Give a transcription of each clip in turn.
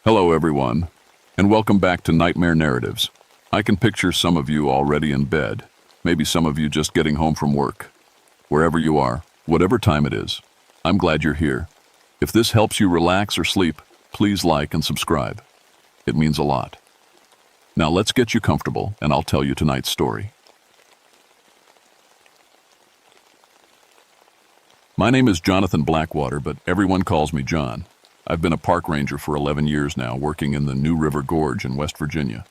Hello, everyone, and welcome back to Nightmare Narratives. I can picture some of you already in bed, maybe some of you just getting home from work. Wherever you are, whatever time it is, I'm glad you're here. If this helps you relax or sleep, please like and subscribe. It means a lot. Now let's get you comfortable, and I'll tell you tonight's story. My name is Jonathan Blackwater, but everyone calls me John. I've been a park ranger for 11 years now, working in the New River Gorge in West Virginia.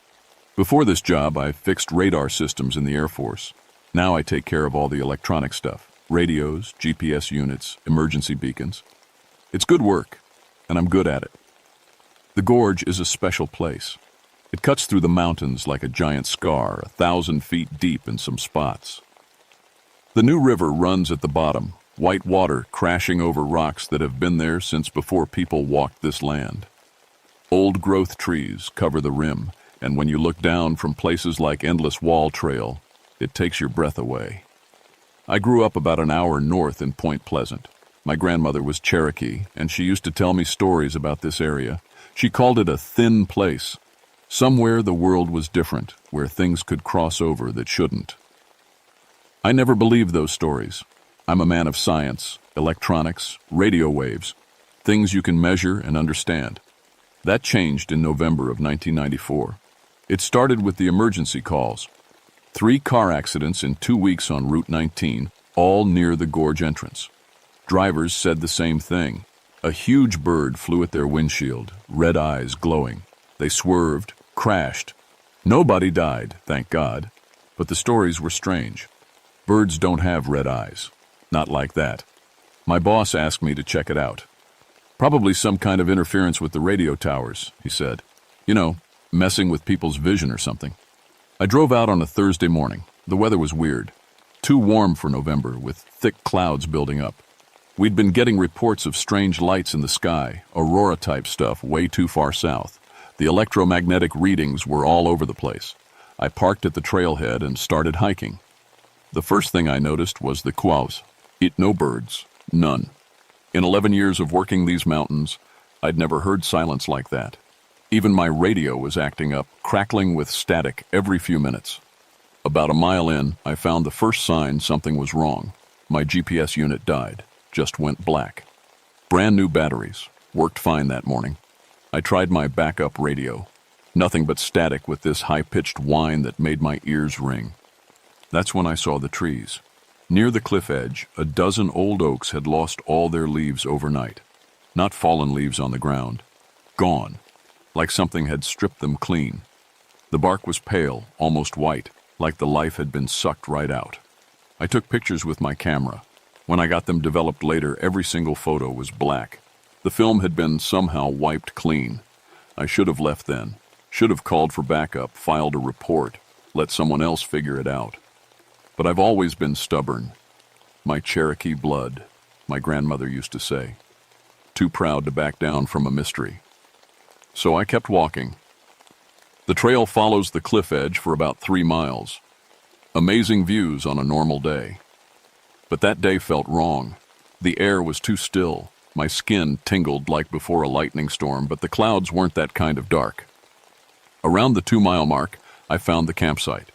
Before this job, I fixed radar systems in the Air Force. Now I take care of all the electronic stuff, radios, GPS units, emergency beacons. It's good work, and I'm good at it. The gorge is a special place. It cuts through the mountains like a giant scar, 1,000 feet deep in some spots. The New River runs at the bottom, white water crashing over rocks that have been there since before people walked this land. Old growth trees cover the rim, and when you look down from places like Endless Wall Trail, it takes your breath away. I grew up about an hour north in Point Pleasant. My grandmother was Cherokee, and she used to tell me stories about this area. She called it a thin place. Somewhere the world was different, where things could cross over that shouldn't. I never believed those stories. I'm a man of science, electronics, radio waves, things you can measure and understand. That changed in November of 1994. It started with the emergency calls. 3 car accidents in 2 weeks on Route 19, all near the gorge entrance. Drivers said the same thing. A huge bird flew at their windshield, red eyes glowing. They swerved, crashed. Nobody died, thank God, but the stories were strange. Birds don't have red eyes. Not like that. My boss asked me to check it out. Probably some kind of interference with the radio towers, he said. You know, messing with people's vision or something. I drove out on a Thursday morning. The weather was weird. Too warm for November, with thick clouds building up. We'd been getting reports of strange lights in the sky, aurora-type stuff way too far south. The electromagnetic readings were all over the place. I parked at the trailhead and started hiking. The first thing I noticed was the quaus. No birds. None. In 11 years of working these mountains, I'd never heard silence like that. Even my radio was acting up, crackling with static every few minutes. About a mile in, I found the first sign something was wrong. My GPS unit died, just went black. Brand new batteries. Worked fine that morning. I tried my backup radio. Nothing but static with this high-pitched whine that made my ears ring. That's when I saw the trees. Near the cliff edge, a dozen old oaks had lost all their leaves overnight. Not fallen leaves on the ground. Gone. Like something had stripped them clean. The bark was pale, almost white, like the life had been sucked right out. I took pictures with my camera. When I got them developed later, every single photo was black. The film had been somehow wiped clean. I should have left then. Should have called for backup, filed a report, let someone else figure it out. But I've always been stubborn. My Cherokee blood, my grandmother used to say. Too proud to back down from a mystery. So I kept walking. The trail follows the cliff edge for about 3 miles. Amazing views on a normal day. But that day felt wrong. The air was too still. My skin tingled like before a lightning storm, but the clouds weren't that kind of dark. Around the 2-mile mark, I found the campsite.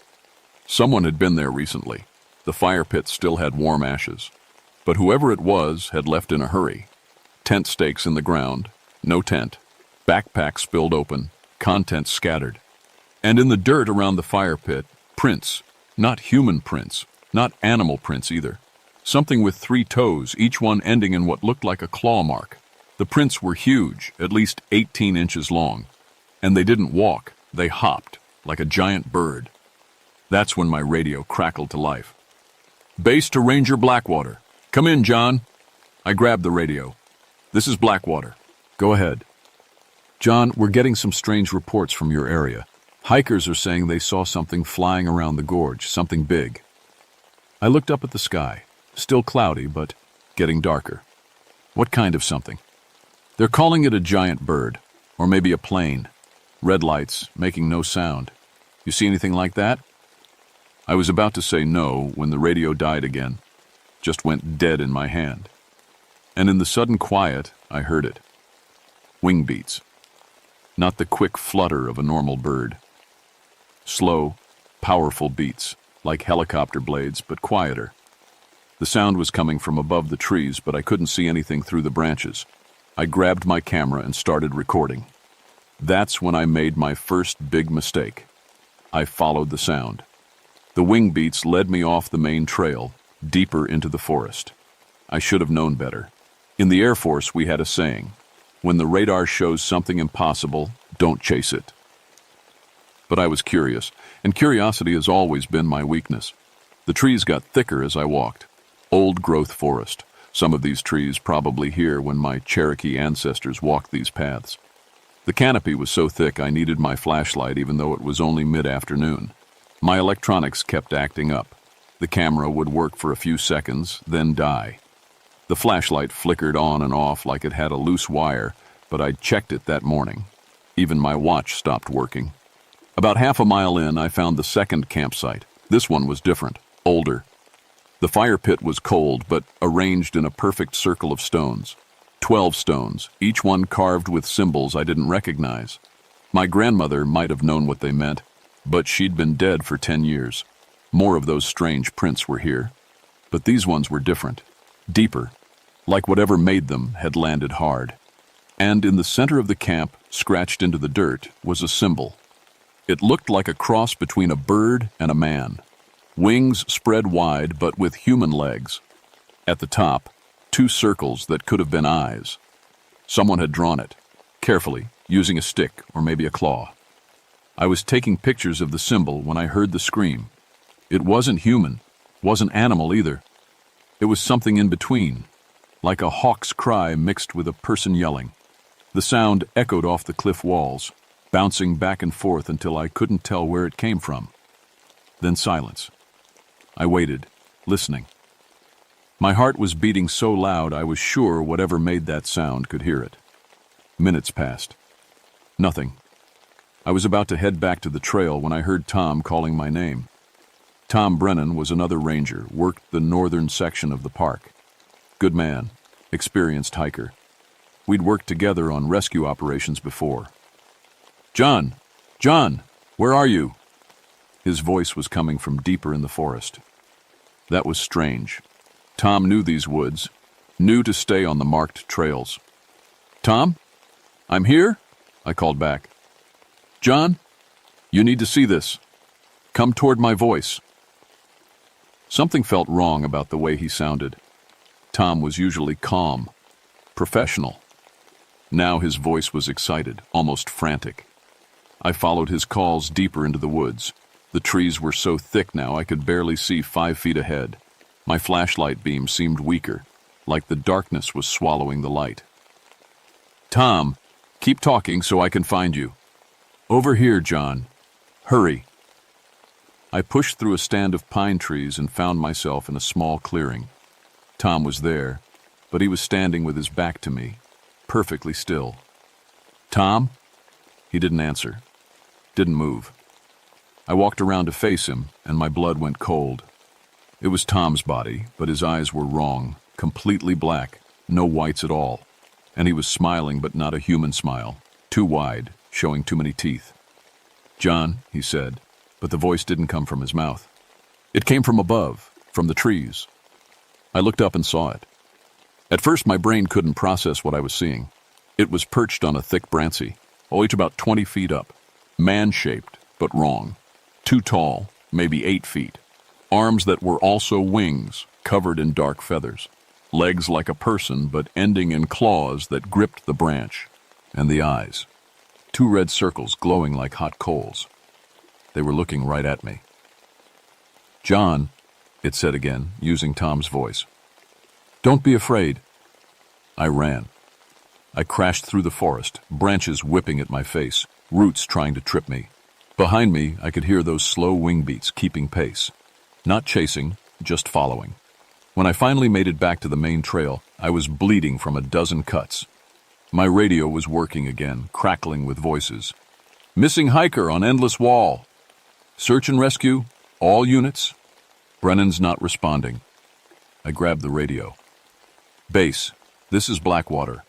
Someone had been there recently. The fire pit still had warm ashes. But whoever it was had left in a hurry. Tent stakes in the ground. No tent. Backpack spilled open. Contents scattered. And in the dirt around the fire pit, prints. Not human prints. Not animal prints either. Something with 3 toes, each one ending in what looked like a claw mark. The prints were huge, at least 18 inches long. And they didn't walk. They hopped, like a giant bird. That's when my radio crackled to life. Base to Ranger Blackwater. Come in, John. I grabbed the radio. This is Blackwater. Go ahead. John, we're getting some strange reports from your area. Hikers are saying they saw something flying around the gorge, something big. I looked up at the sky. Still cloudy, but getting darker. What kind of something? They're calling it a giant bird, or maybe a plane. Red lights, making no sound. You see anything like that? I was about to say no when the radio died again, just went dead in my hand. And in the sudden quiet, I heard it. Wing beats. not the quick flutter of a normal bird. Slow, powerful beats, like helicopter blades, but quieter. The sound was coming from above the trees, but I couldn't see anything through the branches. I grabbed my camera and started recording. That's when I made my first big mistake. I followed the sound. The wing beats led me off the main trail, deeper into the forest. I should have known better. In the Air Force, we had a saying, when the radar shows something impossible, don't chase it. But I was curious, and curiosity has always been my weakness. The trees got thicker as I walked. Old-growth forest. Some of these trees probably here when my Cherokee ancestors walked these paths. The canopy was so thick I needed my flashlight even though it was only mid-afternoon. My electronics kept acting up. The camera would work for a few seconds, then die. The flashlight flickered on and off like it had a loose wire, but I'd checked it that morning. Even my watch stopped working. About half a mile in, I found the second campsite. This one was different, older. The fire pit was cold, but arranged in a perfect circle of stones. 12 stones, each one carved with symbols I didn't recognize. My grandmother might have known what they meant, but she'd been dead for 10 years. More of those strange prints were here. But these ones were different, deeper, like whatever made them had landed hard. And in the center of the camp, scratched into the dirt, was a symbol. It looked like a cross between a bird and a man. Wings spread wide, but with human legs. At the top, 2 circles that could have been eyes. Someone had drawn it, carefully, using a stick or maybe a claw. I was taking pictures of the symbol when I heard the scream. It wasn't human, wasn't animal either. It was something in between, like a hawk's cry mixed with a person yelling. The sound echoed off the cliff walls, bouncing back and forth until I couldn't tell where it came from. Then silence. I waited, listening. My heart was beating so loud I was sure whatever made that sound could hear it. Minutes passed. Nothing. I was about to head back to the trail when I heard Tom calling my name. Tom Brennan was another ranger, worked the northern section of the park. Good man, experienced hiker. We'd worked together on rescue operations before. John! John! Where are you? His voice was coming from deeper in the forest. That was strange. Tom knew these woods, knew to stay on the marked trails. Tom? I'm here? I called back. John? You need to see this. Come toward my voice. Something felt wrong about the way he sounded. Tom was usually calm, professional. Now his voice was excited, almost frantic. I followed his calls deeper into the woods. The trees were so thick now I could barely see 5 feet ahead. My flashlight beam seemed weaker, like the darkness was swallowing the light. Tom, keep talking so I can find you. Over here, John. Hurry. I pushed through a stand of pine trees and found myself in a small clearing. Tom was there, but he was standing with his back to me, perfectly still. Tom? He didn't answer, didn't move. I walked around to face him, and my blood went cold. It was Tom's body, but his eyes were wrong, completely black, no whites at all. And he was smiling, but not a human smile, too wide, showing too many teeth. John, he said, but the voice didn't come from his mouth. It came from above, from the trees. I looked up and saw it. At first, my brain couldn't process what I was seeing. It was perched on a thick branchie, each about 20 feet up, man-shaped, but wrong. Too tall, maybe 8 feet. Arms that were also wings, covered in dark feathers. Legs like a person, but ending in claws that gripped the branch. And the eyes. 2 red circles glowing like hot coals. They were looking right at me. John, it said again, using Tom's voice. Don't be afraid. I ran. I crashed through the forest, branches whipping at my face, roots trying to trip me. Behind me, I could hear those slow wing beats keeping pace. Not chasing, just following. When I finally made it back to the main trail, I was bleeding from a dozen cuts. My radio was working again, crackling with voices. Missing hiker on Endless Wall. Search and rescue, all units. Brennan's not responding. I grabbed the radio. Base, this is Blackwater.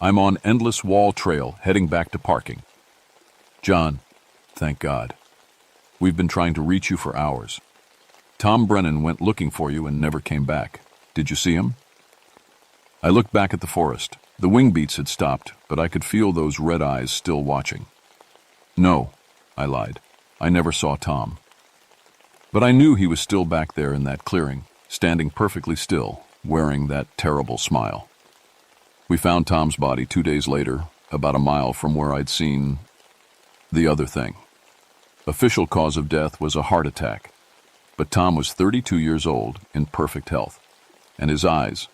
I'm on Endless Wall Trail, heading back to parking. John, thank God. We've been trying to reach you for hours. Tom Brennan went looking for you and never came back. Did you see him? I looked back at the forest. The wing beats had stopped, but I could feel those red eyes still watching. No, I lied. I never saw Tom. But I knew he was still back there in that clearing, standing perfectly still, wearing that terrible smile. We found Tom's body 2 days later, about a mile from where I'd seen the other thing. Official cause of death was a heart attack, but Tom was 32 years old, in perfect health. And his eyes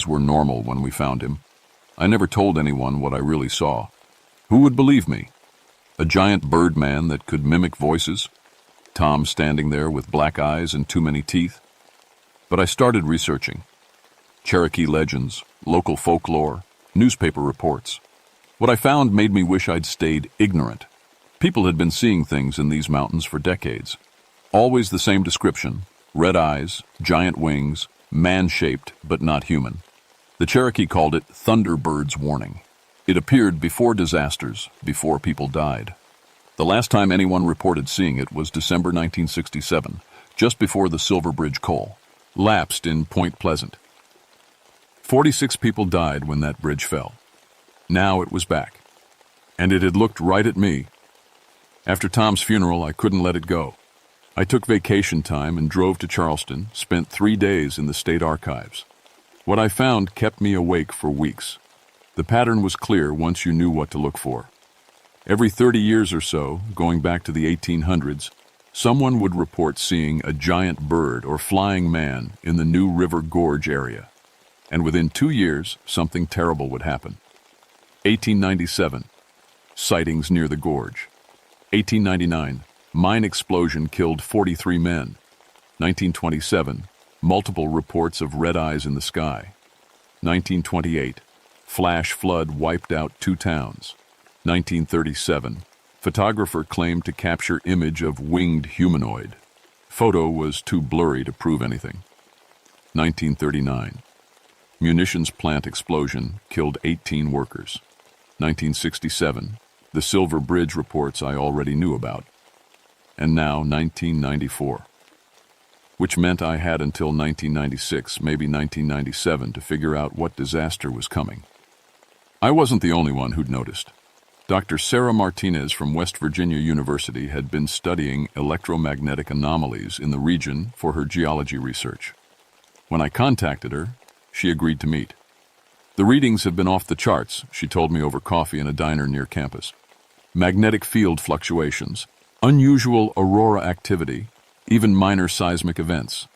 were normal when we found him. I never told anyone what I really saw. Who would believe me? A giant bird man that could mimic voices? Tom standing there with black eyes and too many teeth? But I started researching. Cherokee legends, local folklore, newspaper reports. What I found made me wish I'd stayed ignorant. People had been seeing things in these mountains for decades. Always the same description: red eyes, giant wings, man-shaped but not human. The Cherokee called it Thunderbird's warning. It appeared before disasters, before people died. The last time anyone reported seeing it was December 1967, just before the Silver Bridge coal lapsed in Point Pleasant. 46 people died when that bridge fell. Now it was back, and it had looked right at me. After Tom's funeral, I couldn't let it go. I took vacation time and drove to Charleston, spent 3 days in the state archives. What I found kept me awake for weeks. The pattern was clear once you knew what to look for. Every 30 years or so, going back to the 1800s, someone would report seeing a giant bird or flying man in the New River Gorge area. And within 2 years, something terrible would happen. 1897, sightings near the gorge. 1899, mine explosion killed 43 men. 1927, multiple reports of red eyes in the sky. 1928, flash flood wiped out 2 towns. 1937, photographer claimed to capture image of winged humanoid. Photo was too blurry to prove anything. 1939, munitions plant explosion killed 18 workers. 1967, the Silver Bridge reports I already knew about. And now 1994, which meant I had until 1996, maybe 1997, to figure out what disaster was coming. I wasn't the only one who'd noticed. Dr. Sarah Martinez from West Virginia University had been studying electromagnetic anomalies in the region for her geology research. When I contacted her, she agreed to meet. The readings have been off the charts, she told me over coffee in a diner near campus. Magnetic field fluctuations, unusual aurora activity, even minor seismic events.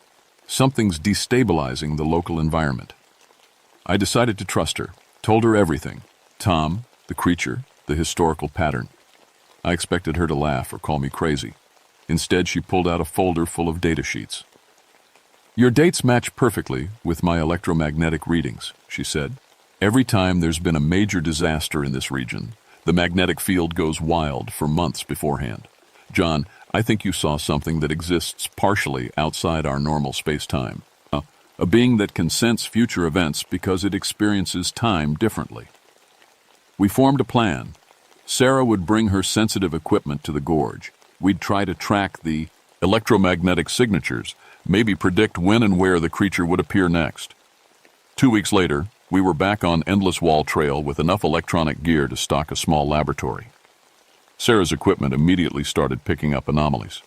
Something's destabilizing the local environment. I decided to trust her, told her everything. Tom, the creature, the historical pattern. I expected her to laugh or call me crazy. Instead, she pulled out a folder full of data sheets. Your dates match perfectly with my electromagnetic readings, she said. Every time there's been a major disaster in this region, the magnetic field goes wild for months beforehand. John, I think you saw something that exists partially outside our normal space-time. A being that can sense future events because it experiences time differently. We formed a plan. Sarah would bring her sensitive equipment to the gorge. We'd try to track the electromagnetic signatures, maybe predict when and where the creature would appear next. 2 weeks later, we were back on Endless Wall Trail with enough electronic gear to stock a small laboratory. Sarah's equipment immediately started picking up anomalies.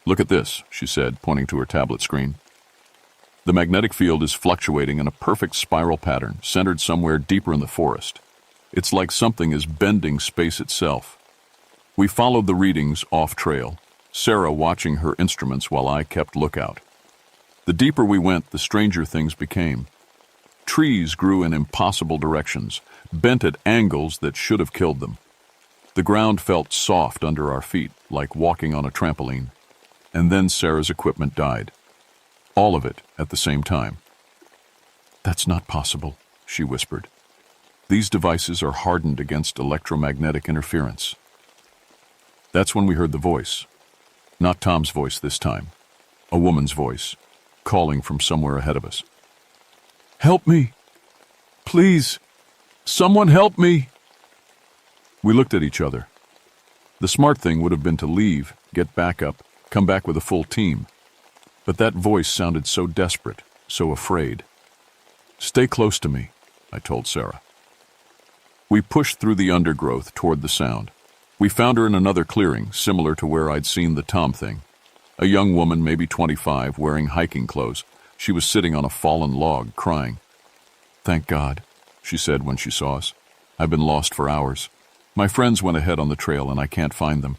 Look at this, she said, pointing to her tablet screen. The magnetic field is fluctuating in a perfect spiral pattern, centered somewhere deeper in the forest. It's like something is bending space itself. We followed the readings off-trail, Sarah watching her instruments while I kept lookout. The deeper we went, the stranger things became. Trees grew in impossible directions, bent at angles that should have killed them. The ground felt soft under our feet, like walking on a trampoline. And then Sarah's equipment died. All of it at the same time. That's not possible, she whispered. These devices are hardened against electromagnetic interference. That's when we heard the voice. Not Tom's voice this time. A woman's voice, calling from somewhere ahead of us. Help me! Please! Someone help me! We looked at each other. The smart thing would have been to leave, get back up, come back with a full team. But that voice sounded so desperate, so afraid. "Stay close to me," I told Sarah. We pushed through the undergrowth toward the sound. We found her in another clearing, similar to where I'd seen the Tom thing. A young woman, maybe 25, wearing hiking clothes. She was sitting on a fallen log, crying. "Thank God," she said when she saw us. "I've been lost for hours. My friends went ahead on the trail and I can't find them."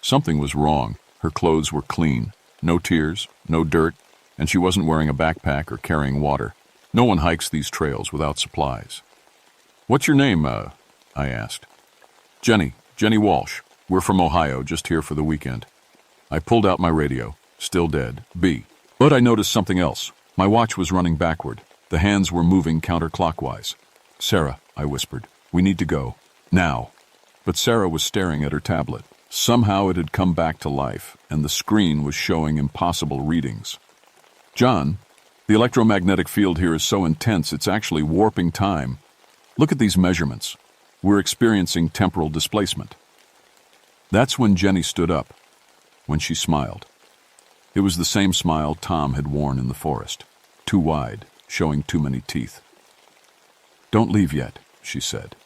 Something was wrong. Her clothes were clean. No tears, no dirt, and she wasn't wearing a backpack or carrying water. No one hikes these trails without supplies. "What's your name?" I asked. Jenny Walsh. We're from Ohio, just here for the weekend." I pulled out my radio. Still dead. B. But I noticed something else. My watch was running backward. The hands were moving counterclockwise. "Sarah," I whispered, "we need to go. Now." But Sarah was staring at her tablet. Somehow it had come back to life, and the screen was showing impossible readings. "John, the electromagnetic field here is so intense it's actually warping time. Look at these measurements. We're experiencing temporal displacement." That's when Jenny stood up, when she smiled. It was the same smile Tom had worn in the forest, too wide, showing too many teeth. "Don't leave yet," she said.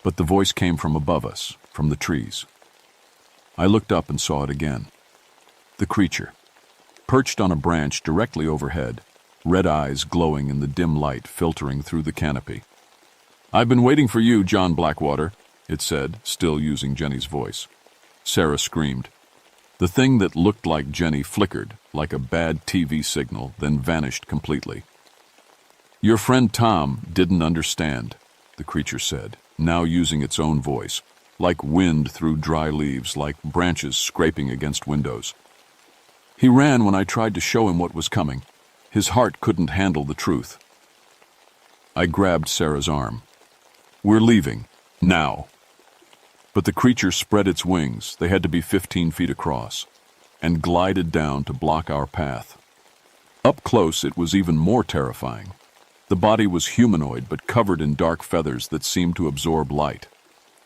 But the voice came from above us, from the trees. I looked up and saw it again. The creature, perched on a branch directly overhead, red eyes glowing in the dim light filtering through the canopy. "I've been waiting for you, John Blackwater," it said, still using Jenny's voice. Sarah screamed. The thing that looked like Jenny flickered, like a bad TV signal, then vanished completely. "Your friend Tom didn't understand," the creature said, now using its own voice, like wind through dry leaves, like branches scraping against windows. "He ran when I tried to show him what was coming. His heart couldn't handle the truth." I grabbed Sarah's arm. "We're leaving. Now." But the creature spread its wings, they had to be 15 feet across, and glided down to block our path. Up close, it was even more terrifying. The body was humanoid but covered in dark feathers that seemed to absorb light.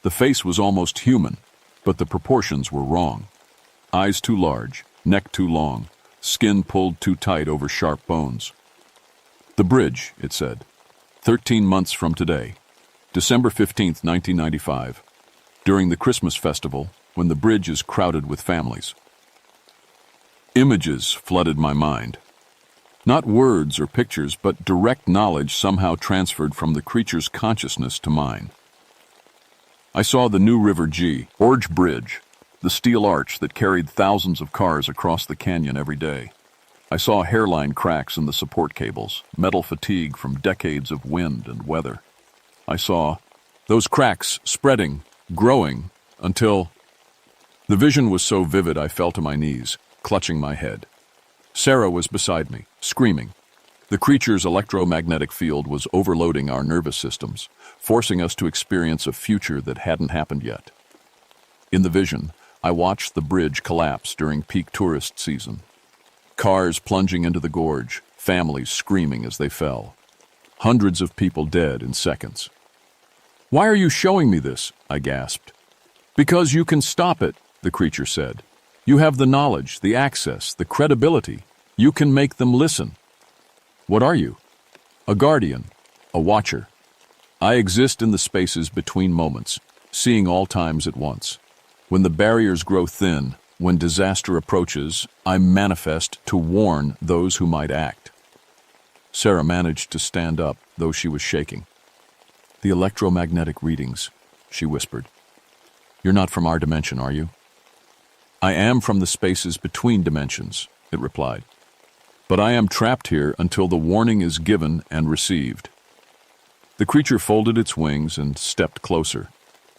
The face was almost human, but the proportions were wrong. Eyes too large, neck too long, skin pulled too tight over sharp bones. "The bridge," it said. 13 months from today. December 15th, 1995. During the Christmas festival, when the bridge is crowded with families. Images flooded my mind. Not words or pictures, but direct knowledge somehow transferred from the creature's consciousness to mine. I saw the New River G, Orge Bridge, the steel arch that carried thousands of cars across the canyon every day. I saw hairline cracks in the support cables, metal fatigue from decades of wind and weather. I saw those cracks spreading, growing, until... The vision was so vivid I fell to my knees, clutching my head. Sarah was beside me, screaming. The creature's electromagnetic field was overloading our nervous systems, forcing us to experience a future that hadn't happened yet. In the vision, I watched the bridge collapse during peak tourist season. Cars plunging into the gorge, families screaming as they fell. Hundreds of people dead in seconds. "Why are you showing me this?" I gasped. "Because you can stop it," the creature said. "You have the knowledge, the access, the credibility. You can make them listen." "What are you?" "A guardian, a watcher. I exist in the spaces between moments, seeing all times at once. When the barriers grow thin, when disaster approaches, I manifest to warn those who might act." Sarah managed to stand up, though she was shaking. "The electromagnetic readings," she whispered. "You're not from our dimension, are you?" "I am from the spaces between dimensions," it replied. "But I am trapped here until the warning is given and received." The creature folded its wings and stepped closer,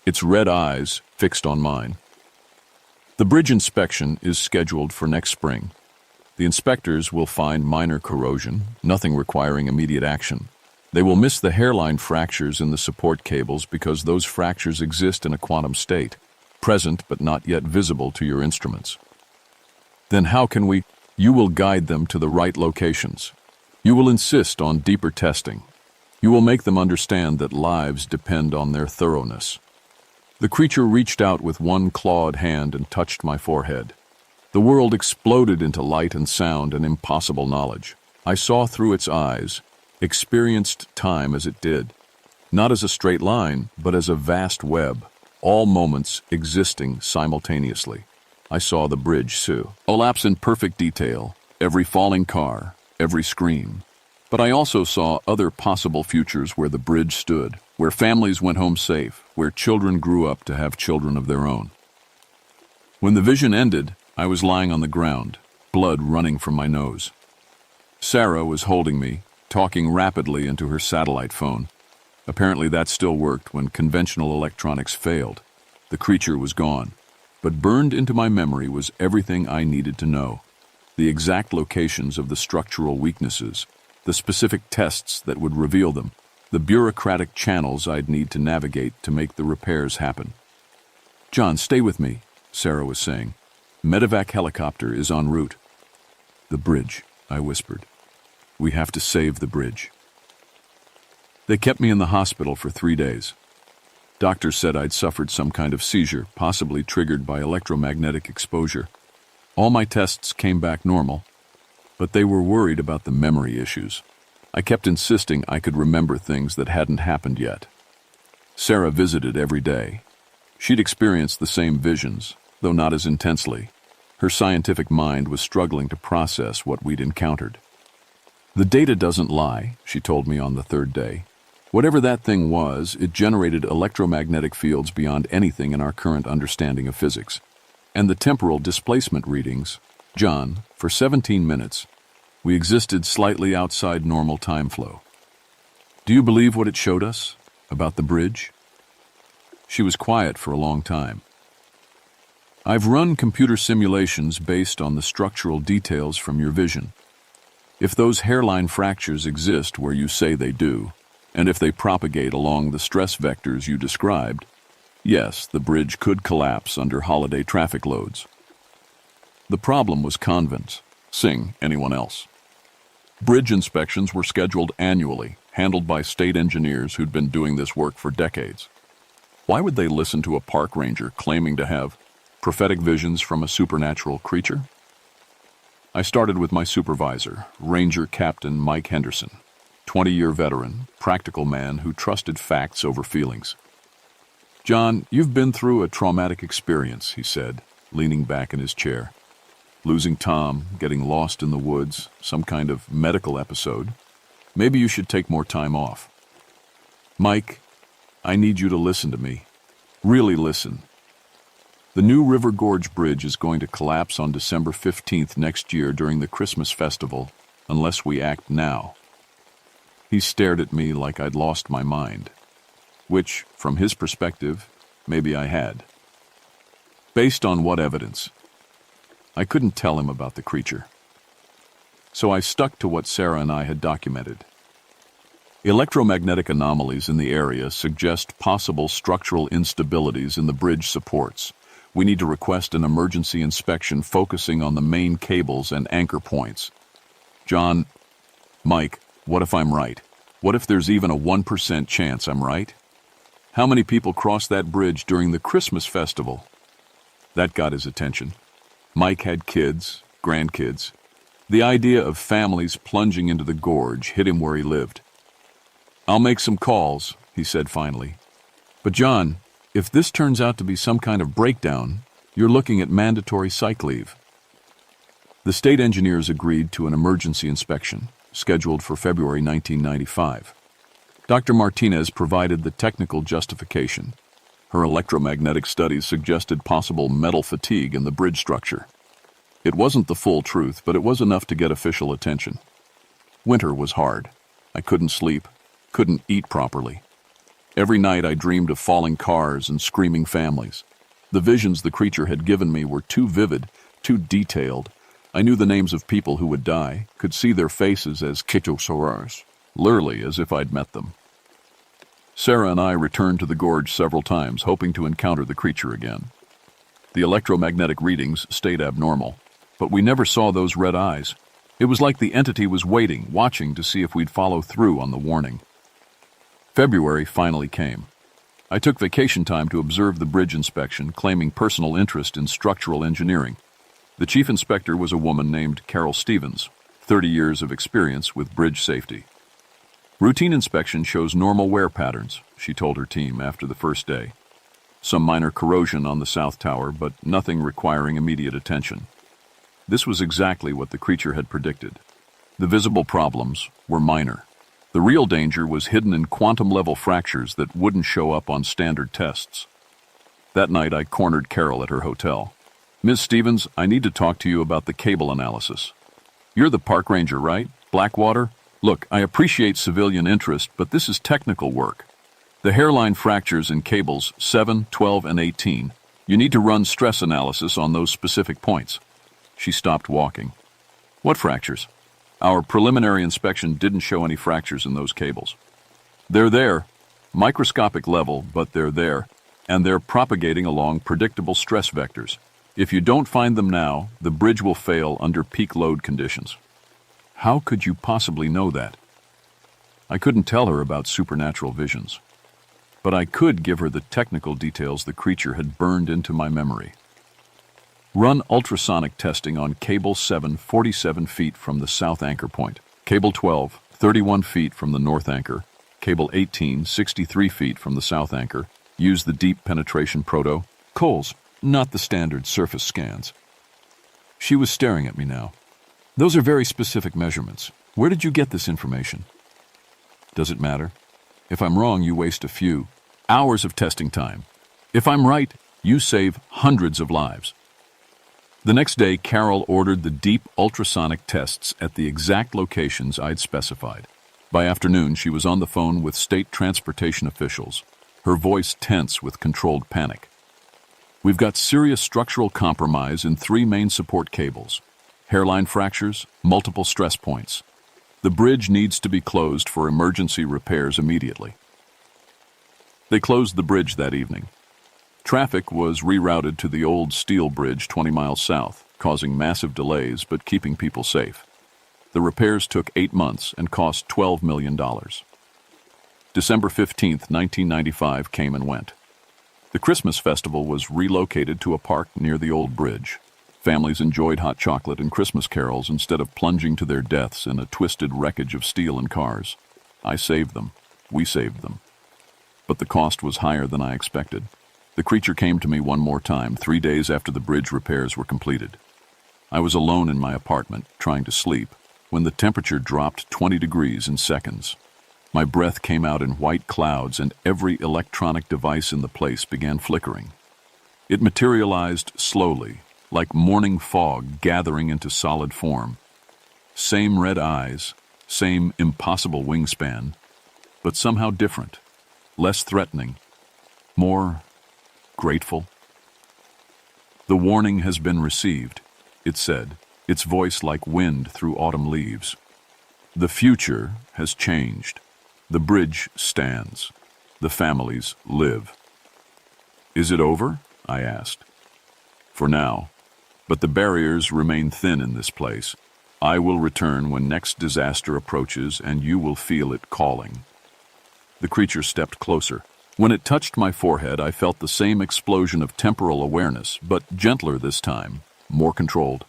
its red eyes fixed on mine. "The bridge inspection is scheduled for next spring. The inspectors will find minor corrosion, nothing requiring immediate action. They will miss the hairline fractures in the support cables because those fractures exist in a quantum state, present but not yet visible to your instruments. Then how can we... You will guide them to the right locations. You will insist on deeper testing. You will make them understand that lives depend on their thoroughness. The creature reached out with one clawed hand and touched my forehead. The world exploded into light and sound and impossible knowledge. I saw through its eyes, experienced time as it did, not as a straight line, but as a vast web, all moments existing simultaneously. I saw the bridge collapse in perfect detail, every falling car, every scream. But I also saw other possible futures where the bridge stood, where families went home safe, where children grew up to have children of their own. When the vision ended, I was lying on the ground, blood running from my nose. Sarah was holding me, talking rapidly into her satellite phone. Apparently that still worked when conventional electronics failed. The creature was gone, but burned into my memory was everything I needed to know. The exact locations of the structural weaknesses, the specific tests that would reveal them, the bureaucratic channels I'd need to navigate to make the repairs happen. "John, stay with me," Sarah was saying. "Medevac helicopter is en route." "The bridge," I whispered. "We have to save the bridge." They kept me in the hospital for 3 days. Doctors said I'd suffered some kind of seizure, possibly triggered by electromagnetic exposure. All my tests came back normal, but they were worried about the memory issues. I kept insisting I could remember things that hadn't happened yet. Sarah visited every day. She'd experienced the same visions, though not as intensely. Her scientific mind was struggling to process what we'd encountered. "The data doesn't lie," she told me on the 3rd day. "Whatever that thing was, it generated electromagnetic fields beyond anything in our current understanding of physics. And the temporal displacement readings, John, for 17 minutes, we existed slightly outside normal time flow. Do you believe what it showed us about the bridge?" She was quiet for a long time. "I've run computer simulations based on the structural details from your vision. If those hairline fractures exist where you say they do, and if they propagate along the stress vectors you described, yes, the bridge could collapse under holiday traffic loads." The problem was convents, Singh, anyone else. Bridge inspections were scheduled annually, handled by state engineers who'd been doing this work for decades. Why would they listen to a park ranger claiming to have prophetic visions from a supernatural creature? I started with my supervisor, Ranger Captain Mike Henderson, 20-year veteran, practical man who trusted facts over feelings. "John, you've been through a traumatic experience," he said, leaning back in his chair. "Losing Tom, getting lost in the woods, some kind of medical episode. Maybe you should take more time off." "Mike, I need you to listen to me. Really listen. The New River Gorge Bridge is going to collapse on December 15th next year during the Christmas festival, unless we act now." He stared at me like I'd lost my mind, which, from his perspective, maybe I had. Based on what evidence? I couldn't tell him about the creature. So I stuck to what Sarah and I had documented. Electromagnetic anomalies in the area suggest possible structural instabilities in the bridge supports. We need to request an emergency inspection focusing on the main cables and anchor points. "John, Mike, what if I'm right? What if there's even a 1% chance I'm right? How many people cross that bridge during the Christmas festival?" That got his attention. Mike had kids, grandkids. The idea of families plunging into the gorge hit him where he lived. "I'll make some calls," he said finally. "But John, if this turns out to be some kind of breakdown, you're looking at mandatory psych leave." The state engineers agreed to an emergency inspection, scheduled for February 1995. Dr. Martinez provided the technical justification. Her electromagnetic studies suggested possible metal fatigue in the bridge structure. It wasn't the full truth, but it was enough to get official attention. Winter was hard. I couldn't sleep, couldn't eat properly. Every night I dreamed of falling cars and screaming families. The visions the creature had given me were too vivid, too detailed. I knew the names of people who would die, could see their faces as Kitchosaurus, literally as if I'd met them. Sarah and I returned to the gorge several times, hoping to encounter the creature again. The electromagnetic readings stayed abnormal, but we never saw those red eyes. It was like the entity was waiting, watching to see if we'd follow through on the warning. February finally came. I took vacation time to observe the bridge inspection, claiming personal interest in structural engineering. The chief inspector was a woman named Carol Stevens, 30 years of experience with bridge safety. Routine inspection shows normal wear patterns, she told her team after the first day. Some minor corrosion on the south tower, but nothing requiring immediate attention. This was exactly what the creature had predicted. The visible problems were minor. The real danger was hidden in quantum-level fractures that wouldn't show up on standard tests. That night, I cornered Carol at her hotel. "Ms. Stevens, I need to talk to you about the cable analysis. You're the park ranger, right? Blackwater? Look, I appreciate civilian interest, but this is technical work. The hairline fractures in cables 7, 12, and 18. You need to run stress analysis on those specific points." She stopped walking. "What fractures?" "Our preliminary inspection didn't show any fractures in those cables." "They're there. Microscopic level, but they're there. And they're propagating along predictable stress vectors. If you don't find them now, the bridge will fail under peak load conditions." How could you possibly know that? I couldn't tell her about supernatural visions, but I could give her the technical details the creature had burned into my memory. "Run ultrasonic testing on cable 7, 47 feet from the south anchor point. Cable 12, 31 feet from the north anchor. Cable 18, 63 feet from the south anchor. Use the deep penetration protocols, not the standard surface scans." She was staring at me now. "Those are very specific measurements. Where did you get this information?" "Does it matter? If I'm wrong, you waste a few hours of testing time. If I'm right, you save hundreds of lives." The next day, Carol ordered the deep ultrasonic tests at the exact locations I'd specified. By afternoon, she was on the phone with state transportation officials, her voice tense with controlled panic. "We've got serious structural compromise in 3 main support cables. Hairline fractures, multiple stress points. The bridge needs to be closed for emergency repairs immediately." They closed the bridge that evening. Traffic was rerouted to the old steel bridge 20 miles south, causing massive delays but keeping people safe. The repairs took 8 months and cost $12 million. December 15th, 1995 came and went. The Christmas festival was relocated to a park near the old bridge. Families enjoyed hot chocolate and Christmas carols instead of plunging to their deaths in a twisted wreckage of steel and cars. I saved them. We saved them. But the cost was higher than I expected. The creature came to me one more time, 3 days after the bridge repairs were completed. I was alone in my apartment, trying to sleep, when the temperature dropped 20 degrees in seconds. My breath came out in white clouds and every electronic device in the place began flickering. It materialized slowly, like morning fog gathering into solid form. Same red eyes, same impossible wingspan, but somehow different, less threatening, more grateful. "The warning has been received," it said, its voice like wind through autumn leaves. "The future has changed. The bridge stands. The families live." "Is it over?" I asked. "For now. But the barriers remain thin in this place. I will return when next disaster approaches, and you will feel it calling." The creature stepped closer. When it touched my forehead, I felt the same explosion of temporal awareness, but gentler this time, more controlled.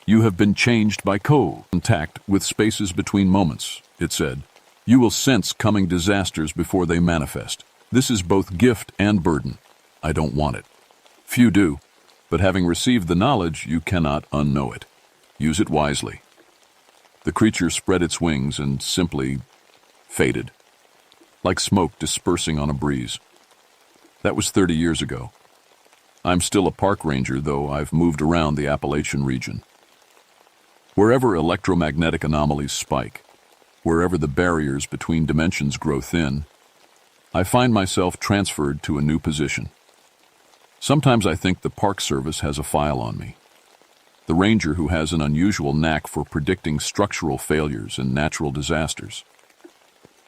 "You have been changed by contact with spaces between moments," it said. "You will sense coming disasters before they manifest. This is both gift and burden. I don't want it. Few do. But having received the knowledge, you cannot unknow it. Use it wisely." The creature spread its wings and simply faded, like smoke dispersing on a breeze. That was 30 years ago. I'm still a park ranger, though I've moved around the Appalachian region. Wherever electromagnetic anomalies spike, wherever the barriers between dimensions grow thin, I find myself transferred to a new position. Sometimes I think the Park Service has a file on me. The ranger who has an unusual knack for predicting structural failures and natural disasters.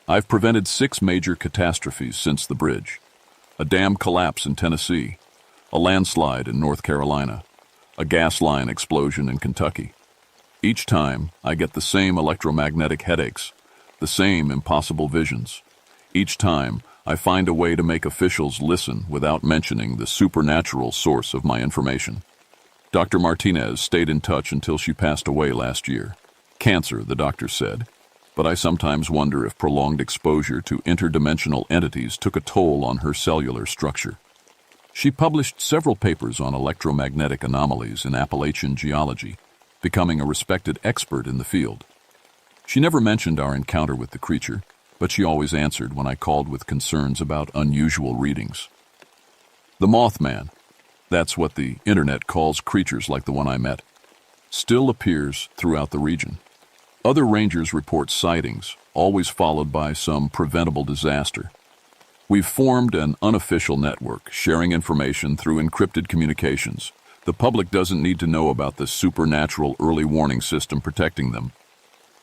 I've prevented 6 major catastrophes since the bridge. A dam collapse in Tennessee, a landslide in North Carolina, a gas line explosion in Kentucky. Each time, I get the same electromagnetic headaches, the same impossible visions. Each time, I find a way to make officials listen without mentioning the supernatural source of my information. Dr. Martinez stayed in touch until she passed away last year. Cancer, the doctor said. But I sometimes wonder if prolonged exposure to interdimensional entities took a toll on her cellular structure. She published several papers on electromagnetic anomalies in Appalachian geology, becoming a respected expert in the field. She never mentioned our encounter with the creature, but she always answered when I called with concerns about unusual readings. The Mothman, that's what the internet calls creatures like the one I met, still appears throughout the region. Other rangers report sightings, always followed by some preventable disaster. We've formed an unofficial network, sharing information through encrypted communications. The public doesn't need to know about the supernatural early warning system protecting them.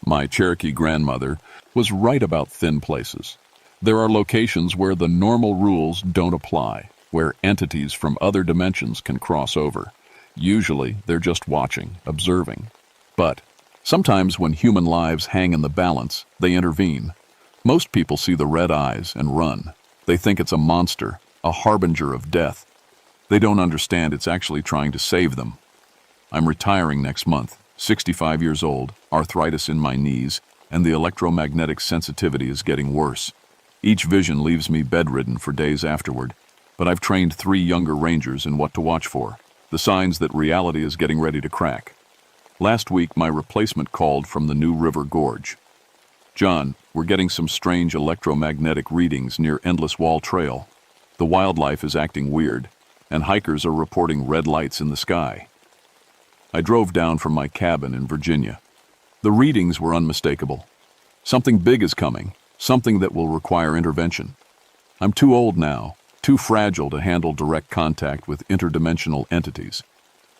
My Cherokee grandmother was right about thin places. There are locations where the normal rules don't apply, where entities from other dimensions can cross over. Usually, they're just watching, observing. But sometimes when human lives hang in the balance, they intervene. Most people see the red eyes and run. They think it's a monster, a harbinger of death. They don't understand it's actually trying to save them. I'm retiring next month, 65 years old, arthritis in my knees, and the electromagnetic sensitivity is getting worse. Each vision leaves me bedridden for days afterward, but I've trained 3 younger rangers in what to watch for, the signs that reality is getting ready to crack. Last week, my replacement called from the New River Gorge. "John, we're getting some strange electromagnetic readings near Endless Wall Trail. The wildlife is acting weird, and hikers are reporting red lights in the sky." I drove down from my cabin in Virginia. The readings were unmistakable. Something big is coming, something that will require intervention. I'm too old now, too fragile to handle direct contact with interdimensional entities.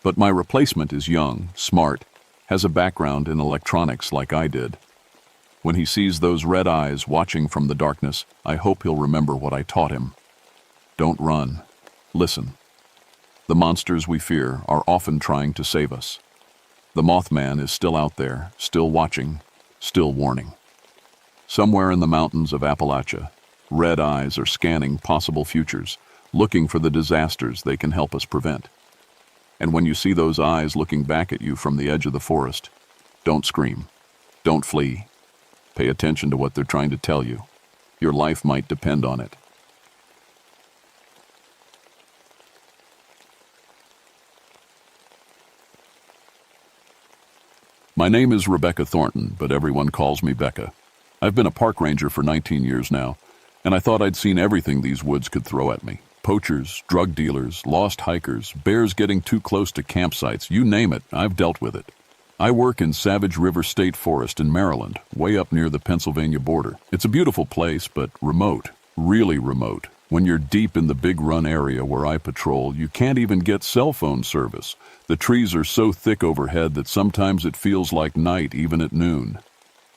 But my replacement is young, smart, has a background in electronics like I did. When he sees those red eyes watching from the darkness, I hope he'll remember what I taught him. Don't run. Listen. The monsters we fear are often trying to save us. The Mothman is still out there, still watching, still warning. Somewhere in the mountains of Appalachia, red eyes are scanning possible futures, looking for the disasters they can help us prevent. And when you see those eyes looking back at you from the edge of the forest, don't scream. Don't flee. Pay attention to what they're trying to tell you. Your life might depend on it. My name is Rebecca Thornton, but everyone calls me Becca. I've been a park ranger for 19 years now, and I thought I'd seen everything these woods could throw at me. Poachers, drug dealers, lost hikers, bears getting too close to campsites, you name it, I've dealt with it. I work in Savage River State Forest in Maryland, way up near the Pennsylvania border. It's a beautiful place, but remote, really remote. When you're deep in the Big Run area where I patrol, you can't even get cell phone service. The trees are so thick overhead that sometimes it feels like night even at noon.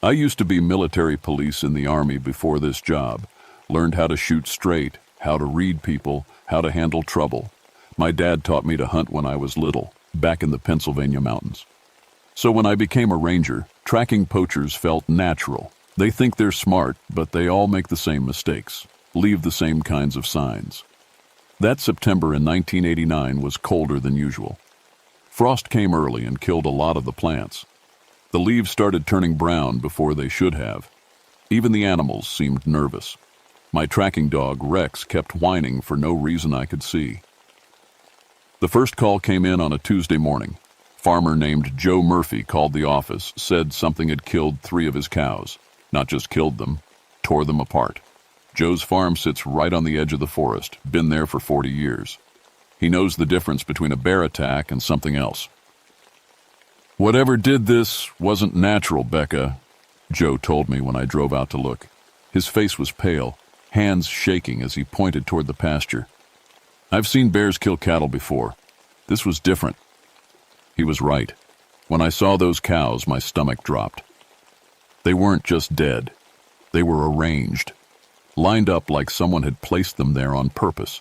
I used to be military police in the Army before this job. Learned how to shoot straight, how to read people, how to handle trouble. My dad taught me to hunt when I was little, back in the Pennsylvania mountains. So when I became a ranger, tracking poachers felt natural. They think they're smart, but they all make the same mistakes, leave the same kinds of signs. That September in 1989 was colder than usual. Frost came early and killed a lot of the plants. The leaves started turning brown before they should have. Even the animals seemed nervous. My tracking dog, Rex, kept whining for no reason I could see. The first call came in on a Tuesday morning. Farmer named Joe Murphy called the office, said something had killed 3 of his cows. Not just killed them, tore them apart. Joe's farm sits right on the edge of the forest, been there for 40 years. He knows the difference between a bear attack and something else. "Whatever did this wasn't natural, Becca," Joe told me when I drove out to look. His face was pale, hands shaking as he pointed toward the pasture. "I've seen bears kill cattle before. This was different." He was right. When I saw those cows, my stomach dropped. They weren't just dead. They were arranged, lined up like someone had placed them there on purpose.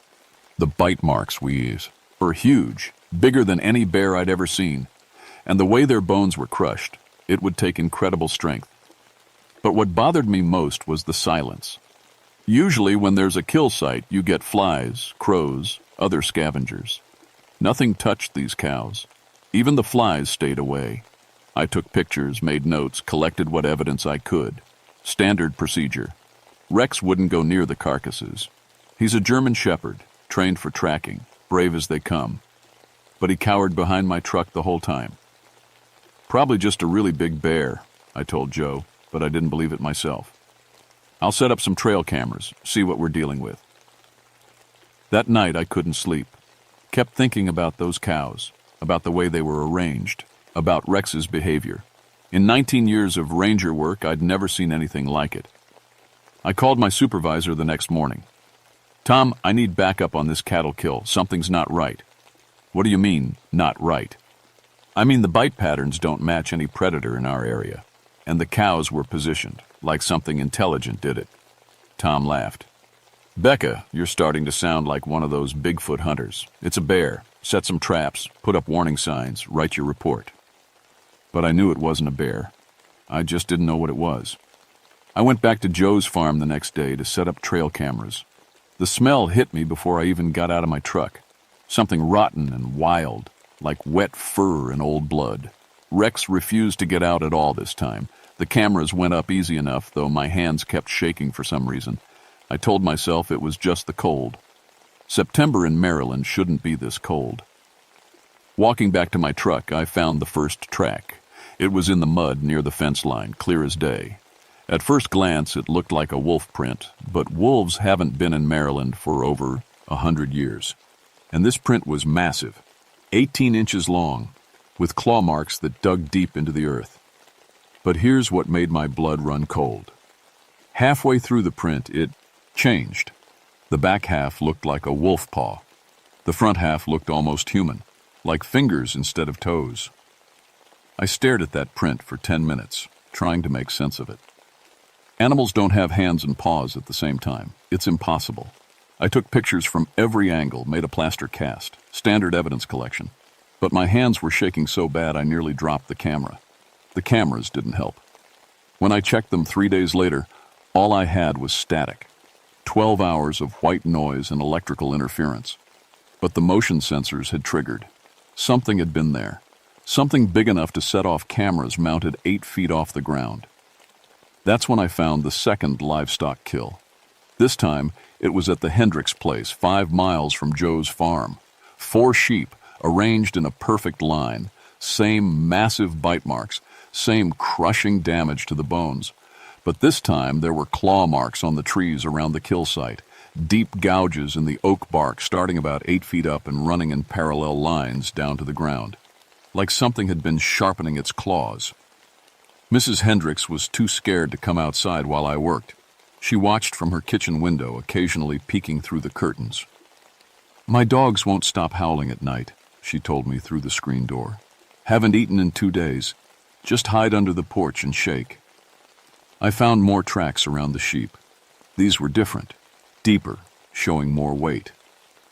The bite marks were huge, bigger than any bear I'd ever seen. And the way their bones were crushed, it would take incredible strength. But what bothered me most was the silence. Usually when there's a kill site, you get flies, crows, other scavengers. Nothing touched these cows. Even the flies stayed away. I took pictures, made notes, collected what evidence I could. Standard procedure. Rex wouldn't go near the carcasses. He's a German shepherd, trained for tracking, brave as they come. But he cowered behind my truck the whole time. Probably just a really big bear, I told Joe, but I didn't believe it myself. I'll set up some trail cameras, see what we're dealing with. That night I couldn't sleep. Kept thinking about those cows, about the way they were arranged, about Rex's behavior. In 19 years of ranger work, I'd never seen anything like it. I called my supervisor the next morning. Tom, I need backup on this cattle kill. Something's not right. What do you mean, not right? I mean the bite patterns don't match any predator in our area, and the cows were positioned, like something intelligent did it. Tom laughed. Becca, you're starting to sound like one of those Bigfoot hunters. It's a bear. Set some traps, put up warning signs, write your report. But I knew it wasn't a bear. I just didn't know what it was. I went back to Joe's farm the next day to set up trail cameras. The smell hit me before I even got out of my truck. Something rotten and wild, like wet fur and old blood. Rex refused to get out at all this time. The cameras went up easy enough, though my hands kept shaking for some reason. I told myself it was just the cold. September in Maryland shouldn't be this cold. Walking back to my truck, I found the first track. It was in the mud near the fence line, clear as day. At first glance, it looked like a wolf print, but wolves haven't been in Maryland for over 100 years. And this print was massive, 18 inches long, with claw marks that dug deep into the earth. But here's what made my blood run cold. Halfway through the print, it changed. The back half looked like a wolf paw. The front half looked almost human, like fingers instead of toes. I stared at that print for 10 minutes, trying to make sense of it. Animals don't have hands and paws at the same time. It's impossible. I took pictures from every angle, made a plaster cast, standard evidence collection. But my hands were shaking so bad I nearly dropped the camera. The cameras didn't help. When I checked them 3 days later, all I had was static. 12 hours of white noise and electrical interference. But the motion sensors had triggered. Something had been there. Something big enough to set off cameras mounted 8 feet off the ground. That's when I found the second livestock kill. This time, it was at the Hendricks place, 5 miles from Joe's farm. 4 sheep, arranged in a perfect line. Same massive bite marks, same crushing damage to the bones. But this time, there were claw marks on the trees around the kill site. Deep gouges in the oak bark starting about 8 feet up and running in parallel lines down to the ground. Like something had been sharpening its claws. Mrs. Hendricks was too scared to come outside while I worked. She watched from her kitchen window, occasionally peeking through the curtains. My dogs won't stop howling at night, she told me through the screen door. Haven't eaten in 2 days. Just hide under the porch and shake. I found more tracks around the sheep. These were different, deeper, showing more weight.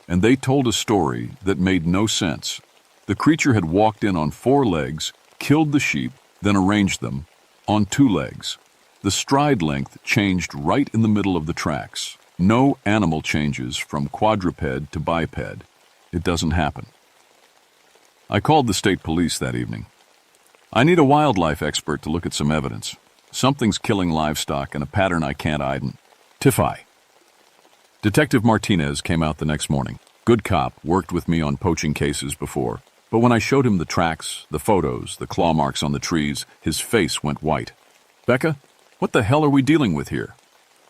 And they told a story that made no sense. The creature had walked in on 4 legs, killed the sheep, then arranged them on 2 legs. The stride length changed right in the middle of the tracks. No animal changes from quadruped to biped. It doesn't happen. I called the state police that evening. I need a wildlife expert to look at some evidence. Something's killing livestock in a pattern I can't identify. Detective Martinez came out the next morning. Good cop, worked with me on poaching cases before. But when I showed him the tracks, the photos, the claw marks on the trees, his face went white. Becca, what the hell are we dealing with here?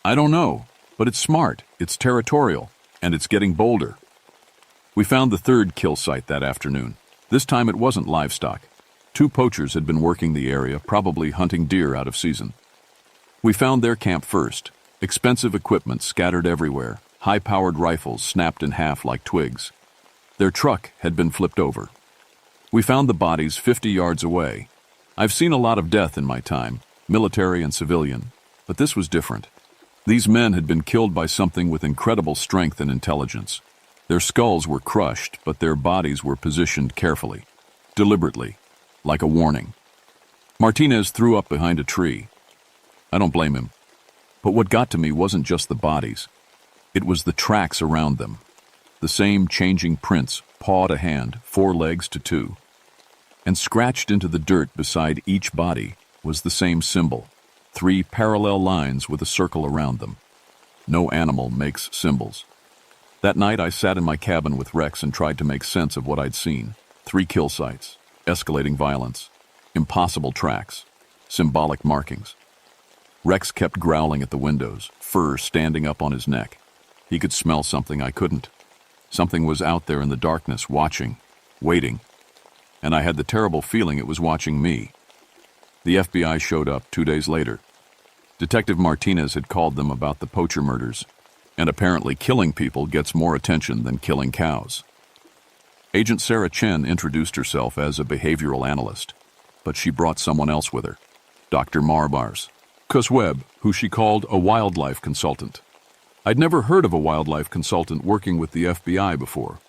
I don't know, but it's smart, it's territorial, and it's getting bolder. We found the 3rd kill site that afternoon. This time it wasn't livestock. 2 poachers had been working the area, probably hunting deer out of season. We found their camp first. Expensive equipment scattered everywhere, high-powered rifles snapped in half like twigs. Their truck had been flipped over. We found the bodies 50 yards away. I've seen a lot of death in my time, military and civilian, but this was different. These men had been killed by something with incredible strength and intelligence. Their skulls were crushed, but their bodies were positioned carefully, deliberately, like a warning. Martinez threw up behind a tree. I don't blame him. But what got to me wasn't just the bodies. It was the tracks around them. The same changing prints, paw to hand, 4 legs to 2. And scratched into the dirt beside each body was the same symbol, 3 parallel lines with a circle around them. No animal makes symbols. That night I sat in my cabin with Rex and tried to make sense of what I'd seen. 3 kill sites, escalating violence, impossible tracks, symbolic markings. Rex kept growling at the windows, fur standing up on his neck. He could smell something I couldn't. Something was out there in the darkness, watching, waiting. And I had the terrible feeling it was watching me. The FBI showed up 2 days later. Detective Martinez had called them about the poacher murders, and apparently killing people gets more attention than killing cows. Agent Sarah Chen introduced herself as a behavioral analyst, but she brought someone else with her, Dr. Marbar's Webb, who she called a wildlife consultant. I'd never heard of a wildlife consultant working with the FBI before.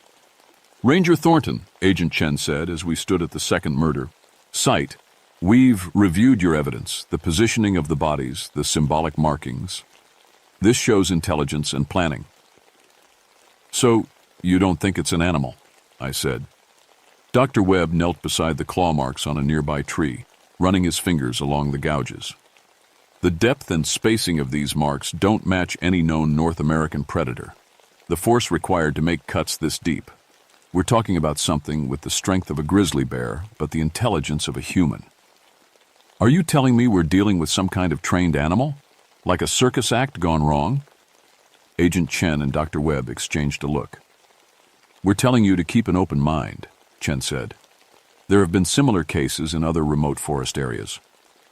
Ranger Thornton, Agent Chen said as we stood at the second murder site, we've reviewed your evidence, the positioning of the bodies, the symbolic markings. This shows intelligence and planning. So, you don't think it's an animal? I said. Dr. Webb knelt beside the claw marks on a nearby tree, running his fingers along the gouges. The depth and spacing of these marks don't match any known North American predator. The force required to make cuts this deep. We're talking about something with the strength of a grizzly bear, but the intelligence of a human. Are you telling me we're dealing with some kind of trained animal? Like a circus act gone wrong? Agent Chen and Dr. Webb exchanged a look. We're telling you to keep an open mind, Chen said. There have been similar cases in other remote forest areas.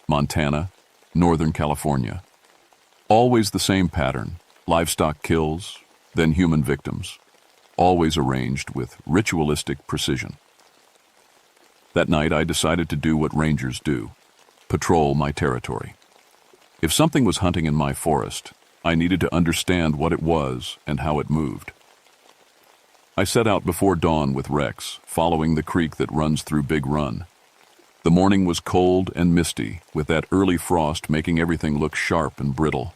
Montana, Northern California. Always the same pattern, livestock kills, then human victims. Always arranged with ritualistic precision. That night I decided to do what rangers do, patrol my territory. If something was hunting in my forest, I needed to understand what it was and how it moved. I set out before dawn with Rex, following the creek that runs through Big Run. The morning was cold and misty, with that early frost making everything look sharp and brittle.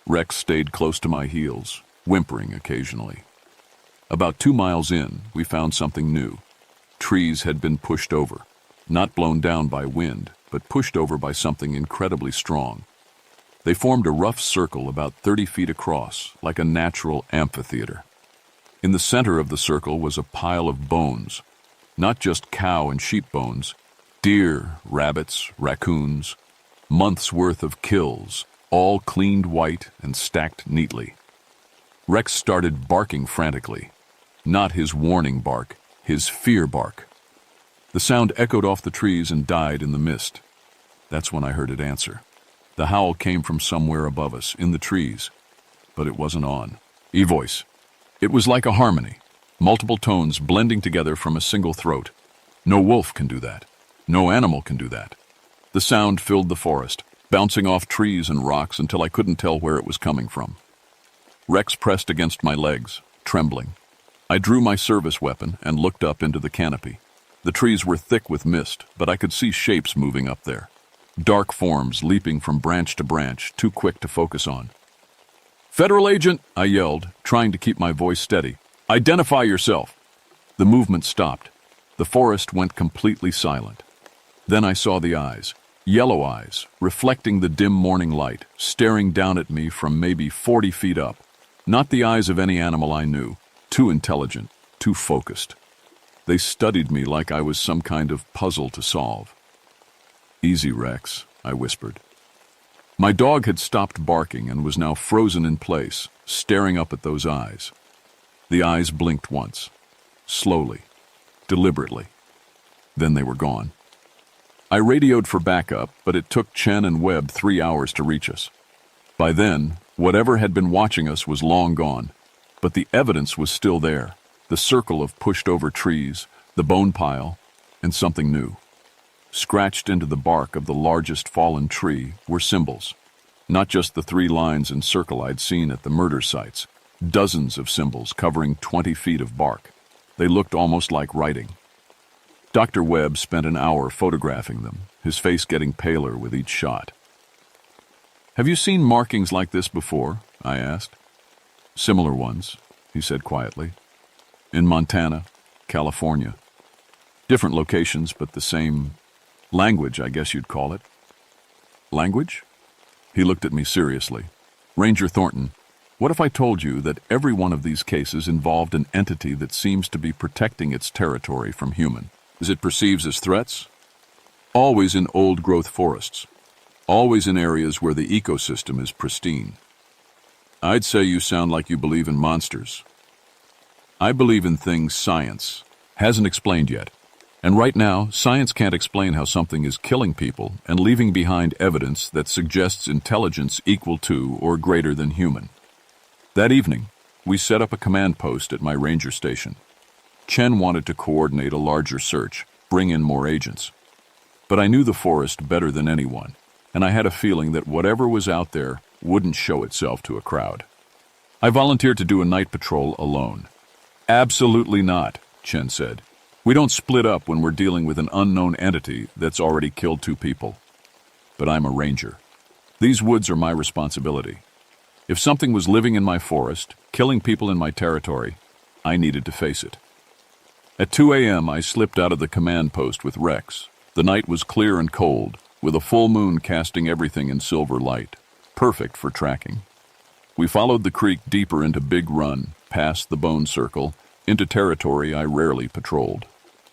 Rex stayed close to my heels, whimpering occasionally. About 2 miles in, we found something new. Trees had been pushed over, not blown down by wind, but pushed over by something incredibly strong. They formed a rough circle about 30 feet across, like a natural amphitheater. In the center of the circle was a pile of bones, not just cow and sheep bones, deer, rabbits, raccoons, months' worth of kills, all cleaned white and stacked neatly. Rex started barking frantically. Not his warning bark, his fear bark. The sound echoed off the trees and died in the mist. That's when I heard it answer. The howl came from somewhere above us, in the trees, but it wasn't on. E-voice. It was like a harmony, multiple tones blending together from a single throat. No wolf can do that. No animal can do that. The sound filled the forest, bouncing off trees and rocks until I couldn't tell where it was coming from. Rex pressed against my legs, trembling. I drew my service weapon and looked up into the canopy. The trees were thick with mist, but I could see shapes moving up there. Dark forms leaping from branch to branch, too quick to focus on. "Federal agent," I yelled, trying to keep my voice steady. "Identify yourself." The movement stopped. The forest went completely silent. Then I saw the eyes, yellow eyes, reflecting the dim morning light, staring down at me from maybe 40 feet up. Not the eyes of any animal I knew, too intelligent, too focused. They studied me like I was some kind of puzzle to solve. "Easy, Rex," I whispered. My dog had stopped barking and was now frozen in place, staring up at those eyes. The eyes blinked once, slowly, deliberately. Then they were gone. I radioed for backup, but it took Chen and Webb 3 hours to reach us. By then, whatever had been watching us was long gone, but the evidence was still there. The circle of pushed-over trees, the bone pile, and something new. Scratched into the bark of the largest fallen tree were symbols. Not just the 3 lines and circle I'd seen at the murder sites. Dozens of symbols covering 20 feet of bark. They looked almost like writing. Dr. Webb spent an hour photographing them, his face getting paler with each shot. "Have you seen markings like this before?" I asked. "Similar ones," he said quietly. "In Montana, California. Different locations, but the same language, I guess you'd call it." "Language?" He looked at me seriously. "Ranger Thornton, what if I told you that every one of these cases involved an entity that seems to be protecting its territory from human, as it perceives as threats? Always in old-growth forests. Always in areas where the ecosystem is pristine." "I'd say you sound like you believe in monsters." "I believe in things science hasn't explained yet. And right now, science can't explain how something is killing people and leaving behind evidence that suggests intelligence equal to or greater than human." That evening, we set up a command post at my ranger station. Chen wanted to coordinate a larger search, bring in more agents. But I knew the forest better than anyone, and I had a feeling that whatever was out there wouldn't show itself to a crowd. I volunteered to do a night patrol alone. "Absolutely not," Chen said. "We don't split up when we're dealing with an unknown entity that's already killed 2 people. But I'm a ranger. These woods are my responsibility. If something was living in my forest, killing people in my territory, I needed to face it." At 2 a.m., I slipped out of the command post with Rex. The night was clear and cold, with a full moon casting everything in silver light, perfect for tracking. We followed the creek deeper into Big Run, past the Bone Circle, into territory I rarely patrolled.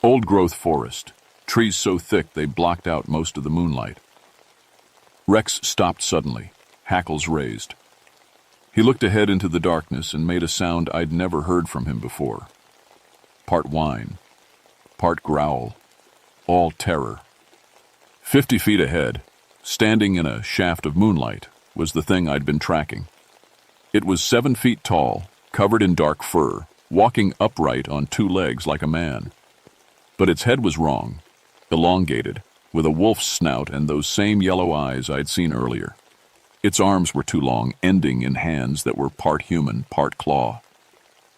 Old-growth forest, trees so thick they blocked out most of the moonlight. Rex stopped suddenly, hackles raised. He looked ahead into the darkness and made a sound I'd never heard from him before. Part whine, part growl, all terror. 50 feet ahead, standing in a shaft of moonlight, was the thing I'd been tracking. It was 7 feet tall, covered in dark fur, walking upright on 2 legs like a man. But its head was wrong, elongated, with a wolf's snout and those same yellow eyes I'd seen earlier. Its arms were too long, ending in hands that were part human, part claw.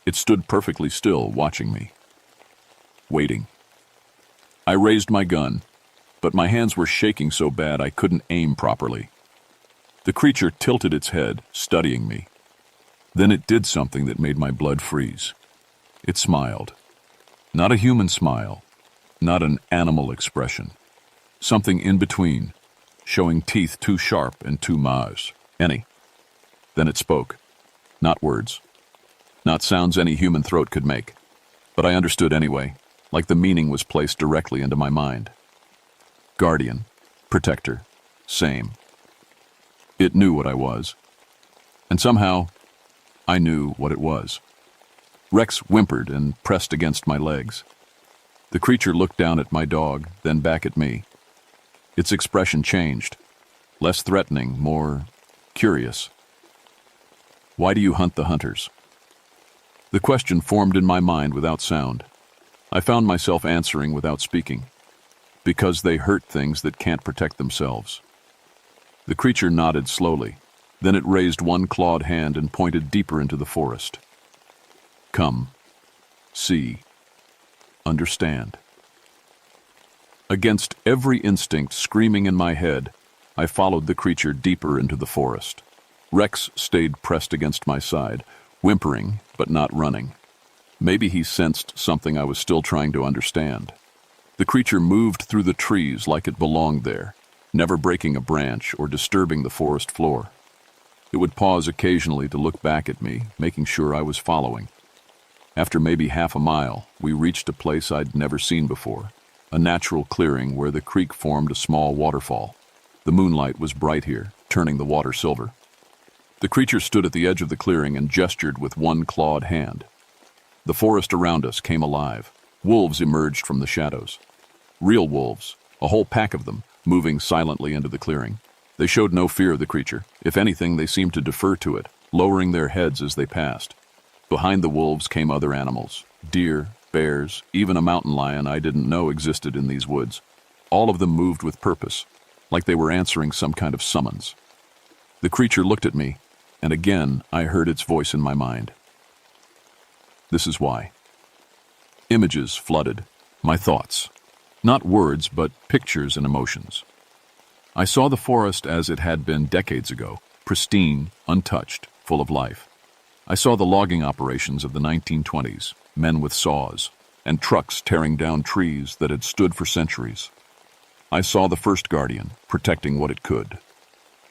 It stood perfectly still, watching me. Waiting. I raised my gun, but my hands were shaking so bad I couldn't aim properly. The creature tilted its head, studying me. Then it did something that made my blood freeze. It smiled. Not a human smile, not an animal expression. Something in between, showing teeth too sharp and too mauve. Any. Then it spoke. Not words. Not sounds any human throat could make. But I understood anyway, like the meaning was placed directly into my mind. Guardian, protector, same. It knew what I was. And somehow, I knew what it was. Rex whimpered and pressed against my legs. The creature looked down at my dog, then back at me. Its expression changed. Less threatening, more curious. "Why do you hunt the hunters?" The question formed in my mind without sound. I found myself answering without speaking. Because they hurt things that can't protect themselves. The creature nodded slowly. Then it raised one clawed hand and pointed deeper into the forest. "Come. See. Understand." Against every instinct screaming in my head, I followed the creature deeper into the forest. Rex stayed pressed against my side, whimpering but not running. Maybe he sensed something I was still trying to understand. The creature moved through the trees like it belonged there, never breaking a branch or disturbing the forest floor. It would pause occasionally to look back at me, making sure I was following. After maybe half a mile, we reached a place I'd never seen before, a natural clearing where the creek formed a small waterfall. The moonlight was bright here, turning the water silver. The creature stood at the edge of the clearing and gestured with one clawed hand. The forest around us came alive. Wolves emerged from the shadows. Real wolves, a whole pack of them, moving silently into the clearing. They showed no fear of the creature. If anything, they seemed to defer to it, lowering their heads as they passed. Behind the wolves came other animals, deer, bears, even a mountain lion I didn't know existed in these woods. All of them moved with purpose, like they were answering some kind of summons. The creature looked at me, and again I heard its voice in my mind. This is why. Images flooded my thoughts. Not words, but pictures and emotions. I saw the forest as it had been decades ago, pristine, untouched, full of life. I saw the logging operations of the 1920s, men with saws, and trucks tearing down trees that had stood for centuries. I saw the first guardian, protecting what it could.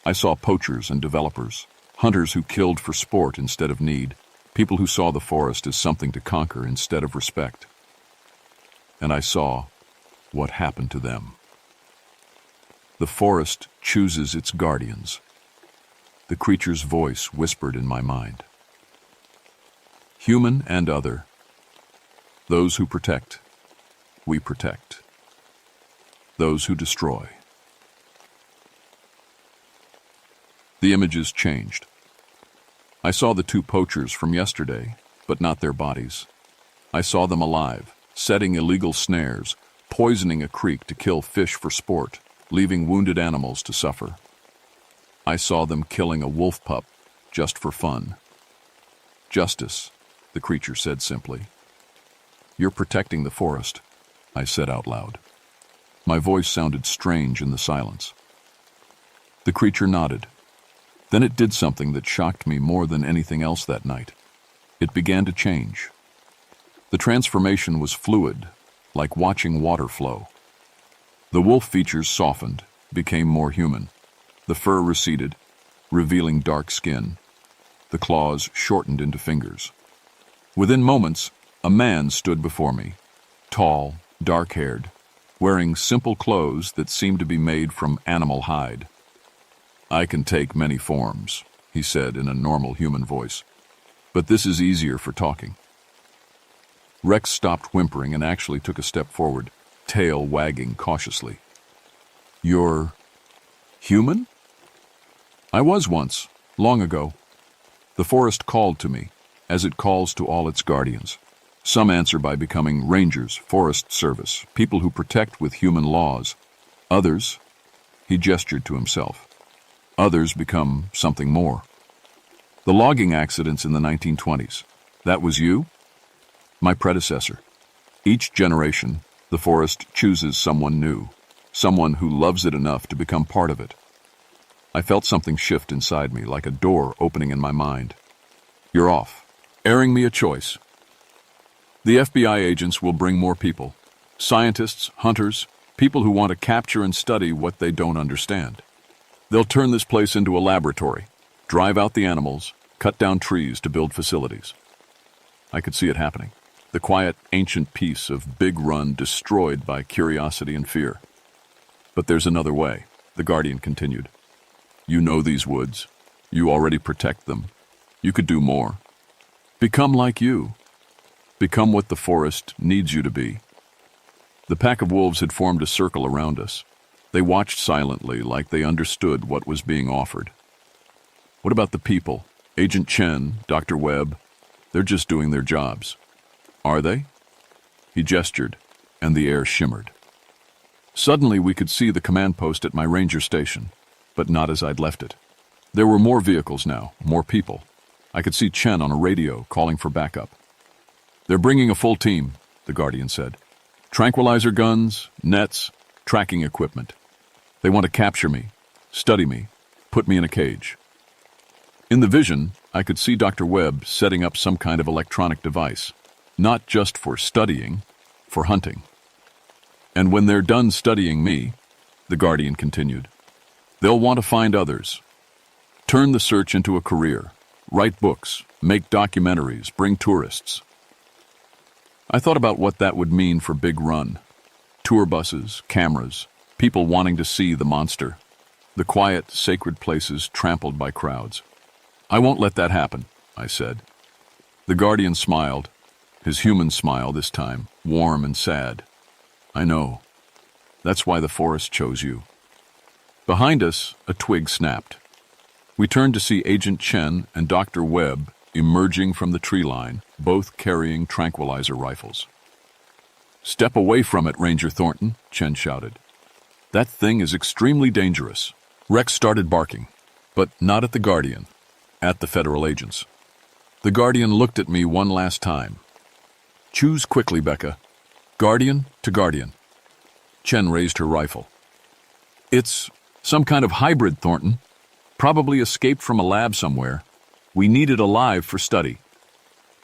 I saw poachers and developers, hunters who killed for sport instead of need, people who saw the forest as something to conquer instead of respect. And I saw what happened to them. The forest chooses its guardians. The creature's voice whispered in my mind. Human and other. Those who protect, we protect. Those who destroy. The images changed. I saw the two poachers from yesterday, but not their bodies. I saw them alive, setting illegal snares, poisoning a creek to kill fish for sport, leaving wounded animals to suffer. I saw them killing a wolf pup just for fun. Justice, the creature said simply. You're protecting the forest, I said out loud. My voice sounded strange in the silence. The creature nodded. Then it did something that shocked me more than anything else that night. It began to change. The transformation was fluid, like watching water flow. The wolf features softened, became more human. The fur receded, revealing dark skin. The claws shortened into fingers. Within moments, a man stood before me, tall, dark-haired, wearing simple clothes that seemed to be made from animal hide. I can take many forms, he said in a normal human voice, but this is easier for talking. Rex stopped whimpering and actually took a step forward, tail wagging cautiously. You're human? I was once, long ago. The forest called to me, as it calls to all its guardians. Some answer by becoming rangers, forest service, people who protect with human laws. Others, he gestured to himself. Others become something more. The logging accidents in the 1920s, that was you? My predecessor. Each generation, the forest chooses someone new, someone who loves it enough to become part of it. I felt something shift inside me, like a door opening in my mind. You're off, airing me a choice. The FBI agents will bring more people. Scientists, hunters, people who want to capture and study what they don't understand. They'll turn this place into a laboratory, drive out the animals, cut down trees to build facilities. I could see it happening. The quiet, ancient peace of Big Run destroyed by curiosity and fear. But there's another way, the Guardian continued. You know these woods. You already protect them. You could do more. Become like you. Become what the forest needs you to be. The pack of wolves had formed a circle around us. They watched silently, like they understood what was being offered. What about the people? Agent Chen, Dr. Webb, they're just doing their jobs. Are they? He gestured, and the air shimmered. Suddenly we could see the command post at my ranger station, but not as I'd left it. There were more vehicles now, more people. I could see Chen on a radio calling for backup. They're bringing a full team, the Guardian said. Tranquilizer guns, nets, tracking equipment. They want to capture me, study me, put me in a cage. In the vision, I could see Dr. Webb setting up some kind of electronic device, not just for studying, for hunting. And when they're done studying me, the Guardian continued, they'll want to find others. Turn the search into a career, write books, make documentaries, bring tourists. I thought about what that would mean for Big Run. Tour buses, cameras, people wanting to see the monster. The quiet, sacred places trampled by crowds. I won't let that happen, I said. The Guardian smiled, his human smile this time, warm and sad. I know. That's why the forest chose you. Behind us, a twig snapped. We turned to see Agent Chen and Dr. Webb emerging from the tree line, both carrying tranquilizer rifles. Step away from it, Ranger Thornton, Chen shouted. That thing is extremely dangerous. Rex started barking, but not at the Guardian, at the federal agents. The Guardian looked at me one last time. Choose quickly, Becca. Guardian to Guardian. Chen raised her rifle. It's Some kind of hybrid, Thornton. Probably escaped from a lab somewhere. We need it alive for study.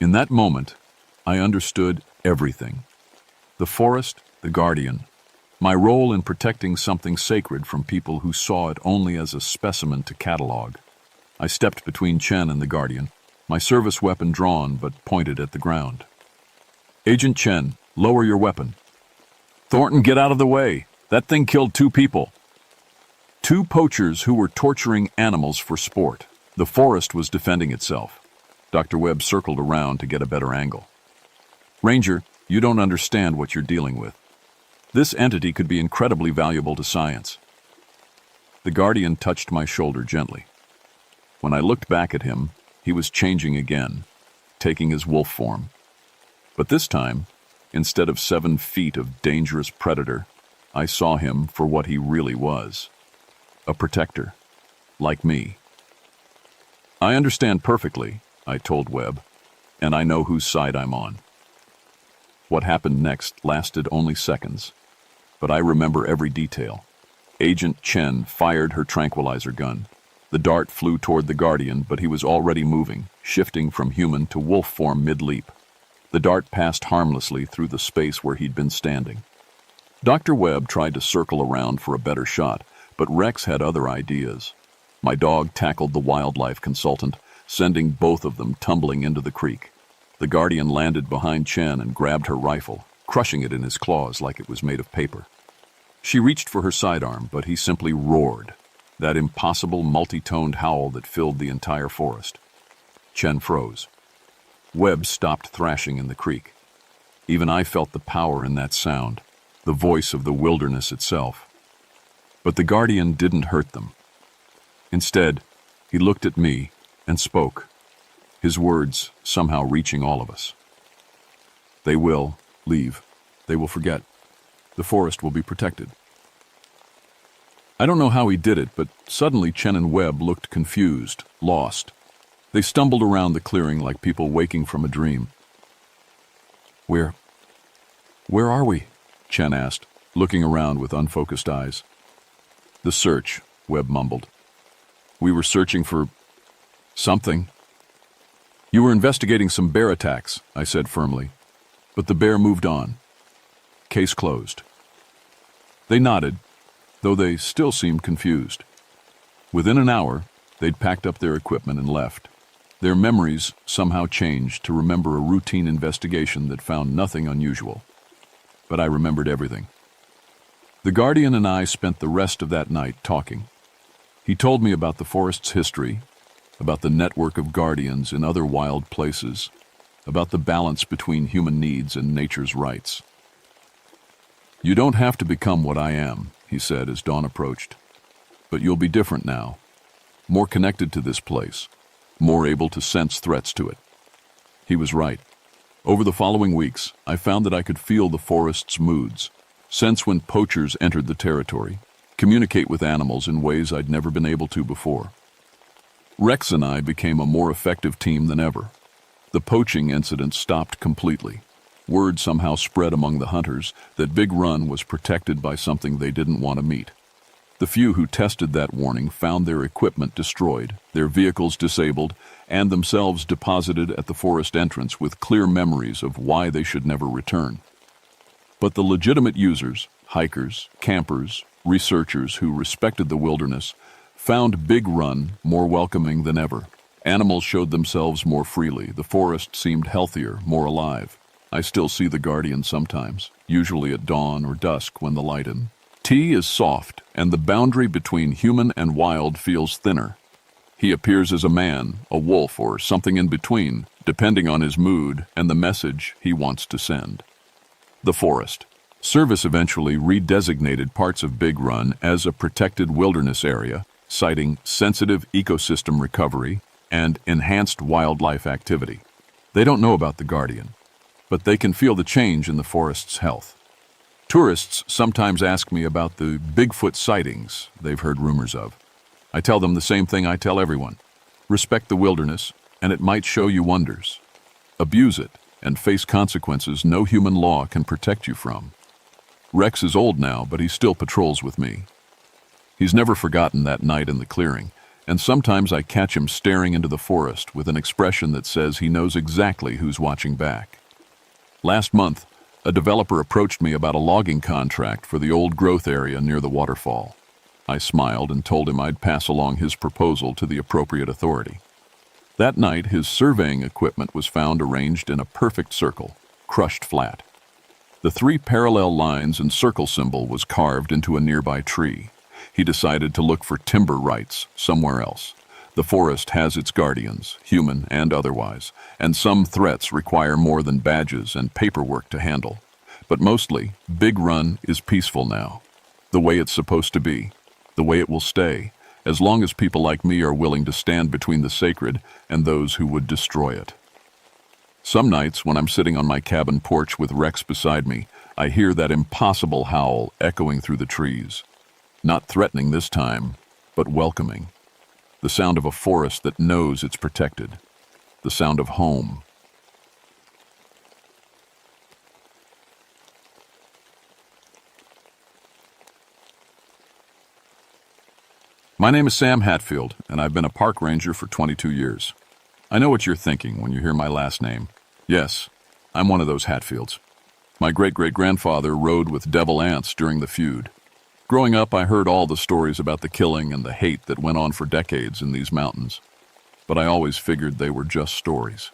In that moment, I understood everything. The forest, the guardian. My role in protecting something sacred from people who saw it only as a specimen to catalog. I stepped between Chen and the guardian, my service weapon drawn but pointed at the ground. Agent Chen, lower your weapon. Thornton, get out of the way. That thing killed 2 people. 2 poachers who were torturing animals for sport. The forest was defending itself. Dr. Webb circled around to get a better angle. Ranger, you don't understand what you're dealing with. This entity could be incredibly valuable to science. The guardian touched my shoulder gently. When I looked back at him, he was changing again, taking his wolf form. But this time, instead of 7 feet of dangerous predator, I saw him for what he really was. A protector, like me. I understand perfectly, I told Webb, and I know whose side I'm on. What happened next lasted only seconds, but I remember every detail. Agent Chen fired her tranquilizer gun. The dart flew toward the guardian, but he was already moving, shifting from human to wolf form mid-leap. The dart passed harmlessly through the space where he'd been standing. Dr. Webb tried to circle around for a better shot, but Rex had other ideas. My dog tackled the wildlife consultant, sending both of them tumbling into the creek. The guardian landed behind Chen and grabbed her rifle, crushing it in his claws like it was made of paper. She reached for her sidearm, but he simply roared, that impossible multi-toned howl that filled the entire forest. Chen froze. Webb stopped thrashing in the creek. Even I felt the power in that sound, the voice of the wilderness itself. But the guardian didn't hurt them. Instead, he looked at me and spoke, his words somehow reaching all of us. They will leave. They will forget. The forest will be protected. I don't know how he did it, but suddenly Chen and Webb looked confused, lost. They stumbled around the clearing like people waking from a dream. Where are we? Chen asked, looking around with unfocused eyes. The search, Webb mumbled. We were searching for something. You were investigating some bear attacks, I said firmly. But the bear moved on. Case closed. They nodded, though they still seemed confused. Within an hour, they'd packed up their equipment and left. Their memories somehow changed to remember a routine investigation that found nothing unusual. But I remembered everything. The guardian and I spent the rest of that night talking. He told me about the forest's history, about the network of guardians in other wild places, about the balance between human needs and nature's rights. You don't have to become what I am, he said as dawn approached. But you'll be different now, more connected to this place, more able to sense threats to it. He was right. Over the following weeks, I found that I could feel the forest's moods, sense when poachers entered the territory, communicate with animals in ways I'd never been able to before. Rex and I became a more effective team than ever. The poaching incident stopped completely. Word somehow spread among the hunters that Big Run was protected by something they didn't want to meet. The few who tested that warning found their equipment destroyed, their vehicles disabled, and themselves deposited at the forest entrance with clear memories of why they should never return. But the legitimate users, hikers, campers, researchers who respected the wilderness, found Big Run more welcoming than ever. Animals showed themselves more freely. The forest seemed healthier, more alive. I still see the guardian sometimes, usually at dawn or dusk when the light in. Tea is soft, and the boundary between human and wild feels thinner. He appears as a man, a wolf, or something in between, depending on his mood and the message he wants to send. The forest. Service eventually redesignated parts of Big Run as a protected wilderness area, citing sensitive ecosystem recovery and enhanced wildlife activity. They don't know about the guardian, but they can feel the change in the forest's health. Tourists sometimes ask me about the Bigfoot sightings they've heard rumors of. I tell them the same thing I tell everyone. Respect the wilderness, and it might show you wonders. Abuse it, and face consequences no human law can protect you from. Rex is old now, but he still patrols with me. He's never forgotten that night in the clearing, and sometimes I catch him staring into the forest with an expression that says he knows exactly who's watching back. Last month, a developer approached me about a logging contract for the old growth area near the waterfall. I smiled and told him I'd pass along his proposal to the appropriate authority. That night, his surveying equipment was found arranged in a perfect circle, crushed flat. The 3 parallel lines and circle symbol was carved into a nearby tree. He decided to look for timber rights somewhere else. The forest has its guardians, human and otherwise, and some threats require more than badges and paperwork to handle. But mostly, Big Run is peaceful now. The way it's supposed to be. The way it will stay, as long as people like me are willing to stand between the sacred and those who would destroy it. Some nights, when I'm sitting on my cabin porch with Rex beside me, I hear that impossible howl echoing through the trees. Not threatening this time, but welcoming. The sound of a forest that knows it's protected. The sound of home. My name is Sam Hatfield, and I've been a park ranger for 22 years. I know what you're thinking when you hear my last name. Yes, I'm one of those Hatfields. My great-great-grandfather rode with devil ants during the feud. Growing up, I heard all the stories about the killing and the hate that went on for decades in these mountains. But I always figured they were just stories.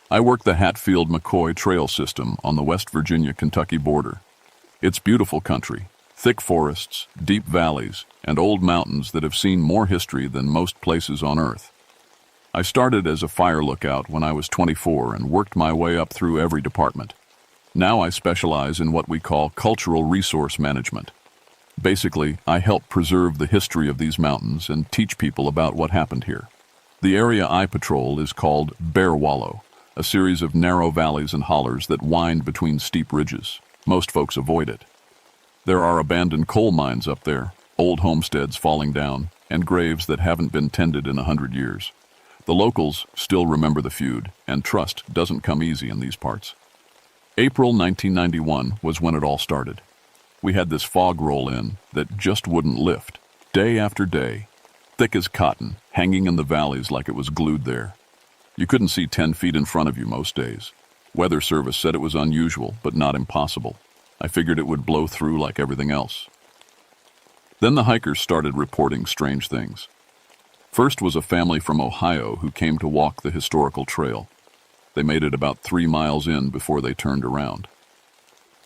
I work the Hatfield-McCoy Trail System on the West Virginia-Kentucky border. It's beautiful country. Thick forests, deep valleys, and old mountains that have seen more history than most places on Earth. I started as a fire lookout when I was 24 and worked my way up through every department. Now I specialize in what we call cultural resource management. Basically, I help preserve the history of these mountains and teach people about what happened here. The area I patrol is called Bear Wallow, a series of narrow valleys and hollers that wind between steep ridges. Most folks avoid it. There are abandoned coal mines up there, old homesteads falling down, and graves that haven't been tended in 100 years. The locals still remember the feud, and trust doesn't come easy in these parts. April 1991 was when it all started. We had this fog roll in that just wouldn't lift, day after day, thick as cotton, hanging in the valleys like it was glued there. You couldn't see 10 feet in front of you most days. Weather Service said it was unusual, but not impossible. I figured it would blow through like everything else. Then the hikers started reporting strange things. First was a family from Ohio who came to walk the historical trail. They made it about 3 miles in before they turned around.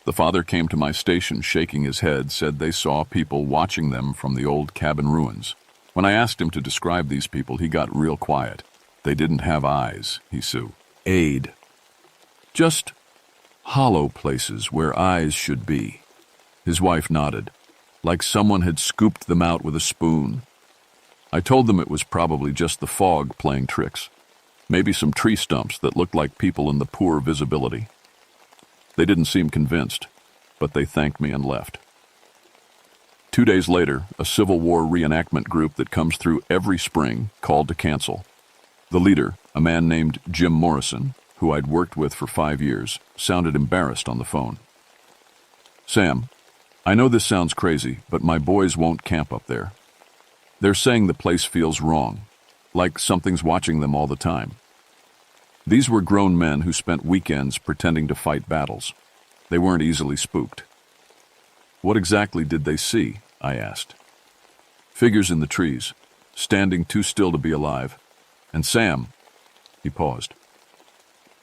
The father came to my station shaking his head, said they saw people watching them from the old cabin ruins. When I asked him to describe these people, he got real quiet. They didn't have eyes, he said. Just hollow places where eyes should be. His wife nodded, like someone had scooped them out with a spoon. I told them it was probably just the fog playing tricks. Maybe some tree stumps that looked like people in the poor visibility. They didn't seem convinced, but they thanked me and left. 2 days later, a Civil War reenactment group that comes through every spring called to cancel. The leader, a man named Jim Morrison, who I'd worked with for 5 years, sounded embarrassed on the phone. Sam, I know this sounds crazy, but my boys won't camp up there. They're saying the place feels wrong, like something's watching them all the time. These were grown men who spent weekends pretending to fight battles. They weren't easily spooked. What exactly did they see? I asked. Figures in the trees, standing too still to be alive. And Sam, he paused.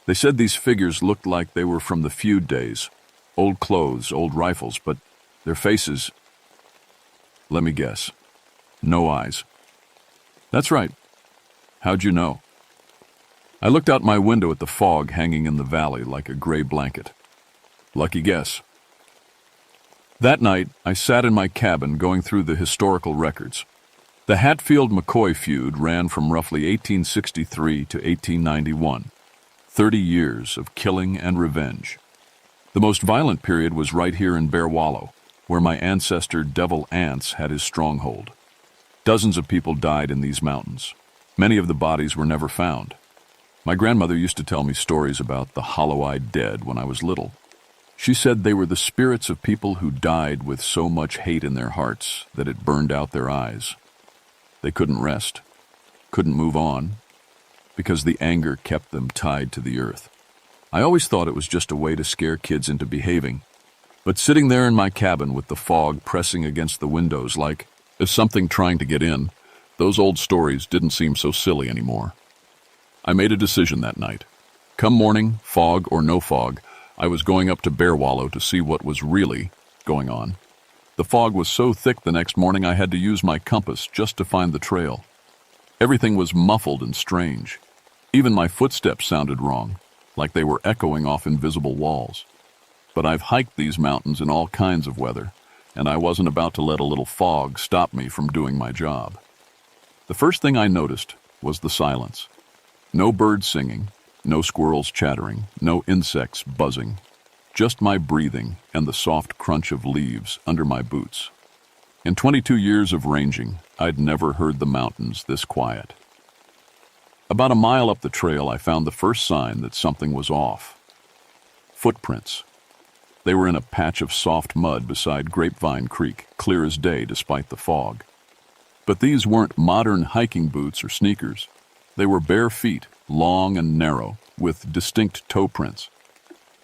They said these figures looked like they were from the feud days. Old clothes, old rifles, but their faces... Let me guess. No eyes. That's right. How'd you know? I looked out my window at the fog hanging in the valley like a gray blanket. Lucky guess. That night, I sat in my cabin going through the historical records. The Hatfield-McCoy feud ran from roughly 1863 to 1891. 30 years of killing and revenge. The most violent period was right here in Bear Wallow, where my ancestor Devil Ants had his stronghold. Dozens of people died in these mountains. Many of the bodies were never found. My grandmother used to tell me stories about the hollow-eyed dead when I was little. She said they were the spirits of people who died with so much hate in their hearts that it burned out their eyes. They couldn't rest, couldn't move on, because the anger kept them tied to the earth. I always thought it was just a way to scare kids into behaving, but sitting there in my cabin with the fog pressing against the windows like as something trying to get in, those old stories didn't seem so silly anymore. I made a decision that night. Come morning, fog or no fog, I was going up to Bear Wallow to see what was really going on. The fog was so thick the next morning I had to use my compass just to find the trail. Everything was muffled and strange. Even my footsteps sounded wrong, like they were echoing off invisible walls. But I've hiked these mountains in all kinds of weather, and I wasn't about to let a little fog stop me from doing my job. The first thing I noticed was the silence. No birds singing, no squirrels chattering, no insects buzzing. Just my breathing and the soft crunch of leaves under my boots. In 22 years of ranging, I'd never heard the mountains this quiet. About a mile up the trail, I found the first sign that something was off. Footprints. They were in a patch of soft mud beside Grapevine Creek, clear as day despite the fog. But these weren't modern hiking boots or sneakers. They were bare feet, long and narrow, with distinct toe prints.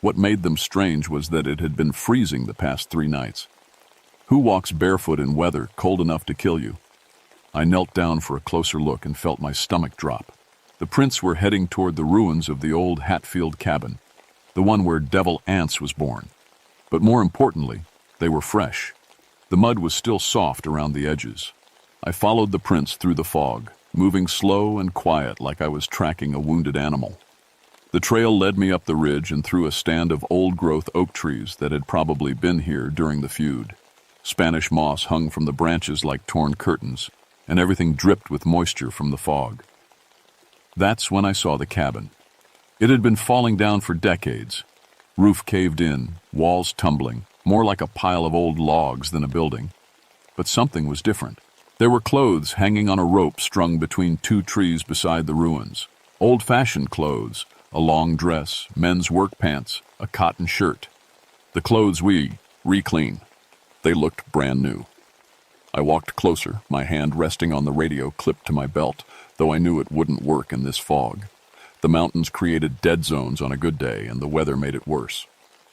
What made them strange was that it had been freezing the past 3 nights. Who walks barefoot in weather cold enough to kill you? I knelt down for a closer look and felt my stomach drop. The prints were heading toward the ruins of the old Hatfield cabin, the one where Devil Anse was born. But more importantly, they were fresh. The mud was still soft around the edges. I followed the prints through the fog, moving slow and quiet like I was tracking a wounded animal. The trail led me up the ridge and through a stand of old-growth oak trees that had probably been here during the feud. Spanish moss hung from the branches like torn curtains, and everything dripped with moisture from the fog. That's when I saw the cabin. It had been falling down for decades. Roof caved in, walls tumbling, more like a pile of old logs than a building. But something was different. There were clothes hanging on a rope strung between 2 trees beside the ruins. Old-fashioned clothes, a long dress, men's work pants, a cotton shirt. The clothes we re-clean. They looked brand new. I walked closer, my hand resting on the radio clipped to my belt, though I knew it wouldn't work in this fog. The mountains created dead zones on a good day, and the weather made it worse.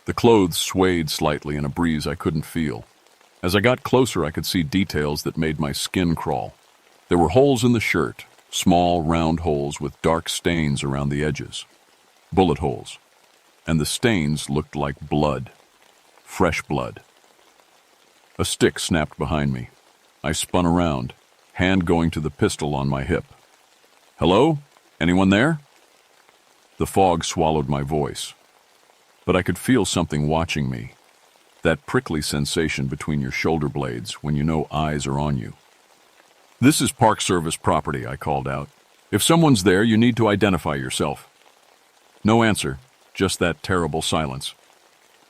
The clothes swayed slightly in a breeze I couldn't feel. As I got closer, I could see details that made my skin crawl. There were holes in the shirt, small, round holes with dark stains around the edges. Bullet holes. And the stains looked like blood. Fresh blood. A stick snapped behind me. I spun around, hand going to the pistol on my hip. "Hello? Anyone there?" The fog swallowed my voice. But I could feel something watching me. That prickly sensation between your shoulder blades when you know eyes are on you. "This is Park Service property," I called out. "If someone's there, you need to identify yourself." No answer, just that terrible silence.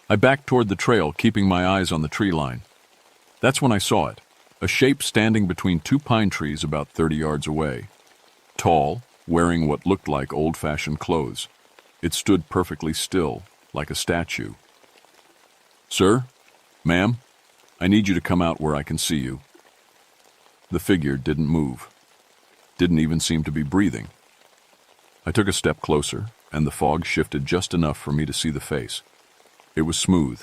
I backed toward the trail, keeping my eyes on the tree line. That's when I saw it, a shape standing between 2 pine trees about 30 yards away. Tall, wearing what looked like old-fashioned clothes. It stood perfectly still, like a statue. "Sir? Ma'am? I need you to come out where I can see you." The figure didn't move. Didn't even seem to be breathing. I took a step closer, and the fog shifted just enough for me to see the face. It was smooth.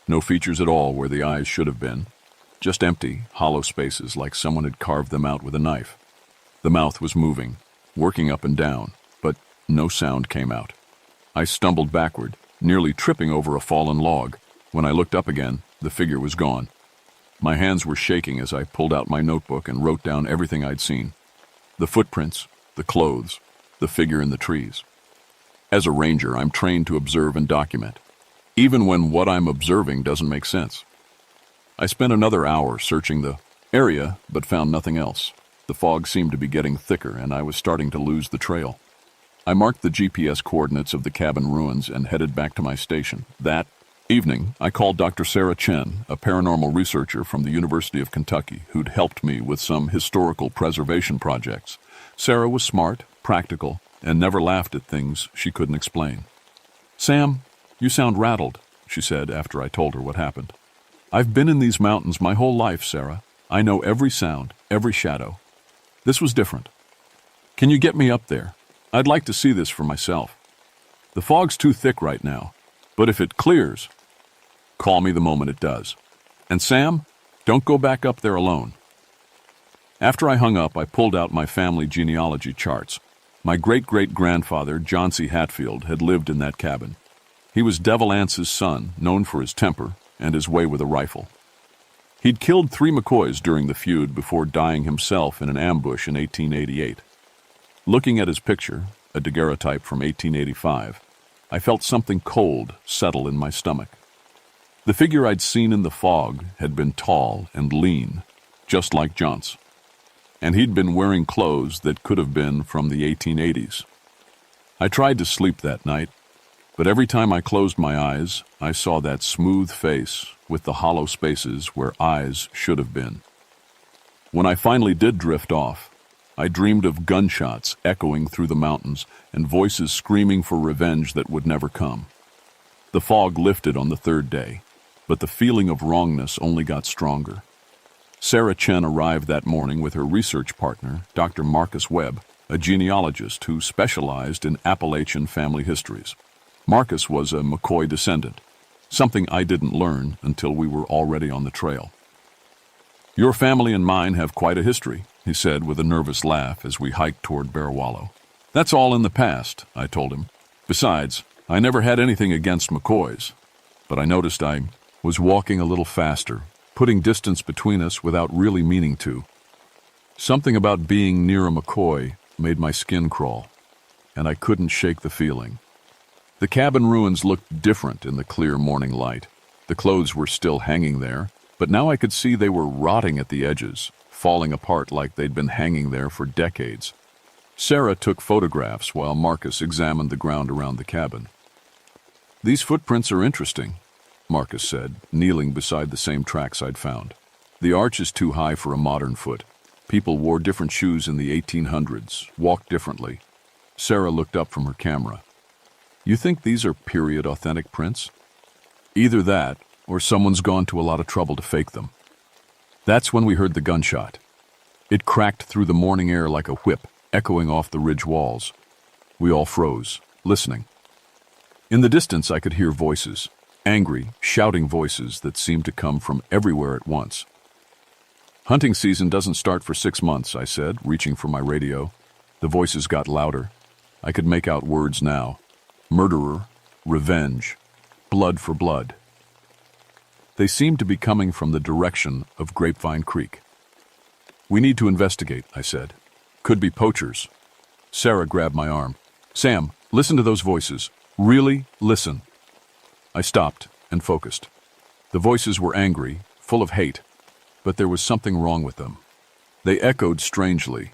No features at all where the eyes should have been. Just empty, hollow spaces like someone had carved them out with a knife. The mouth was moving, working up and down, but no sound came out. I stumbled backward, nearly tripping over a fallen log. When I looked up again, the figure was gone. My hands were shaking as I pulled out my notebook and wrote down everything I'd seen. The footprints, the clothes, the figure in the trees. As a ranger, I'm trained to observe and document, even when what I'm observing doesn't make sense. I spent another hour searching the area, but found nothing else. The fog seemed to be getting thicker, and I was starting to lose the trail. I marked the GPS coordinates of the cabin ruins and headed back to my station. That evening, I called Dr. Sarah Chen, a paranormal researcher from the University of Kentucky, who'd helped me with some historical preservation projects. Sarah was smart, practical, and never laughed at things she couldn't explain. "Sam, you sound rattled," she said after I told her what happened. "I've been in these mountains my whole life, Sarah. I know every sound, every shadow. This was different. Can you get me up there? I'd like to see this for myself. The fog's too thick right now, but if it clears, call me the moment it does. And Sam, don't go back up there alone." After I hung up, I pulled out my family genealogy charts. My great-great-grandfather, John C. Hatfield, had lived in that cabin. He was Devil Anse's son, known for his temper and his way with a rifle. He'd killed 3 McCoys during the feud before dying himself in an ambush in 1888. Looking at his picture, a daguerreotype from 1885, I felt something cold settle in my stomach. The figure I'd seen in the fog had been tall and lean, just like John's. And he'd been wearing clothes that could have been from the 1880s. I tried to sleep that night, but every time I closed my eyes, I saw that smooth face with the hollow spaces where eyes should have been. When I finally did drift off, I dreamed of gunshots echoing through the mountains and voices screaming for revenge that would never come. The fog lifted on the 3rd day, but the feeling of wrongness only got stronger. Sarah Chen arrived that morning with her research partner, Dr. Marcus Webb, a genealogist who specialized in Appalachian family histories. Marcus was a McCoy descendant, something I didn't learn until we were already on the trail. "Your family and mine have quite a history," he said with a nervous laugh as we hiked toward Bear Wallow. "That's all in the past," I told him. "Besides, I never had anything against McCoys." But I noticed I was walking a little faster, putting distance between us without really meaning to. Something about being near a McCoy made my skin crawl, and I couldn't shake the feeling. The cabin ruins looked different in the clear morning light. The clothes were still hanging there, but now I could see they were rotting at the edges, falling apart like they'd been hanging there for decades. Sarah took photographs while Marcus examined the ground around the cabin. "These footprints are interesting," Marcus said, kneeling beside the same tracks I'd found. "The arch is too high for a modern foot. People wore different shoes in the 1800s, walked differently." Sarah looked up from her camera. "You think these are period authentic prints?" "Either that, or someone's gone to a lot of trouble to fake them." That's when we heard the gunshot. It cracked through the morning air like a whip, echoing off the ridge walls. We all froze, listening. In the distance I could hear voices, angry, shouting voices that seemed to come from everywhere at once. "Hunting season doesn't start for 6 months," I said, reaching for my radio. The voices got louder. I could make out words now. Murderer, revenge, blood for blood. They seemed to be coming from the direction of Grapevine Creek. "We need to investigate," I said. "Could be poachers." Sarah grabbed my arm. "Sam, listen to those voices. Really listen." I stopped and focused. The voices were angry, full of hate, but there was something wrong with them. They echoed strangely,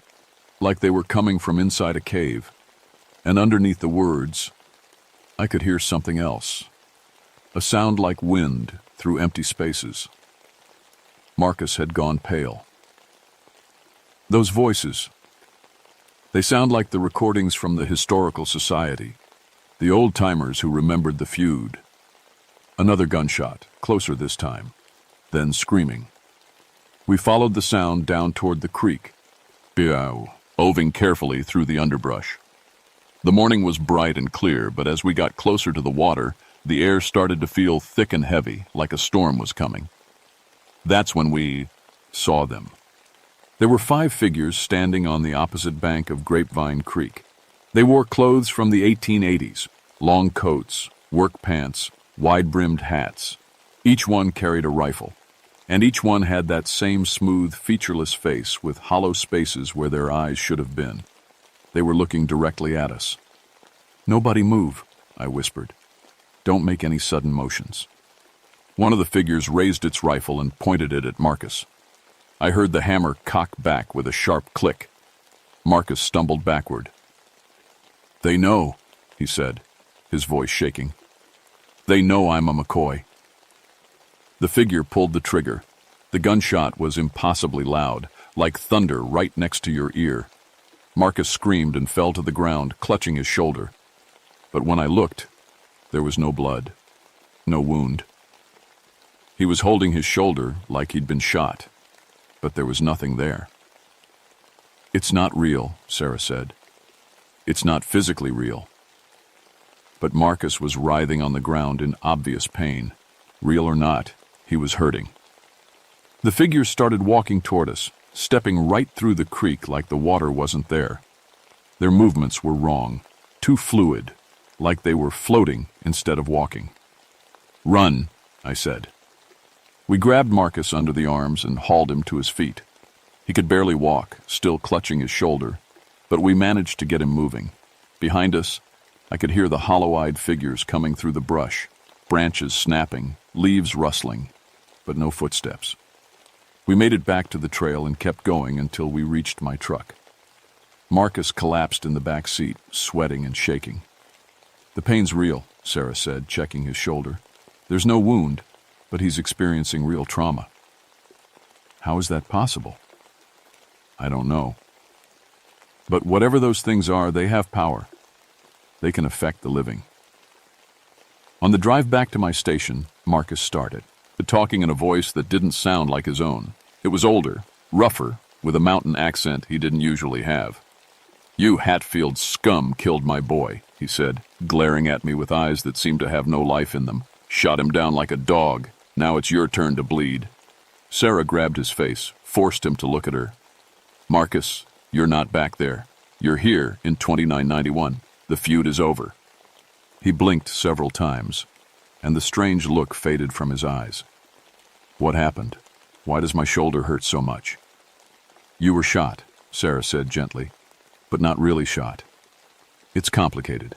like they were coming from inside a cave, and underneath the words, I could hear something else, a sound like wind through empty spaces. Marcus had gone pale. "Those voices, they sound like the recordings from the Historical Society, the old-timers who remembered the feud." Another gunshot, closer this time, then screaming. We followed the sound down toward the creek, oving carefully through the underbrush. The morning was bright and clear, but as we got closer to the water, the air started to feel thick and heavy, like a storm was coming. That's when we saw them. There were 5 figures standing on the opposite bank of Grapevine Creek. They wore clothes from the 1880s, long coats, work pants, wide-brimmed hats. Each one carried a rifle, and each one had that same smooth, featureless face with hollow spaces where their eyes should have been. They were looking directly at us. "Nobody move," I whispered. "Don't make any sudden motions." One of the figures raised its rifle and pointed it at Marcus. I heard the hammer cock back with a sharp click. Marcus stumbled backward. "They know," he said, his voice shaking. "They know I'm a McCoy." The figure pulled the trigger. The gunshot was impossibly loud, like thunder right next to your ear. Marcus screamed and fell to the ground, clutching his shoulder. But when I looked, there was no blood. No wound. He was holding his shoulder like he'd been shot, but there was nothing there. It's not real, Sarah said. It's not physically real. But Marcus was writhing on the ground in obvious pain. Real or not, he was hurting. The figures started walking toward us, stepping right through the creek like the water wasn't there. Their movements were wrong, too fluid, like they were floating instead of walking. "Run," I said. We grabbed Marcus under the arms and hauled him to his feet. He could barely walk, still clutching his shoulder, but we managed to get him moving. Behind us, I could hear the hollow-eyed figures coming through the brush, branches snapping, leaves rustling, but no footsteps. We made it back to the trail and kept going until we reached my truck. Marcus collapsed in the back seat, sweating and shaking. "The pain's real," Sarah said, checking his shoulder. "There's no wound, but he's experiencing real trauma." "How is that possible?" "I don't know. But whatever those things are, they have power. They can affect the living." On the drive back to my station, Marcus started, talking in a voice that didn't sound like his own. It was older, rougher, with a mountain accent he didn't usually have. "You Hatfield scum killed my boy," he said, glaring at me with eyes that seemed to have no life in them. "Shot him down like a dog. Now it's your turn to bleed." Sarah grabbed his face, forced him to look at her. "Marcus, you're not back there. You're here in 2991. The feud is over." He blinked several times, and the strange look faded from his eyes. "What happened? Why does my shoulder hurt so much?" "You were shot," Sarah said gently, "but not really shot. It's complicated."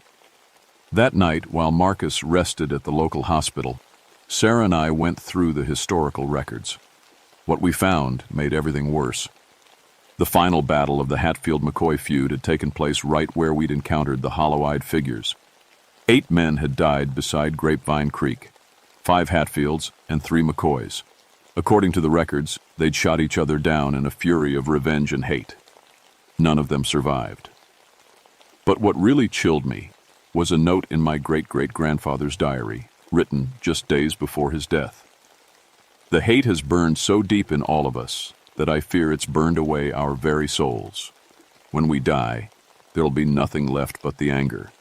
That night, while Marcus rested at the local hospital, Sarah and I went through the historical records. What we found made everything worse. The final battle of the Hatfield-McCoy feud had taken place right where we'd encountered the hollow-eyed figures. 8 men had died beside Grapevine Creek, 5 Hatfields and 3 McCoys. According to the records, they'd shot each other down in a fury of revenge and hate. None of them survived. But what really chilled me was a note in my great-great-grandfather's diary, written just days before his death. "The hate has burned so deep in all of us that I fear it's burned away our very souls. When we die, there'll be nothing left but the anger.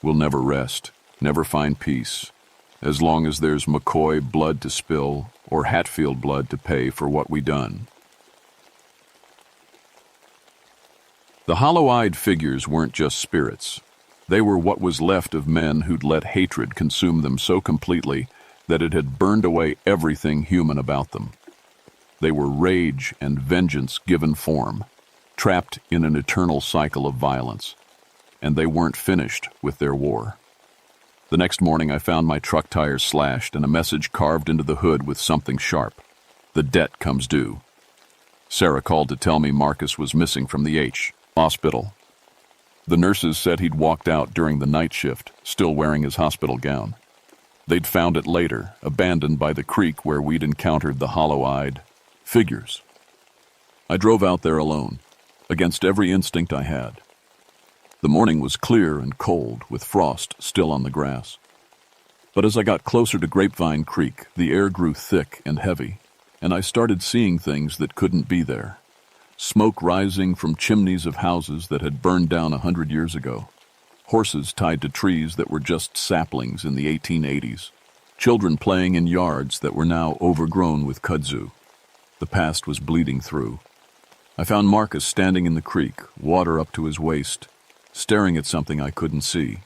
We'll never rest, never find peace, as long as there's McCoy blood to spill or Hatfield blood to pay for what we done." The hollow-eyed figures weren't just spirits. They were what was left of men who'd let hatred consume them so completely that it had burned away everything human about them. They were rage and vengeance given form, trapped in an eternal cycle of violence, and they weren't finished with their war. The next morning I found my truck tires slashed and a message carved into the hood with something sharp. "The debt comes due." Sarah called to tell me Marcus was missing from the hospital. The nurses said he'd walked out during the night shift, still wearing his hospital gown. They'd found it later, abandoned by the creek where we'd encountered the hollow-eyed figures. I drove out there alone, against every instinct I had. The morning was clear and cold, with frost still on the grass. But as I got closer to Grapevine Creek, the air grew thick and heavy, and I started seeing things that couldn't be there. Smoke rising from chimneys of houses that had burned down 100 years ago. Horses tied to trees that were just saplings in the 1880s. Children playing in yards that were now overgrown with kudzu. The past was bleeding through. I found Marcus standing in the creek, water up to his waist, staring at something I couldn't see.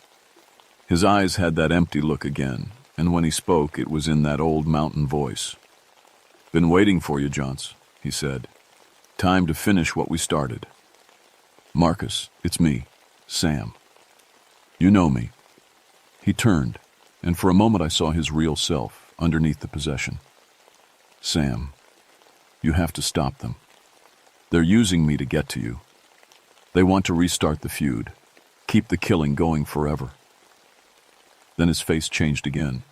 His eyes had that empty look again, and when he spoke, it was in that old mountain voice. "Been waiting for you, Johns," he said. "Time to finish what we started." "Marcus, it's me, Sam. You know me." He turned, and for a moment I saw his real self underneath the possession. "Sam, you have to stop them. They're using me to get to you. They want to restart the feud, keep the killing going forever." Then his face changed again,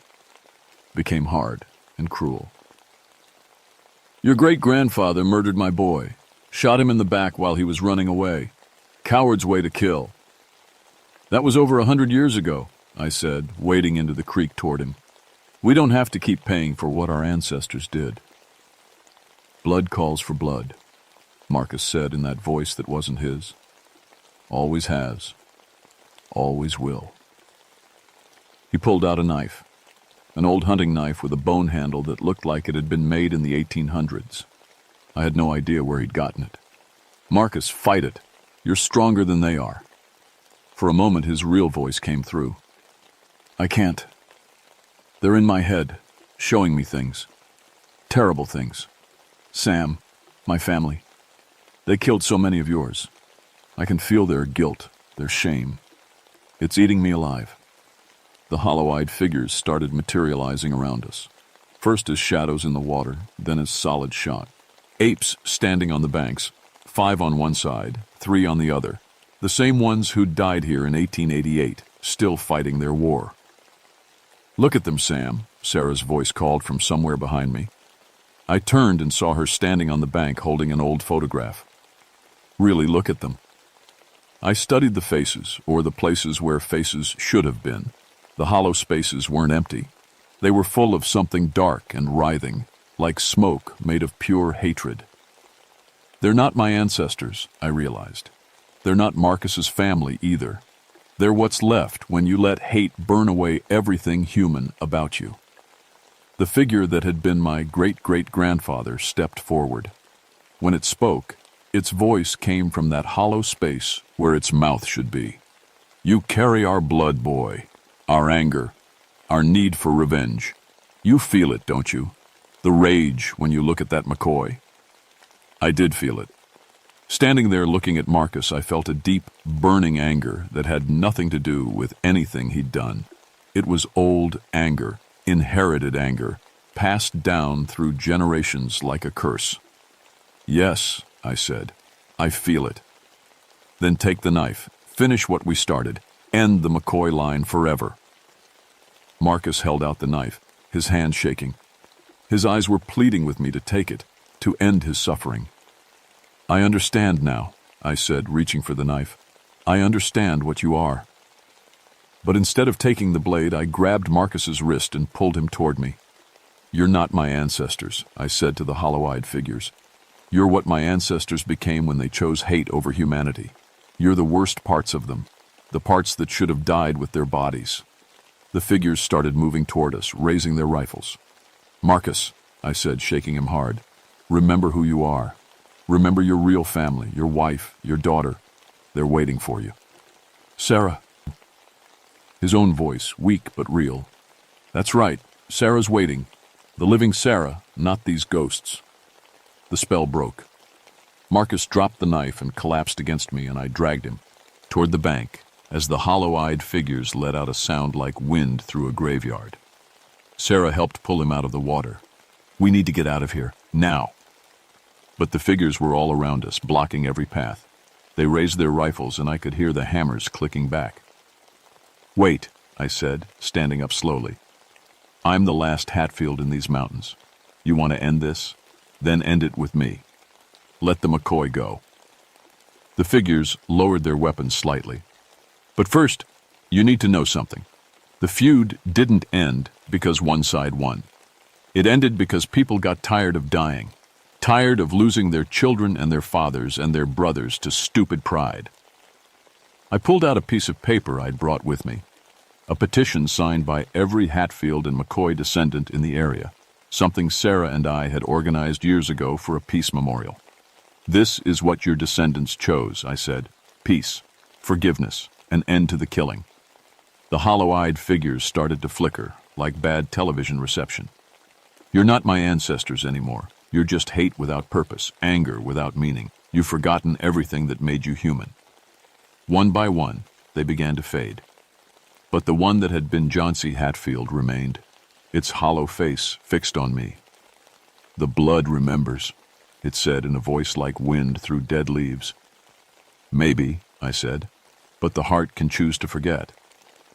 became hard and cruel. "Your great-grandfather murdered my boy, shot him in the back while he was running away. Coward's way to kill." "That was over 100 years ago," I said, wading into the creek toward him. We don't have to keep paying for what our ancestors did. Blood calls for blood, Marcus said in that voice that wasn't his. Always has. Always will. He pulled out a knife, an old hunting knife with a bone handle that looked like it had been made in the 1800s. I had no idea where he'd gotten it. Marcus, fight it. You're stronger than they are. For a moment, his real voice came through. I can't. They're in my head, showing me things. Terrible things. Sam, my family. They killed so many of yours. I can feel their guilt, their shame. It's eating me alive. The hollow-eyed figures started materializing around us. First as shadows in the water, then as solid shot. Apes standing on the banks, 5 on one side, 3 on the other. The same ones who'd died here in 1888, still fighting their war. Look at them, Sam, Sarah's voice called from somewhere behind me. I turned and saw her standing on the bank holding an old photograph. Really look at them. I studied the faces, or the places where faces should have been. The hollow spaces weren't empty. They were full of something dark and writhing, like smoke made of pure hatred. They're not my ancestors, I realized. They're not Marcus's family either. They're what's left when you let hate burn away everything human about you. The figure that had been my great-great-grandfather stepped forward. When it spoke, its voice came from that hollow space where its mouth should be. You carry our blood, boy, our anger, our need for revenge. You feel it, don't you? The rage when you look at that McCoy. I did feel it. Standing there looking at Marcus, I felt a deep, burning anger that had nothing to do with anything he'd done. It was old anger, inherited anger, passed down through generations like a curse. Yes, I said, I feel it. Then take the knife, finish what we started, end the McCoy line forever. Marcus held out the knife, his hand shaking. His eyes were pleading with me to take it, to end his suffering. I understand now, I said, reaching for the knife. I understand what you are. But instead of taking the blade, I grabbed Marcus's wrist and pulled him toward me. You're not my ancestors, I said to the hollow-eyed figures. You're what my ancestors became when they chose hate over humanity. You're the worst parts of them, the parts that should have died with their bodies. The figures started moving toward us, raising their rifles. Marcus, I said, shaking him hard, remember who you are. Remember your real family, your wife, your daughter. They're waiting for you. Sarah. His own voice, weak but real. That's right, Sarah's waiting. The living Sarah, not these ghosts. The spell broke. Marcus dropped the knife and collapsed against me, and I dragged him toward the bank as the hollow-eyed figures let out a sound like wind through a graveyard. Sarah helped pull him out of the water. We need to get out of here, now. But the figures were all around us, blocking every path. They raised their rifles, and I could hear the hammers clicking back. Wait, I said, standing up slowly. I'm the last Hatfield in these mountains. You want to end this? Then end it with me. Let the McCoy go. The figures lowered their weapons slightly. But first, you need to know something. The feud didn't end because one side won. It ended because people got tired of dying. Tired of losing their children and their fathers and their brothers to stupid pride. I pulled out a piece of paper I'd brought with me, a petition signed by every Hatfield and McCoy descendant in the area, something Sarah and I had organized years ago for a peace memorial. This is what your descendants chose, I said. Peace, forgiveness, an end to the killing. The hollow-eyed figures started to flicker, like bad television reception. You're not my ancestors anymore. You're just hate without purpose, anger without meaning. You've forgotten everything that made you human. One by one, they began to fade. But the one that had been John C. Hatfield remained, its hollow face fixed on me. The blood remembers, it said in a voice like wind through dead leaves. Maybe, I said, but the heart can choose to forget.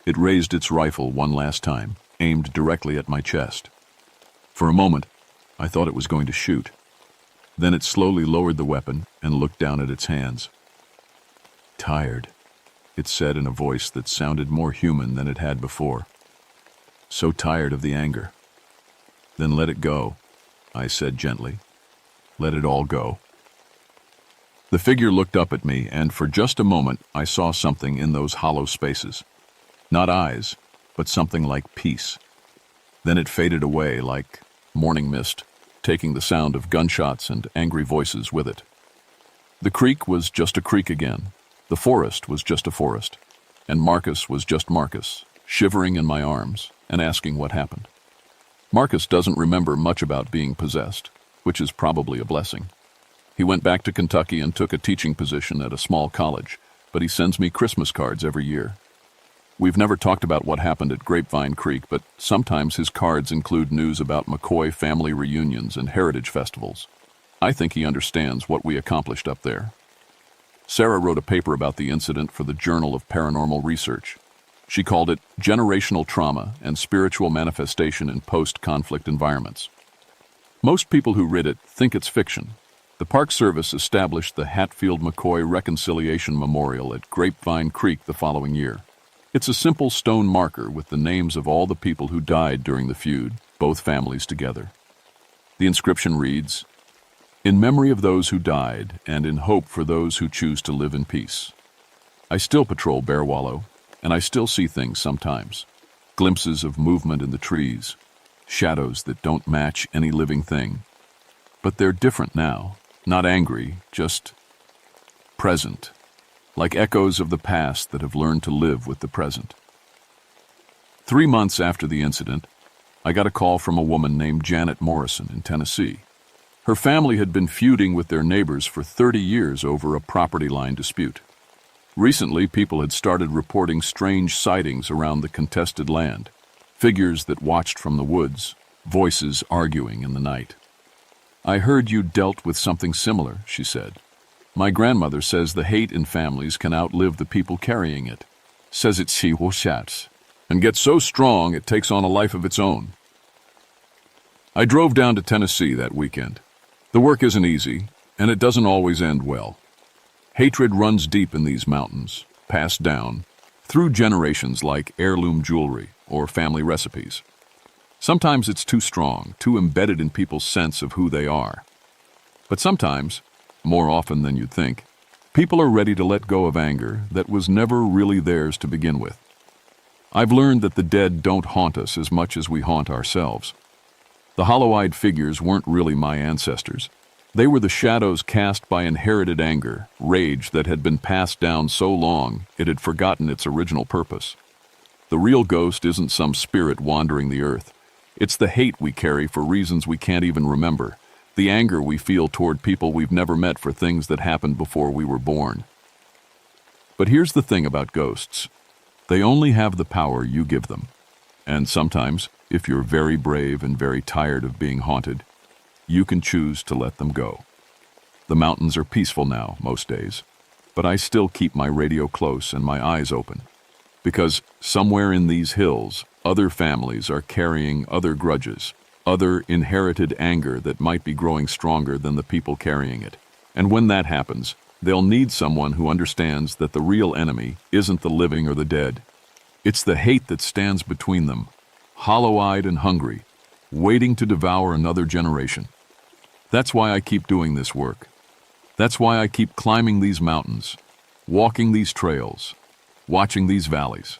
It raised its rifle one last time, aimed directly at my chest. For a moment, I thought it was going to shoot. Then it slowly lowered the weapon and looked down at its hands. Tired, it said in a voice that sounded more human than it had before. So tired of the anger, Then let it go, I said gently. Let it all go. The figure looked up at me, and for just a moment I saw something in those hollow spaces. Not eyes, but something like peace. Then it faded away like morning mist, taking the sound of gunshots and angry voices with it. The creek was just a creek again. The forest was just a forest. And Marcus was just Marcus, shivering in my arms and asking what happened. Marcus doesn't remember much about being possessed, which is probably a blessing. He went back to Kentucky and took a teaching position at a small college, but he sends me Christmas cards every year. We've never talked about what happened at Grapevine Creek, but sometimes his cards include news about McCoy family reunions and heritage festivals. I think he understands what we accomplished up there. Sarah wrote a paper about the incident for the Journal of Paranormal Research. She called it Generational Trauma and Spiritual Manifestation in Post-Conflict Environments. Most people who read it think it's fiction. The Park Service established the Hatfield-McCoy Reconciliation Memorial at Grapevine Creek the following year. It's a simple stone marker with the names of all the people who died during the feud, both families together. The inscription reads, "In memory of those who died and in hope for those who choose to live in peace." I still patrol Bear Wallow, and I still see things sometimes. Glimpses of movement in the trees, shadows that don't match any living thing. But they're different now, not angry, just present. Like echoes of the past that have learned to live with the present. 3 months after the incident, I got a call from a woman named Janet Morrison in Tennessee. Her family had been feuding with their neighbors for 30 years over a property line dispute. Recently, people had started reporting strange sightings around the contested land, figures that watched from the woods, voices arguing in the night. "I heard you dealt with something similar," she said. "My grandmother says the hate in families can outlive the people carrying it. Says it's she who shouts, and gets so strong it takes on a life of its own." I drove down to Tennessee that weekend. The work isn't easy, and it doesn't always end well. Hatred runs deep in these mountains, passed down, through generations like heirloom jewelry or family recipes. Sometimes it's too strong, too embedded in people's sense of who they are. But sometimes, more often than you'd think, people are ready to let go of anger that was never really theirs to begin with. I've learned that the dead don't haunt us as much as we haunt ourselves. The hollow-eyed figures weren't really my ancestors. They were the shadows cast by inherited anger, rage that had been passed down so long it had forgotten its original purpose. The real ghost isn't some spirit wandering the earth. It's the hate we carry for reasons we can't even remember, the anger we feel toward people we've never met for things that happened before we were born. But here's the thing about ghosts. They only have the power you give them. And sometimes, if you're very brave and very tired of being haunted, you can choose to let them go. The mountains are peaceful now, most days, but I still keep my radio close and my eyes open. Because somewhere in these hills, other families are carrying other grudges, other inherited anger that might be growing stronger than the people carrying it. And when that happens, they'll need someone who understands that the real enemy isn't the living or the dead. It's the hate that stands between them, hollow-eyed and hungry, waiting to devour another generation. That's why I keep doing this work. That's why I keep climbing these mountains, walking these trails, watching these valleys.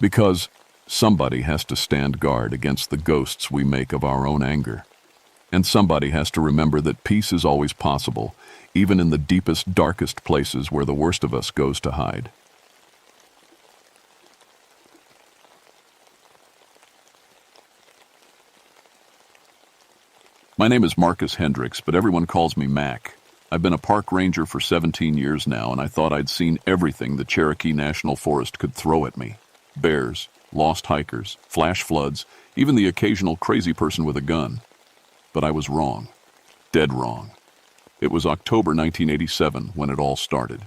Because somebody has to stand guard against the ghosts we make of our own anger. And somebody has to remember that peace is always possible, even in the deepest, darkest places where the worst of us goes to hide. My name is Marcus Hendricks, but everyone calls me Mac. I've been a park ranger for 17 years now, and I thought I'd seen everything the Cherokee National Forest could throw at me. Bears, lost hikers, flash floods, even the occasional crazy person with a gun. But I was wrong. Dead wrong. It was October 1987 when it all started.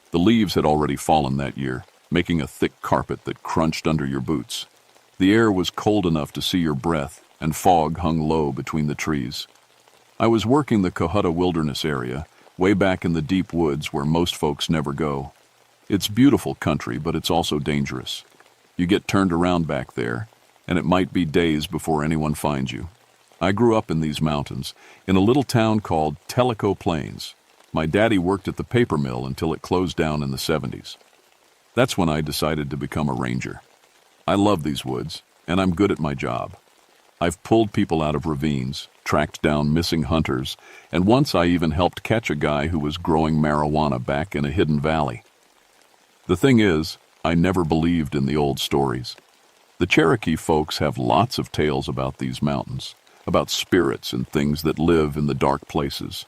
The leaves had already fallen that year, making a thick carpet that crunched under your boots. The air was cold enough to see your breath, and fog hung low between the trees. I was working the Cohutta Wilderness area, way back in the deep woods where most folks never go. It's beautiful country, but it's also dangerous. You get turned around back there, and it might be days before anyone finds you. I grew up in these mountains, in a little town called Tellico Plains. My daddy worked at the paper mill until it closed down in the 70s. That's when I decided to become a ranger. I love these woods, and I'm good at my job. I've pulled people out of ravines, tracked down missing hunters, and once I even helped catch a guy who was growing marijuana back in a hidden valley. The thing is, I never believed in the old stories. The Cherokee folks have lots of tales about these mountains, about spirits and things that live in the dark places.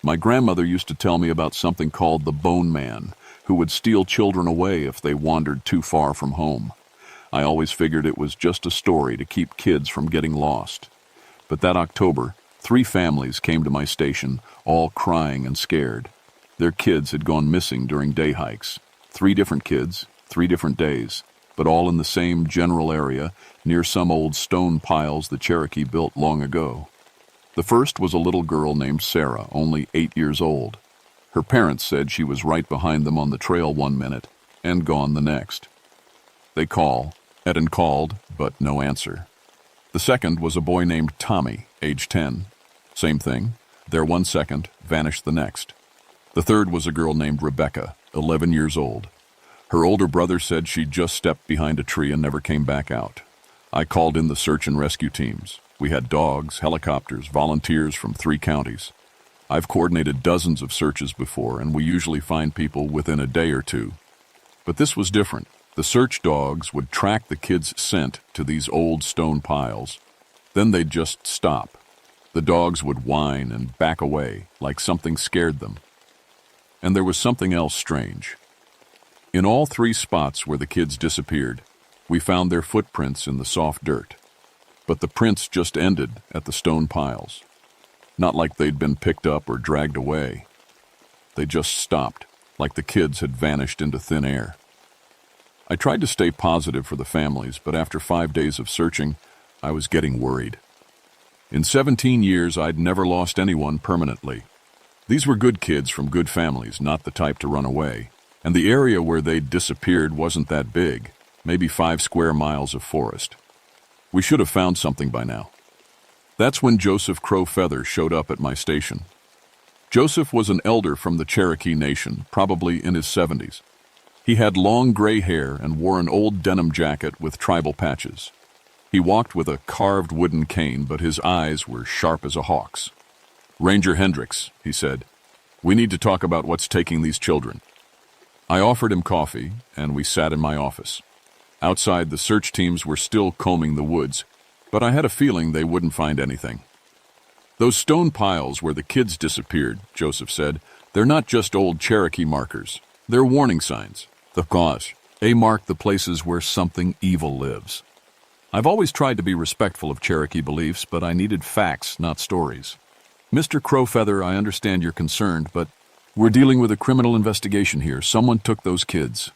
My grandmother used to tell me about something called the Bone Man, who would steal children away if they wandered too far from home. I always figured it was just a story to keep kids from getting lost. But that October, 3 families came to my station, all crying and scared. Their kids had gone missing during day hikes. 3 different kids, 3 different days, but all in the same general area near some old stone piles the Cherokee built long ago. The first was a little girl named Sarah, only 8 years old. Her parents said she was right behind them on the trail one minute and gone the next. They called, but no answer. The second was a boy named Tommy, age 10. Same thing, there one second, vanished the next. The third was a girl named Rebecca, 11 years old. Her older brother said she'd just stepped behind a tree and never came back out. I called in the search and rescue teams. We had dogs, helicopters, volunteers from 3 counties. I've coordinated dozens of searches before, and we usually find people within a day or 2. But this was different. The search dogs would track the kids' scent to these old stone piles. Then they'd just stop. The dogs would whine and back away, like something scared them. And there was something else strange. In all 3 spots where the kids disappeared, we found their footprints in the soft dirt. But the prints just ended at the stone piles. Not like they'd been picked up or dragged away. They just stopped, like the kids had vanished into thin air. I tried to stay positive for the families, but after 5 days of searching, I was getting worried. In 17 years, I'd never lost anyone permanently. These were good kids from good families, not the type to run away. And the area where they'd disappeared wasn't that big, maybe 5 square miles of forest. We should have found something by now. That's when Joseph Crow Feather showed up at my station. Joseph was an elder from the Cherokee Nation, probably in his 70s. He had long gray hair and wore an old denim jacket with tribal patches. He walked with a carved wooden cane, but his eyes were sharp as a hawk's. "Ranger Hendricks," he said, "we need to talk about what's taking these children." I offered him coffee, and we sat in my office. Outside, the search teams were still combing the woods, but I had a feeling they wouldn't find anything. "Those stone piles where the kids disappeared," Joseph said, "they're not just old Cherokee markers. They're warning signs. They mark the places where something evil lives." I've always tried to be respectful of Cherokee beliefs, but I needed facts, not stories. "Mr. Crowfeather, I understand you're concerned, but we're dealing with a criminal investigation here. Someone took those kids."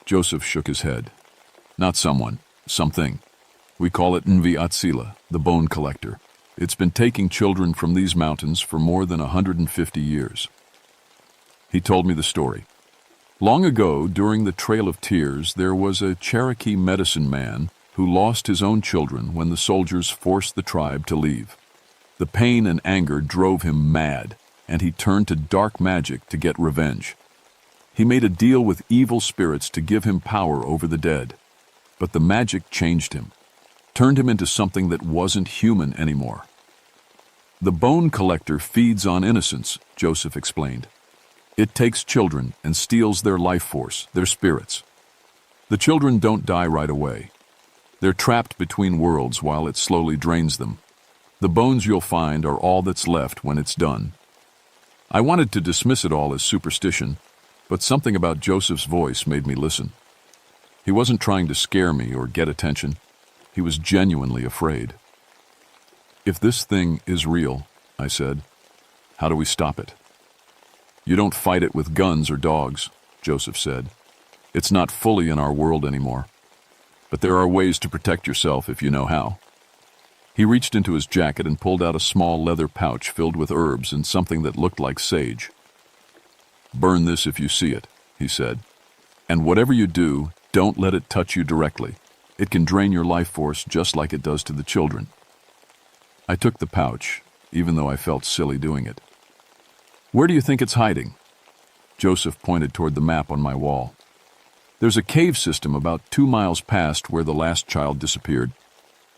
Joseph shook his head. "Not someone, something. We call it Nvi-Atsila, the bone collector. It's been taking children from these mountains for more than 150 years. He told me the story. Long ago, during the Trail of Tears, there was a Cherokee medicine man who lost his own children when the soldiers forced the tribe to leave. The pain and anger drove him mad, and he turned to dark magic to get revenge. He made a deal with evil spirits to give him power over the dead. But the magic changed him, turned him into something that wasn't human anymore. The bone collector feeds on innocence, Joseph explained. It takes children and steals their life force, their spirits. The children don't die right away. They're trapped between worlds while it slowly drains them. The bones you'll find are all that's left when it's done. I wanted to dismiss it all as superstition, but something about Joseph's voice made me listen. He wasn't trying to scare me or get attention. He was genuinely afraid. "If this thing is real," I said, "how do we stop it?" "You don't fight it with guns or dogs," Joseph said. "It's not fully in our world anymore. But there are ways to protect yourself if you know how." He reached into his jacket and pulled out a small leather pouch filled with herbs and something that looked like sage. "Burn this if you see it," he said. "And whatever you do, don't let it touch you directly. It can drain your life force just like it does to the children. I took the pouch, even though I felt silly doing it. Where do you think it's hiding? Joseph pointed toward the map on my wall. There's a cave system about 2 miles past where the last child disappeared.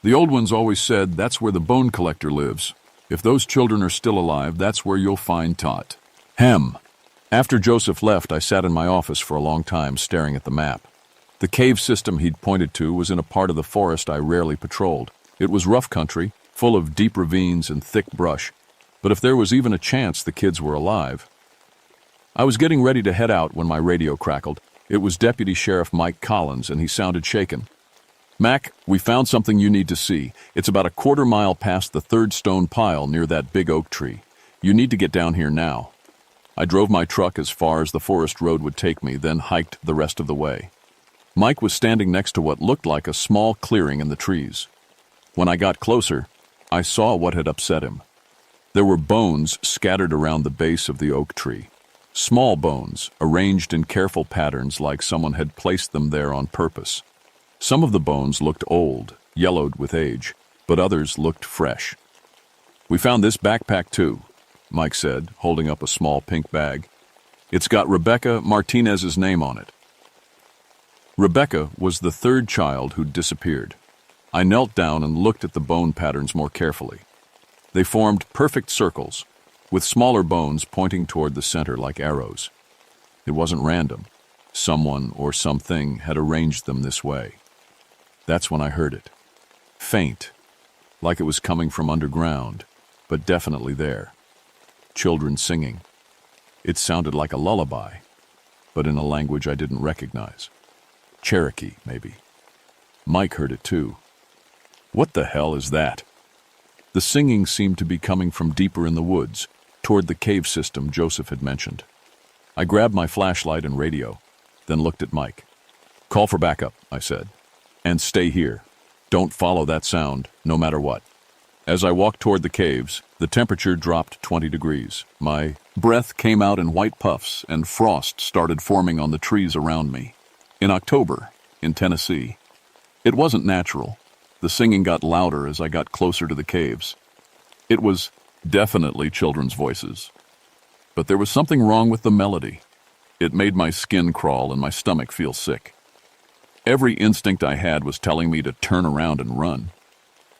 The old ones always said that's where the bone collector lives. If those children are still alive, that's where you'll find Tot. After Joseph left, I sat in my office for a long time staring at the map. The cave system he'd pointed to was in a part of the forest I rarely patrolled. It was rough country, full of deep ravines and thick brush, but if there was even a chance the kids were alive. I was getting ready to head out when my radio crackled. It was Deputy Sheriff Mike Collins, and he sounded shaken. Mac, we found something you need to see. It's about a 1/4 mile past the third stone pile near that big oak tree. You need to get down here now. I drove my truck as far as the forest road would take me, then hiked the rest of the way. Mike was standing next to what looked like a small clearing in the trees. When I got closer, I saw what had upset him. There were bones scattered around the base of the oak tree. Small bones, arranged in careful patterns like someone had placed them there on purpose. Some of the bones looked old, yellowed with age, but others looked fresh. We found this backpack too, Mike said, holding up a small pink bag. It's got Rebecca Martinez's name on it. Rebecca was the 3rd child who'd disappeared. I knelt down and looked at the bone patterns more carefully. They formed perfect circles, with smaller bones pointing toward the center like arrows. It wasn't random. Someone or something had arranged them this way. That's when I heard it. Faint, like it was coming from underground, but definitely there. Children singing. It sounded like a lullaby, but in a language I didn't recognize. Cherokee, maybe. Mike heard it too. What the hell is that? The singing seemed to be coming from deeper in the woods, toward the cave system Joseph had mentioned. I grabbed my flashlight and radio, then looked at Mike. Call for backup, I said. And stay here. Don't follow that sound, no matter what. As I walked toward the caves, the temperature dropped 20 degrees. My breath came out in white puffs, and frost started forming on the trees around me. In October, in Tennessee. It wasn't natural. The singing got louder as I got closer to the caves. It was definitely children's voices. But there was something wrong with the melody. It made my skin crawl and my stomach feel sick. Every instinct I had was telling me to turn around and run,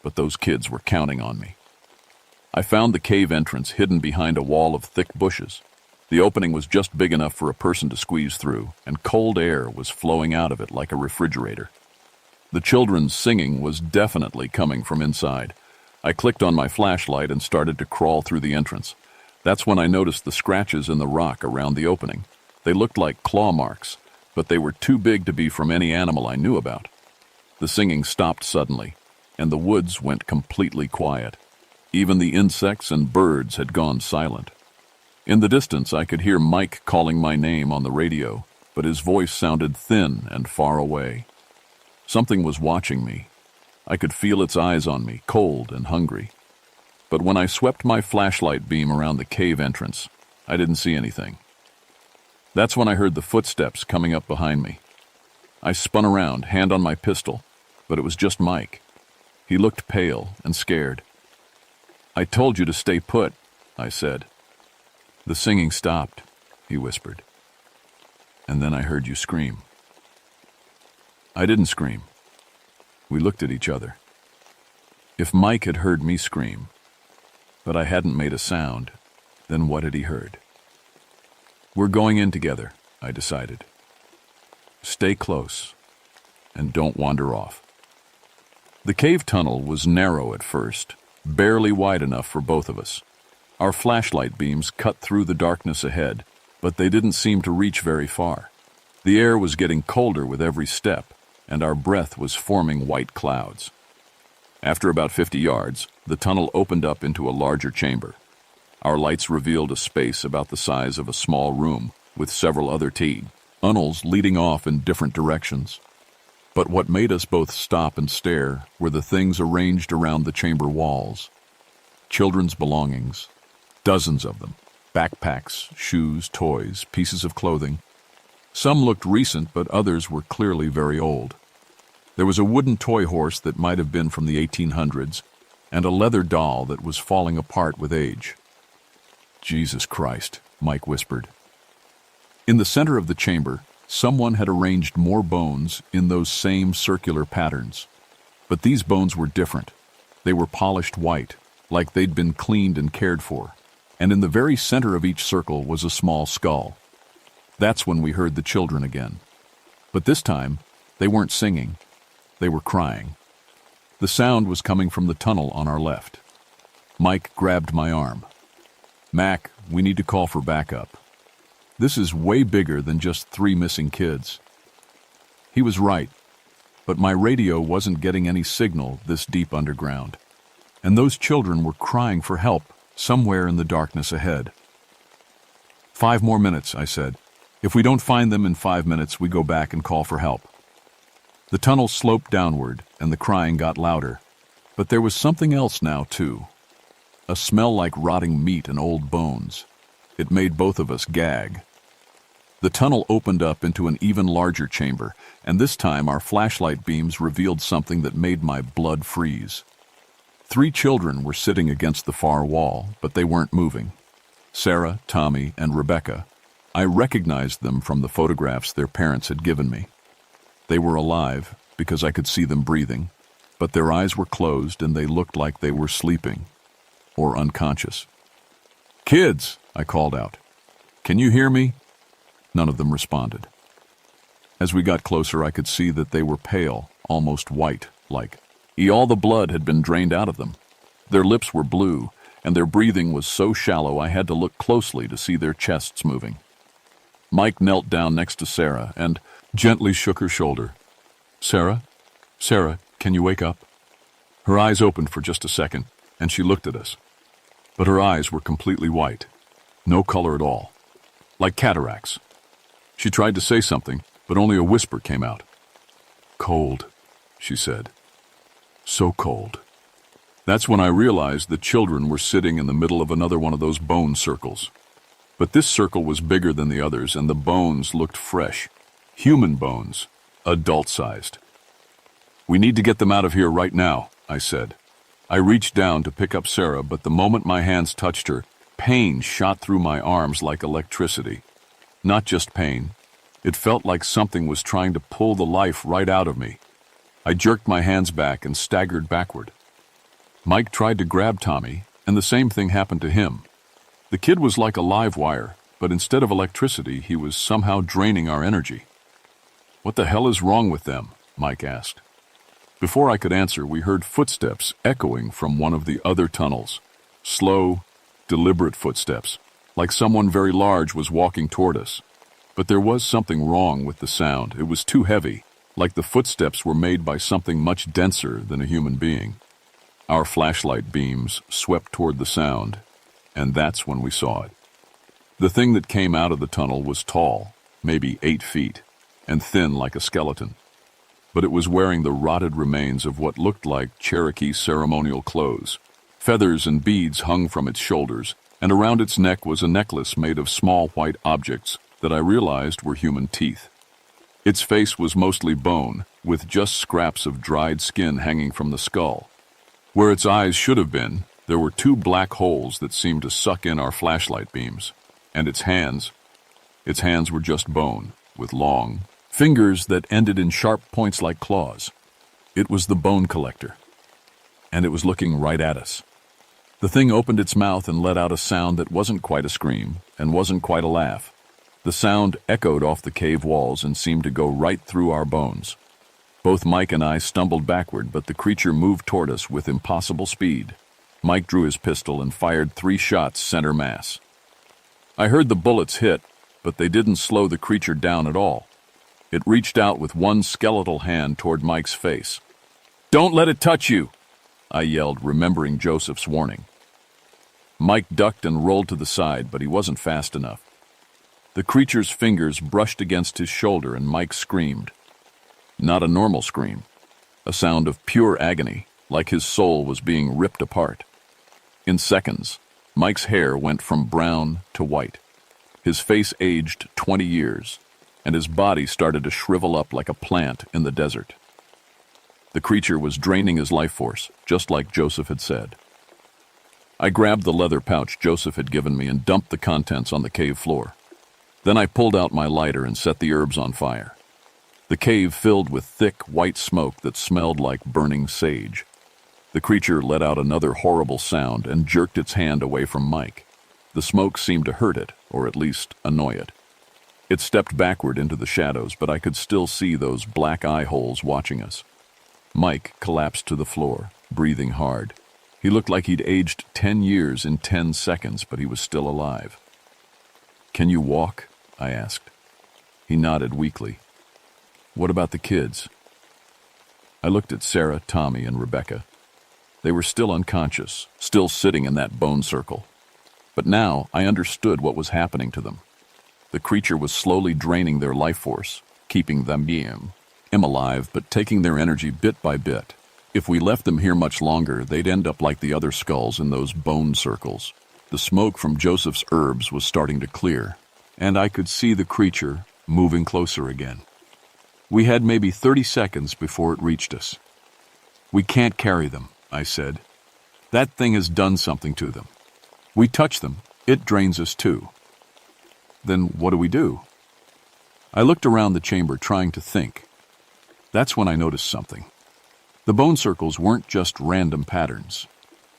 but those kids were counting on me. I found the cave entrance hidden behind a wall of thick bushes. The opening was just big enough for a person to squeeze through, and cold air was flowing out of it like a refrigerator. The children's singing was definitely coming from inside. I clicked on my flashlight and started to crawl through the entrance. That's when I noticed the scratches in the rock around the opening. They looked like claw marks, but they were too big to be from any animal I knew about. The singing stopped suddenly, and the woods went completely quiet. Even the insects and birds had gone silent. In the distance, I could hear Mike calling my name on the radio, but his voice sounded thin and far away. Something was watching me. I could feel its eyes on me, cold and hungry. But when I swept my flashlight beam around the cave entrance, I didn't see anything. That's when I heard the footsteps coming up behind me. I spun around, hand on my pistol, but it was just Mike. He looked pale and scared. I told you to stay put, I said. The singing stopped, he whispered. And then I heard you scream. I didn't scream. We looked at each other. If Mike had heard me scream, but I hadn't made a sound, then what had he heard? We're going in together, I decided. Stay close, and don't wander off. The cave tunnel was narrow at first, barely wide enough for both of us. Our flashlight beams cut through the darkness ahead, but they didn't seem to reach very far. The air was getting colder with every step, and our breath was forming white clouds. After about 50 yards, the tunnel opened up into a larger chamber. Our lights revealed a space about the size of a small room, with several other tunnels leading off in different directions. But what made us both stop and stare were the things arranged around the chamber walls. Children's belongings, dozens of them, backpacks, shoes, toys, pieces of clothing. Some looked recent, but others were clearly very old. There was a wooden toy horse that might have been from the 1800s, and a leather doll that was falling apart with age. "Jesus Christ," Mike whispered. In the center of the chamber, someone had arranged more bones in those same circular patterns. But these bones were different. They were polished white, like they'd been cleaned and cared for. And in the very center of each circle was a small skull. That's when we heard the children again. But this time, they weren't singing. They were crying. The sound was coming from the tunnel on our left. Mike grabbed my arm. "Mac, we need to call for backup. This is way bigger than just 3 missing kids." He was right, but my radio wasn't getting any signal this deep underground. And those children were crying for help somewhere in the darkness ahead. "5 more minutes," I said. "If we don't find them in 5 minutes, we go back and call for help." The tunnel sloped downward, and the crying got louder. But there was something else now, too. A smell like rotting meat and old bones. It made both of us gag. The tunnel opened up into an even larger chamber, and this time our flashlight beams revealed something that made my blood freeze. 3 children were sitting against the far wall, but they weren't moving. Sarah, Tommy, and Rebecca. I recognized them from the photographs their parents had given me. They were alive, because I could see them breathing, but their eyes were closed and they looked like they were sleeping, or unconscious. "Kids," I called out. "Can you hear me?" None of them responded. As we got closer, I could see that they were pale, almost white, like all the blood had been drained out of them. Their lips were blue, and their breathing was so shallow I had to look closely to see their chests moving. Mike knelt down next to Sarah and gently shook her shoulder. "Sarah? Sarah, can you wake up?" Her eyes opened for just a second, and she looked at us. But her eyes were completely white, no color at all, like cataracts. She tried to say something, but only a whisper came out. "Cold," she said. "So cold." That's when I realized the children were sitting in the middle of another one of those bone circles. But this circle was bigger than the others, and the bones looked fresh. Human bones, adult-sized. "We need to get them out of here right now," I said. I reached down to pick up Sarah, but the moment my hands touched her, pain shot through my arms like electricity. Not just pain. It felt like something was trying to pull the life right out of me. I jerked my hands back and staggered backward. Mike tried to grab Tommy, and the same thing happened to him. The kid was like a live wire, but instead of electricity, he was somehow draining our energy. "What the hell is wrong with them?" Mike asked. Before I could answer, we heard footsteps echoing from one of the other tunnels. Slow, deliberate footsteps, like someone very large was walking toward us. But there was something wrong with the sound. It was too heavy, like the footsteps were made by something much denser than a human being. Our flashlight beams swept toward the sound, and that's when we saw it. The thing that came out of the tunnel was tall, maybe 8 feet, and thin like a skeleton. But it was wearing the rotted remains of what looked like Cherokee ceremonial clothes. Feathers and beads hung from its shoulders, and around its neck was a necklace made of small white objects that I realized were human teeth. Its face was mostly bone, with just scraps of dried skin hanging from the skull. Where its eyes should have been, there were 2 black holes that seemed to suck in our flashlight beams. And its hands were just bone, with long fingers that ended in sharp points like claws. It was the bone collector, and it was looking right at us. The thing opened its mouth and let out a sound that wasn't quite a scream and wasn't quite a laugh. The sound echoed off the cave walls and seemed to go right through our bones. Both Mike and I stumbled backward, but the creature moved toward us with impossible speed. Mike drew his pistol and fired 3 shots center mass. I heard the bullets hit, but they didn't slow the creature down at all. It reached out with one skeletal hand toward Mike's face. "Don't let it touch you!" I yelled, remembering Joseph's warning. Mike ducked and rolled to the side, but he wasn't fast enough. The creature's fingers brushed against his shoulder and Mike screamed. Not a normal scream. A sound of pure agony, like his soul was being ripped apart. In seconds, Mike's hair went from brown to white. His face aged 20 years, and his body started to shrivel up like a plant in the desert. The creature was draining his life force, just like Joseph had said. I grabbed the leather pouch Joseph had given me and dumped the contents on the cave floor. Then I pulled out my lighter and set the herbs on fire. The cave filled with thick, white smoke that smelled like burning sage. The creature let out another horrible sound and jerked its hand away from Mike. The smoke seemed to hurt it, or at least annoy it. It stepped backward into the shadows, but I could still see those black eye holes watching us. Mike collapsed to the floor, breathing hard. He looked like he'd aged 10 years in 10 seconds, but he was still alive. "Can you walk?" I asked. He nodded weakly. "What about the kids?" I looked at Sarah, Tommy, and Rebecca. They were still unconscious, still sitting in that bone circle. But now I understood what was happening to them. The creature was slowly draining their life force, keeping them alive, but taking their energy bit by bit. If we left them here much longer, they'd end up like the other skulls in those bone circles. The smoke from Joseph's herbs was starting to clear, and I could see the creature moving closer again. We had maybe 30 seconds before it reached us. "We can't carry them," I said. "That thing has done something to them. We touch them, it drains us too." "Then what do we do?" I looked around the chamber trying to think. That's when I noticed something. The bone circles weren't just random patterns.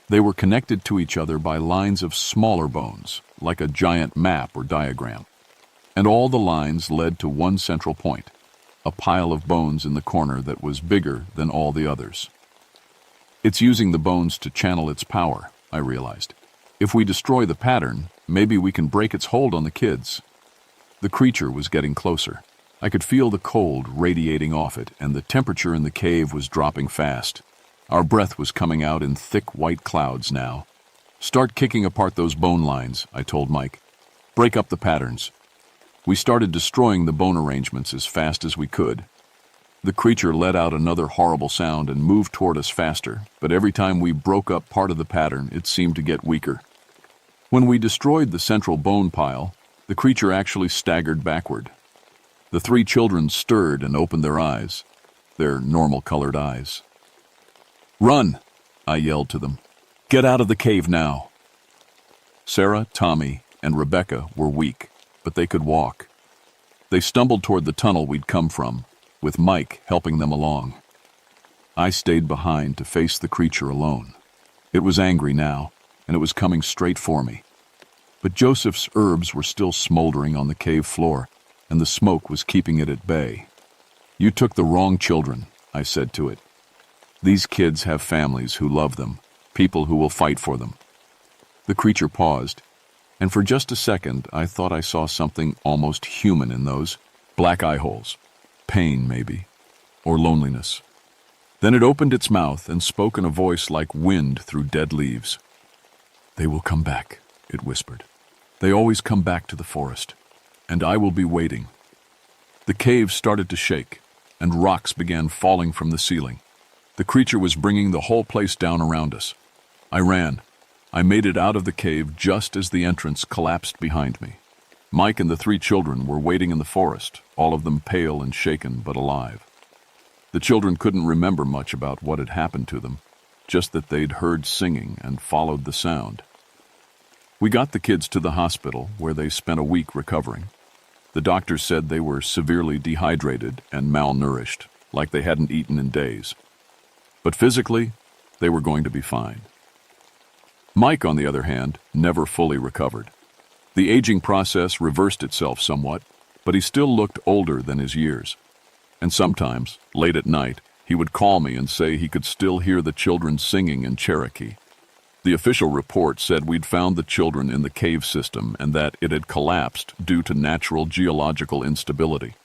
They were connected to each other by lines of smaller bones, like a giant map or diagram. And all the lines led to one central point, a pile of bones in the corner that was bigger than all the others. It's using the bones to channel its power, I realized. If we destroy the pattern, maybe we can break its hold on the kids. The creature was getting closer. I could feel the cold radiating off it, and the temperature in the cave was dropping fast. Our breath was coming out in thick white clouds now. "Start kicking apart those bone lines," I told Mike. "Break up the patterns." We started destroying the bone arrangements as fast as we could. The creature let out another horrible sound and moved toward us faster, but every time we broke up part of the pattern, it seemed to get weaker. When we destroyed the central bone pile, the creature actually staggered backward. The 3 children stirred and opened their eyes, their normal-colored eyes. "Run!" I yelled to them. "Get out of the cave now!" Sarah, Tommy, and Rebecca were weak, but they could walk. They stumbled toward the tunnel we'd come from, with Mike helping them along. I stayed behind to face the creature alone. It was angry now, and it was coming straight for me. But Joseph's herbs were still smoldering on the cave floor, and the smoke was keeping it at bay. "You took the wrong children," I said to it. "These kids have families who love them, people who will fight for them." The creature paused, and for just a second I thought I saw something almost human in those black eye holes. Pain, maybe, or loneliness. Then it opened its mouth and spoke in a voice like wind through dead leaves. "They will come back," it whispered. "They always come back to the forest, and I will be waiting." The cave started to shake, and rocks began falling from the ceiling. The creature was bringing the whole place down around us. I ran. I made it out of the cave just as the entrance collapsed behind me. Mike and the 3 children were waiting in the forest, all of them pale and shaken but alive. The children couldn't remember much about what had happened to them, just that they'd heard singing and followed the sound. We got the kids to the hospital, where they spent a week recovering. The doctors said they were severely dehydrated and malnourished, like they hadn't eaten in days. But physically, they were going to be fine. Mike, on the other hand, never fully recovered. The aging process reversed itself somewhat, but he still looked older than his years. And sometimes, late at night, he would call me and say he could still hear the children singing in Cherokee. The official report said we'd found the children in the cave system and that it had collapsed due to natural geological instability.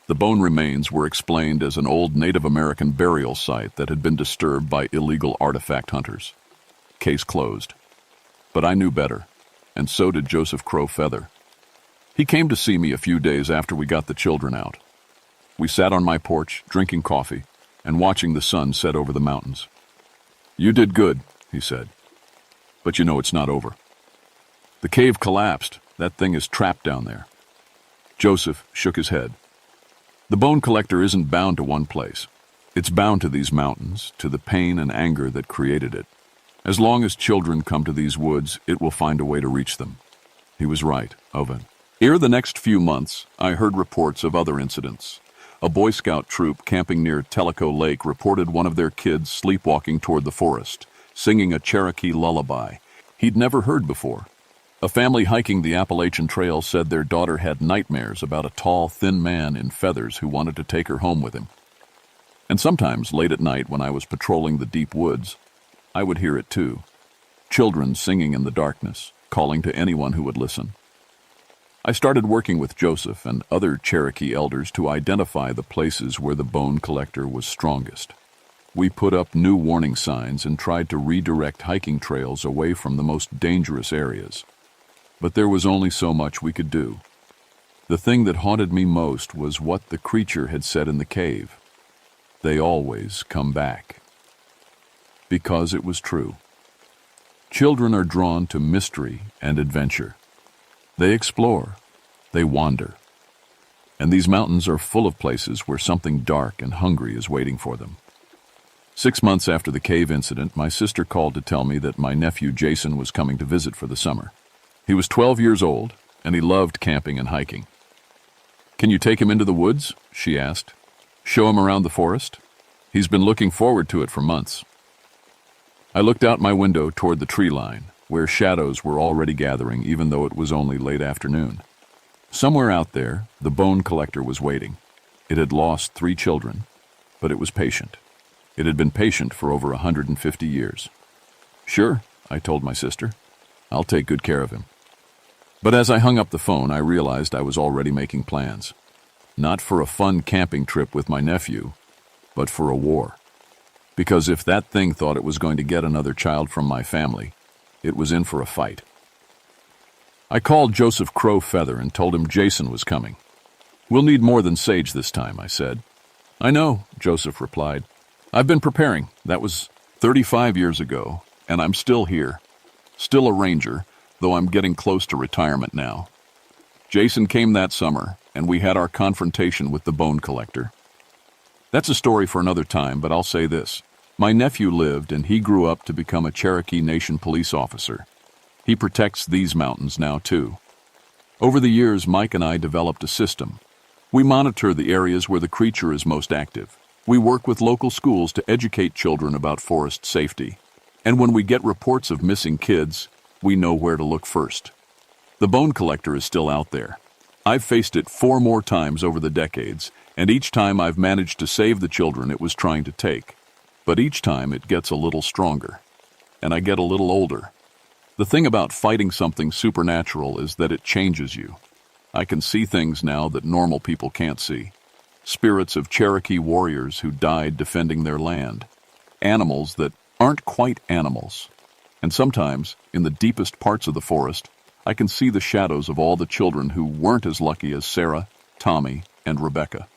The bone remains were explained as an old Native American burial site that had been disturbed by illegal artifact hunters. Case closed. But I knew better, and so did Joseph Crow Feather. He came to see me a few days after we got the children out. We sat on my porch, drinking coffee, and watching the sun set over the mountains. "You did good," he said. "But you know it's not over. The cave collapsed. That thing is trapped down there." Joseph shook his head. "The bone collector isn't bound to one place. It's bound to these mountains, to the pain and anger that created it. As long as children come to these woods, it will find a way to reach them. He was right, Owen. Ere the next few months, I heard reports of other incidents. A Boy Scout troop camping near Tellico Lake reported one of their kids sleepwalking toward the forest, singing a Cherokee lullaby he'd never heard before. A family hiking the Appalachian Trail said their daughter had nightmares about a tall, thin man in feathers who wanted to take her home with him. And sometimes, late at night when I was patrolling the deep woods, I would hear it too. Children singing in the darkness, calling to anyone who would listen. I started working with Joseph and other Cherokee elders to identify the places where the bone collector was strongest. We put up new warning signs and tried to redirect hiking trails away from the most dangerous areas. But there was only so much we could do. The thing that haunted me most was what the creature had said in the cave. They always come back. Because it was true. Children are drawn to mystery and adventure. They explore. They wander. And these mountains are full of places where something dark and hungry is waiting for them. 6 months after the cave incident, my sister called to tell me that my nephew Jason was coming to visit for the summer. He was 12 years old, and he loved camping and hiking. "Can you take him into the woods?" she asked. "Show him around the forest? He's been looking forward to it for months." I looked out my window toward the tree line, where shadows were already gathering even though it was only late afternoon. Somewhere out there, the bone collector was waiting. It had lost 3 children, but it was patient. It had been patient for over 150 years. "Sure," I told my sister. "I'll take good care of him." But as I hung up the phone, I realized I was already making plans. Not for a fun camping trip with my nephew, but for a war. Because if that thing thought it was going to get another child from my family, it was in for a fight. I called Joseph Crow Feather and told him Jason was coming. "We'll need more than sage this time," I said. "I know," Joseph replied. "I've been preparing. That was 35 years ago, and I'm still here. Still a ranger, though I'm getting close to retirement now." Jason came that summer, and we had our confrontation with the bone collector. That's a story for another time, but I'll say this. My nephew lived, and he grew up to become a Cherokee Nation police officer. He protects these mountains now, too. Over the years, Mike and I developed a system. We monitor the areas where the creature is most active. We work with local schools to educate children about forest safety. And when we get reports of missing kids, we know where to look first. The bone collector is still out there. I've faced it 4 more times over the decades, and each time I've managed to save the children it was trying to take. But each time it gets a little stronger, and I get a little older. The thing about fighting something supernatural is that it changes you. I can see things now that normal people can't see. Spirits of Cherokee warriors who died defending their land. Animals that aren't quite animals. And sometimes, in the deepest parts of the forest, I can see the shadows of all the children who weren't as lucky as Sarah, Tommy, and Rebecca.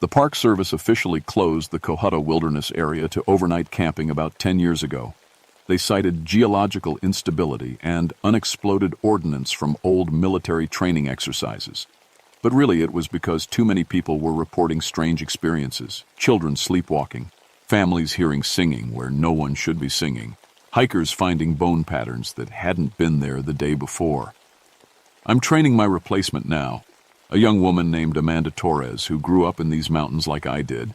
The Park Service officially closed the Cohutta Wilderness area to overnight camping about 10 years ago. They cited geological instability and unexploded ordnance from old military training exercises. But really it was because too many people were reporting strange experiences, children sleepwalking, families hearing singing where no one should be singing, hikers finding bone patterns that hadn't been there the day before. I'm training my replacement now, a young woman named Amanda Torres who grew up in these mountains like I did.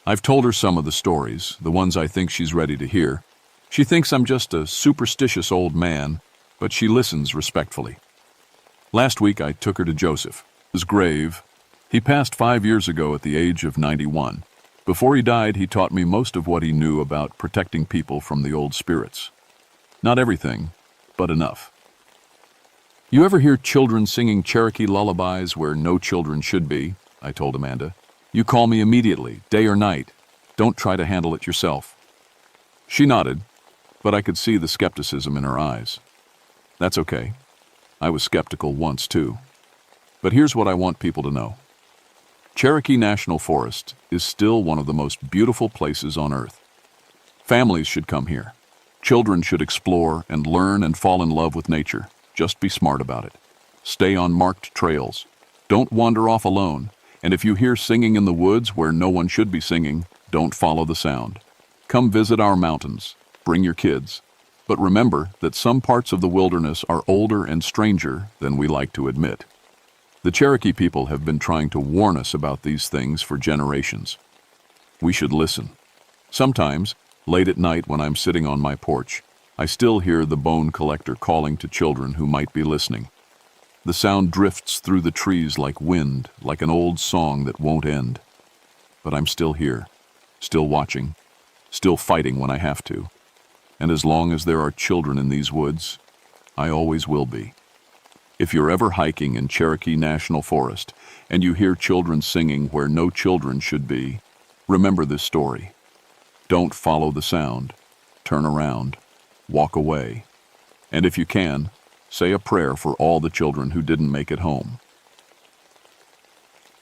I've told her some of the stories, the ones I think she's ready to hear. She thinks I'm just a superstitious old man, but she listens respectfully. Last week I took her to Joseph, his grave. He passed 5 years ago at the age of 91. Before he died, he taught me most of what he knew about protecting people from the old spirits. Not everything, but enough. "You ever hear children singing Cherokee lullabies where no children should be?" I told Amanda. "You call me immediately, day or night. Don't try to handle it yourself." She nodded, but I could see the skepticism in her eyes. That's okay. I was skeptical once too. But here's what I want people to know. Cherokee National Forest is still one of the most beautiful places on Earth. Families should come here. Children should explore and learn and fall in love with nature. Just be smart about it. Stay on marked trails. Don't wander off alone. And if you hear singing in the woods where no one should be singing, Don't follow the sound. Come visit our mountains. Bring your kids. But remember that some parts of the wilderness are older and stranger than we like to admit. The Cherokee people have been trying to warn us about these things for generations. We should listen. Sometimes, late at night when I'm sitting on my porch, I still hear the bone collector calling to children who might be listening. The sound drifts through the trees like wind, like an old song that won't end. But I'm still here, still watching, still fighting when I have to. And as long as there are children in these woods, I always will be. If you're ever hiking in Cherokee National Forest and you hear children singing where no children should be, remember this story. Don't follow the sound. Turn around. Walk away. And if you can, say a prayer for all the children who didn't make it home.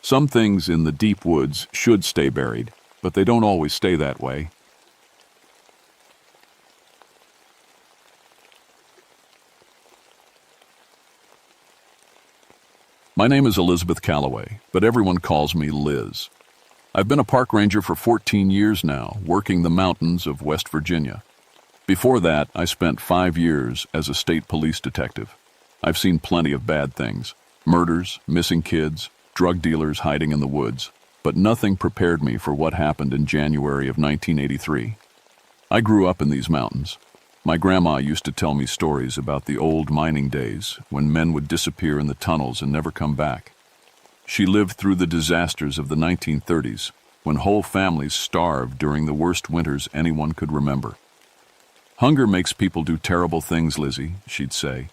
Some things in the deep woods should stay buried, but they don't always stay that way. My name is Elizabeth Calloway, but everyone calls me Liz. I've been a park ranger for 14 years now, working the mountains of West Virginia. Before that, I spent 5 years as a state police detective. I've seen plenty of bad things: murders, missing kids, drug dealers hiding in the woods, but nothing prepared me for what happened in January of 1983. I grew up in these mountains. My grandma used to tell me stories about the old mining days when men would disappear in the tunnels and never come back. She lived through the disasters of the 1930s, when whole families starved during the worst winters anyone could remember. Hunger makes people do terrible things, Lizzie, she'd say.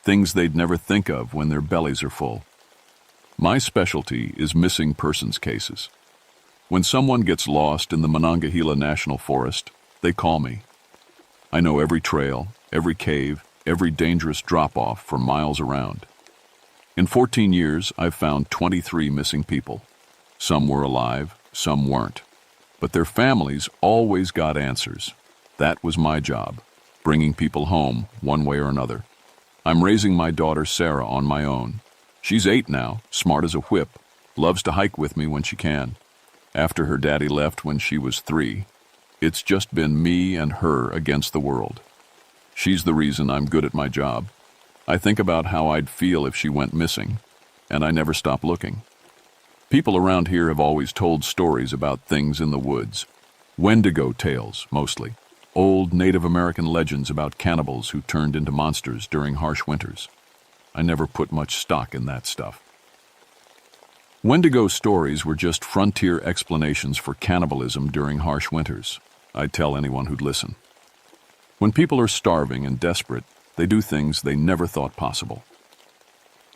Things they'd never think of when their bellies are full. My specialty is missing persons cases. When someone gets lost in the Monongahela National Forest, they call me. I know every trail, every cave, every dangerous drop-off for miles around. In 14 years, I've found 23 missing people. Some were alive, some weren't. But their families always got answers. That was my job, bringing people home one way or another. I'm raising my daughter Sarah on my own. She's 8 now, smart as a whip, loves to hike with me when she can. After her daddy left when she was 3, it's just been me and her against the world. She's the reason I'm good at my job. I think about how I'd feel if she went missing, and I never stop looking. People around here have always told stories about things in the woods. Wendigo tales, mostly. Old Native American legends about cannibals who turned into monsters during harsh winters. I never put much stock in that stuff. Wendigo stories were just frontier explanations for cannibalism during harsh winters. I'd tell anyone who'd listen. When people are starving and desperate, they do things they never thought possible.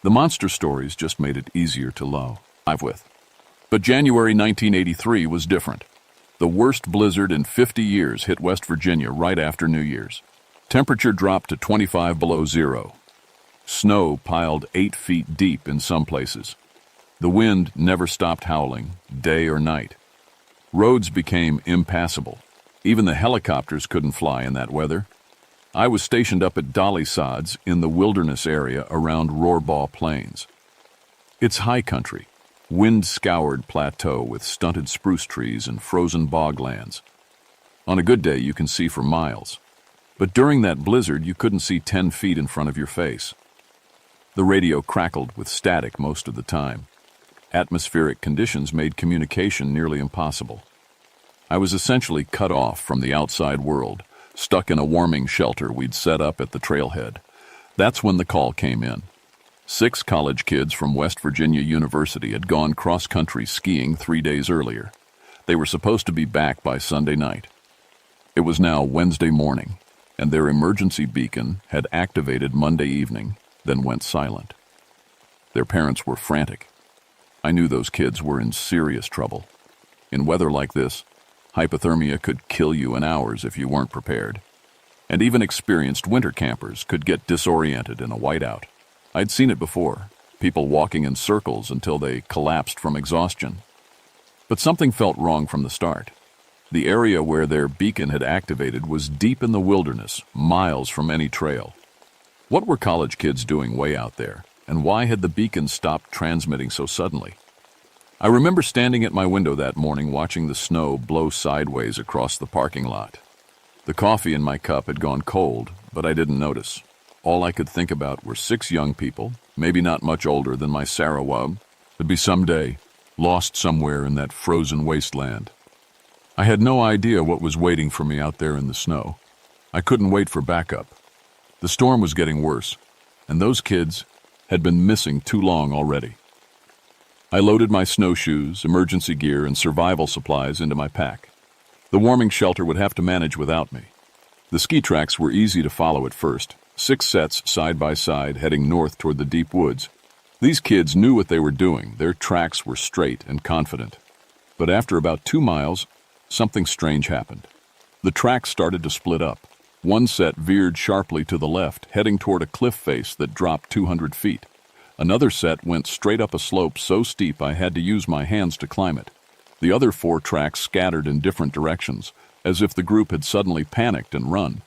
The monster stories just made it easier to live with. But January 1983 was different. The worst blizzard in 50 years hit West Virginia right after New Year's. Temperature dropped to 25 below zero. Snow piled 8 feet deep in some places. The wind never stopped howling, day or night. Roads became impassable. Even the helicopters couldn't fly in that weather. I was stationed up at Dolly Sods in the wilderness area around Roarbaugh Plains. It's high country, wind-scoured plateau with stunted spruce trees and frozen boglands. On a good day, you can see for miles. But during that blizzard, you couldn't see 10 feet in front of your face. The radio crackled with static most of the time. Atmospheric conditions made communication nearly impossible. I was essentially cut off from the outside world, stuck in a warming shelter we'd set up at the trailhead. That's when the call came in. 6 college kids from West Virginia University had gone cross-country skiing 3 days earlier. They were supposed to be back by Sunday night. It was now Wednesday morning, and their emergency beacon had activated Monday evening, then went silent. Their parents were frantic. I knew those kids were in serious trouble. In weather like this, hypothermia could kill you in hours if you weren't prepared. And even experienced winter campers could get disoriented in a whiteout. I'd seen it before, people walking in circles until they collapsed from exhaustion. But something felt wrong from the start. The area where their beacon had activated was deep in the wilderness, miles from any trail. What were college kids doing way out there, and why had the beacon stopped transmitting so suddenly? I remember standing at my window that morning watching the snow blow sideways across the parking lot. The coffee in my cup had gone cold, but I didn't notice. All I could think about were 6 young people, maybe not much older than my Sarawak, would be someday lost somewhere in that frozen wasteland. I had no idea what was waiting for me out there in the snow. I couldn't wait for backup. The storm was getting worse, and those kids had been missing too long already. I loaded my snowshoes, emergency gear, and survival supplies into my pack. The warming shelter would have to manage without me. The ski tracks were easy to follow at first, 6 sets side by side heading north toward the deep woods. These kids knew what they were doing. Their tracks were straight and confident. But after about 2 miles, something strange happened. The tracks started to split up. One set veered sharply to the left, heading toward a cliff face that dropped 200 feet. Another set went straight up a slope so steep I had to use my hands to climb it. The other 4 tracks scattered in different directions, as if the group had suddenly panicked and run.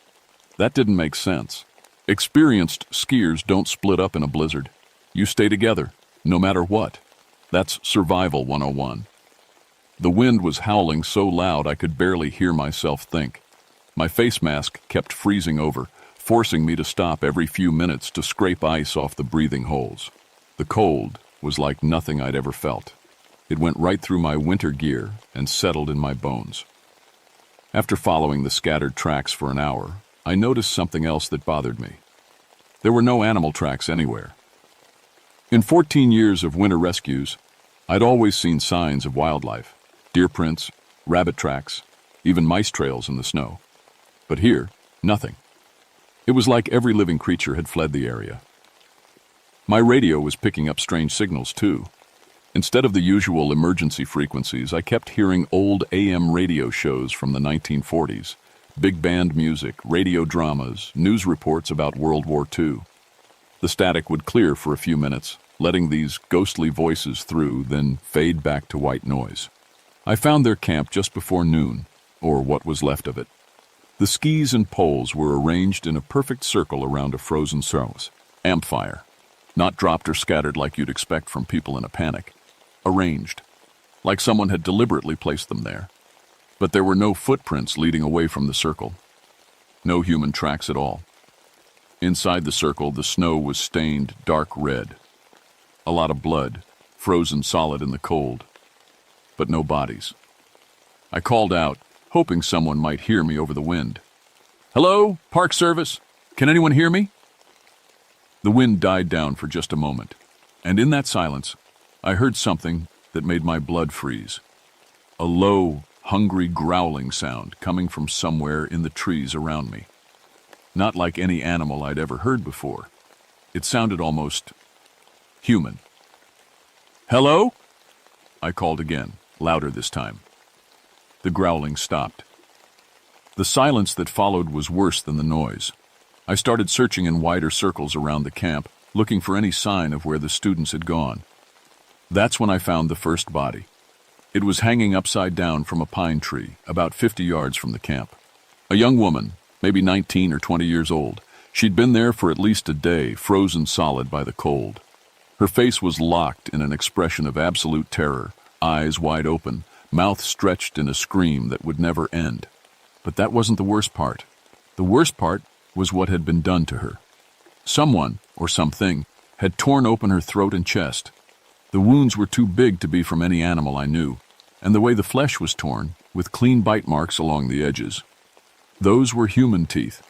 That didn't make sense. Experienced skiers don't split up in a blizzard. You stay together, no matter what. That's Survival 101. The wind was howling so loud I could barely hear myself think. My face mask kept freezing over, forcing me to stop every few minutes to scrape ice off the breathing holes. The cold was like nothing I'd ever felt. It went right through my winter gear and settled in my bones. After following the scattered tracks for an hour, I noticed something else that bothered me. There were no animal tracks anywhere. In 14 years of winter rescues, I'd always seen signs of wildlife, deer prints, rabbit tracks, even mice trails in the snow. But here, nothing. It was like every living creature had fled the area. My radio was picking up strange signals too. Instead of the usual emergency frequencies, I kept hearing old AM radio shows from the 1940s, big band music, radio dramas, news reports about World War II. The static would clear for a few minutes, letting these ghostly voices through, then fade back to white noise. I found their camp just before noon, or what was left of it. The skis and poles were arranged in a perfect circle around a frozen campfire, not dropped or scattered like you'd expect from people in a panic. Arranged, like someone had deliberately placed them there. But there were no footprints leading away from the circle. No human tracks at all. Inside the circle, the snow was stained dark red. A lot of blood, frozen solid in the cold. But no bodies. I called out, hoping someone might hear me over the wind. "Hello, Park Service? Can anyone hear me?" The wind died down for just a moment, and in that silence, I heard something that made my blood freeze. A low, hungry growling sound coming from somewhere in the trees around me. Not like any animal I'd ever heard before. It sounded almost human. "Hello?" I called again, louder this time. The growling stopped. The silence that followed was worse than the noise. I started searching in wider circles around the camp, looking for any sign of where the students had gone. That's when I found the first body. It was hanging upside down from a pine tree, about 50 yards from the camp. A young woman, maybe 19 or 20 years old. She'd been there for at least a day, frozen solid by the cold. Her face was locked in an expression of absolute terror, eyes wide open, mouth stretched in a scream that would never end. But that wasn't the worst part. The worst part was what had been done to her. Someone, or something, had torn open her throat and chest. The wounds were too big to be from any animal I knew, and the way the flesh was torn, with clean bite marks along the edges. Those were human teeth.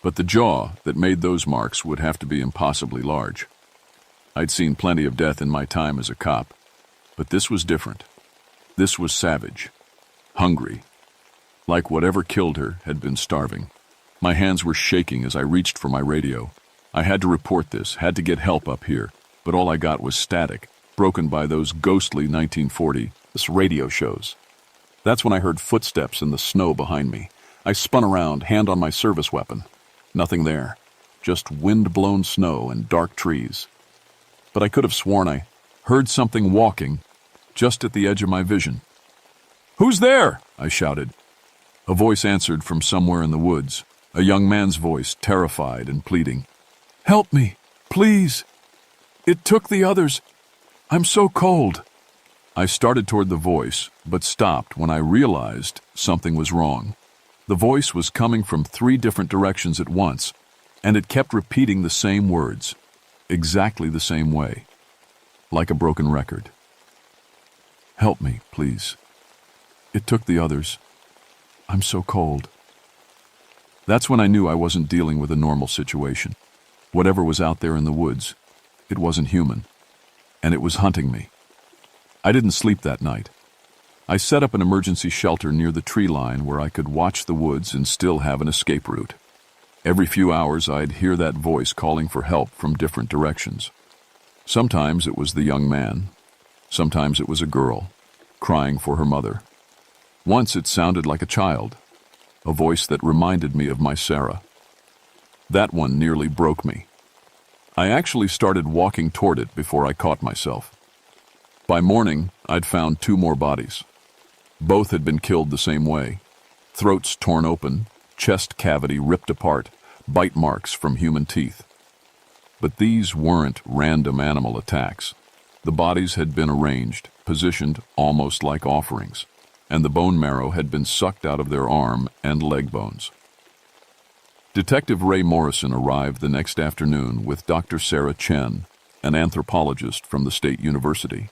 But the jaw that made those marks would have to be impossibly large. I'd seen plenty of death in my time as a cop, but this was different. This was savage, hungry, like whatever killed her had been starving. My hands were shaking as I reached for my radio. I had to report this, had to get help up here, but all I got was static, broken by those ghostly 1940 radio shows. That's when I heard footsteps in the snow behind me. I spun around, hand on my service weapon. Nothing there, just wind-blown snow and dark trees. But I could have sworn I heard something walking just at the edge of my vision. "Who's there?" I shouted. A voice answered from somewhere in the woods, a young man's voice, terrified and pleading. "Help me, please. It took the others. I'm so cold." I started toward the voice, but stopped when I realized something was wrong. The voice was coming from 3 different directions at once, and it kept repeating the same words, exactly the same way, like a broken record. "Help me, please. It took the others. I'm so cold." That's when I knew I wasn't dealing with a normal situation. Whatever was out there in the woods, it wasn't human, and it was hunting me. I didn't sleep that night. I set up an emergency shelter near the tree line where I could watch the woods and still have an escape route. Every few hours, I'd hear that voice calling for help from different directions. Sometimes it was the young man. Sometimes it was a girl, crying for her mother. Once it sounded like a child, a voice that reminded me of my Sarah. That one nearly broke me. I actually started walking toward it before I caught myself. By morning, I'd found 2 more bodies. Both had been killed the same way. Throats torn open, chest cavity ripped apart, bite marks from human teeth. But these weren't random animal attacks. The bodies had been arranged, positioned almost like offerings, and the bone marrow had been sucked out of their arm and leg bones. Detective Ray Morrison arrived the next afternoon with Dr. Sarah Chen, an anthropologist from the State University.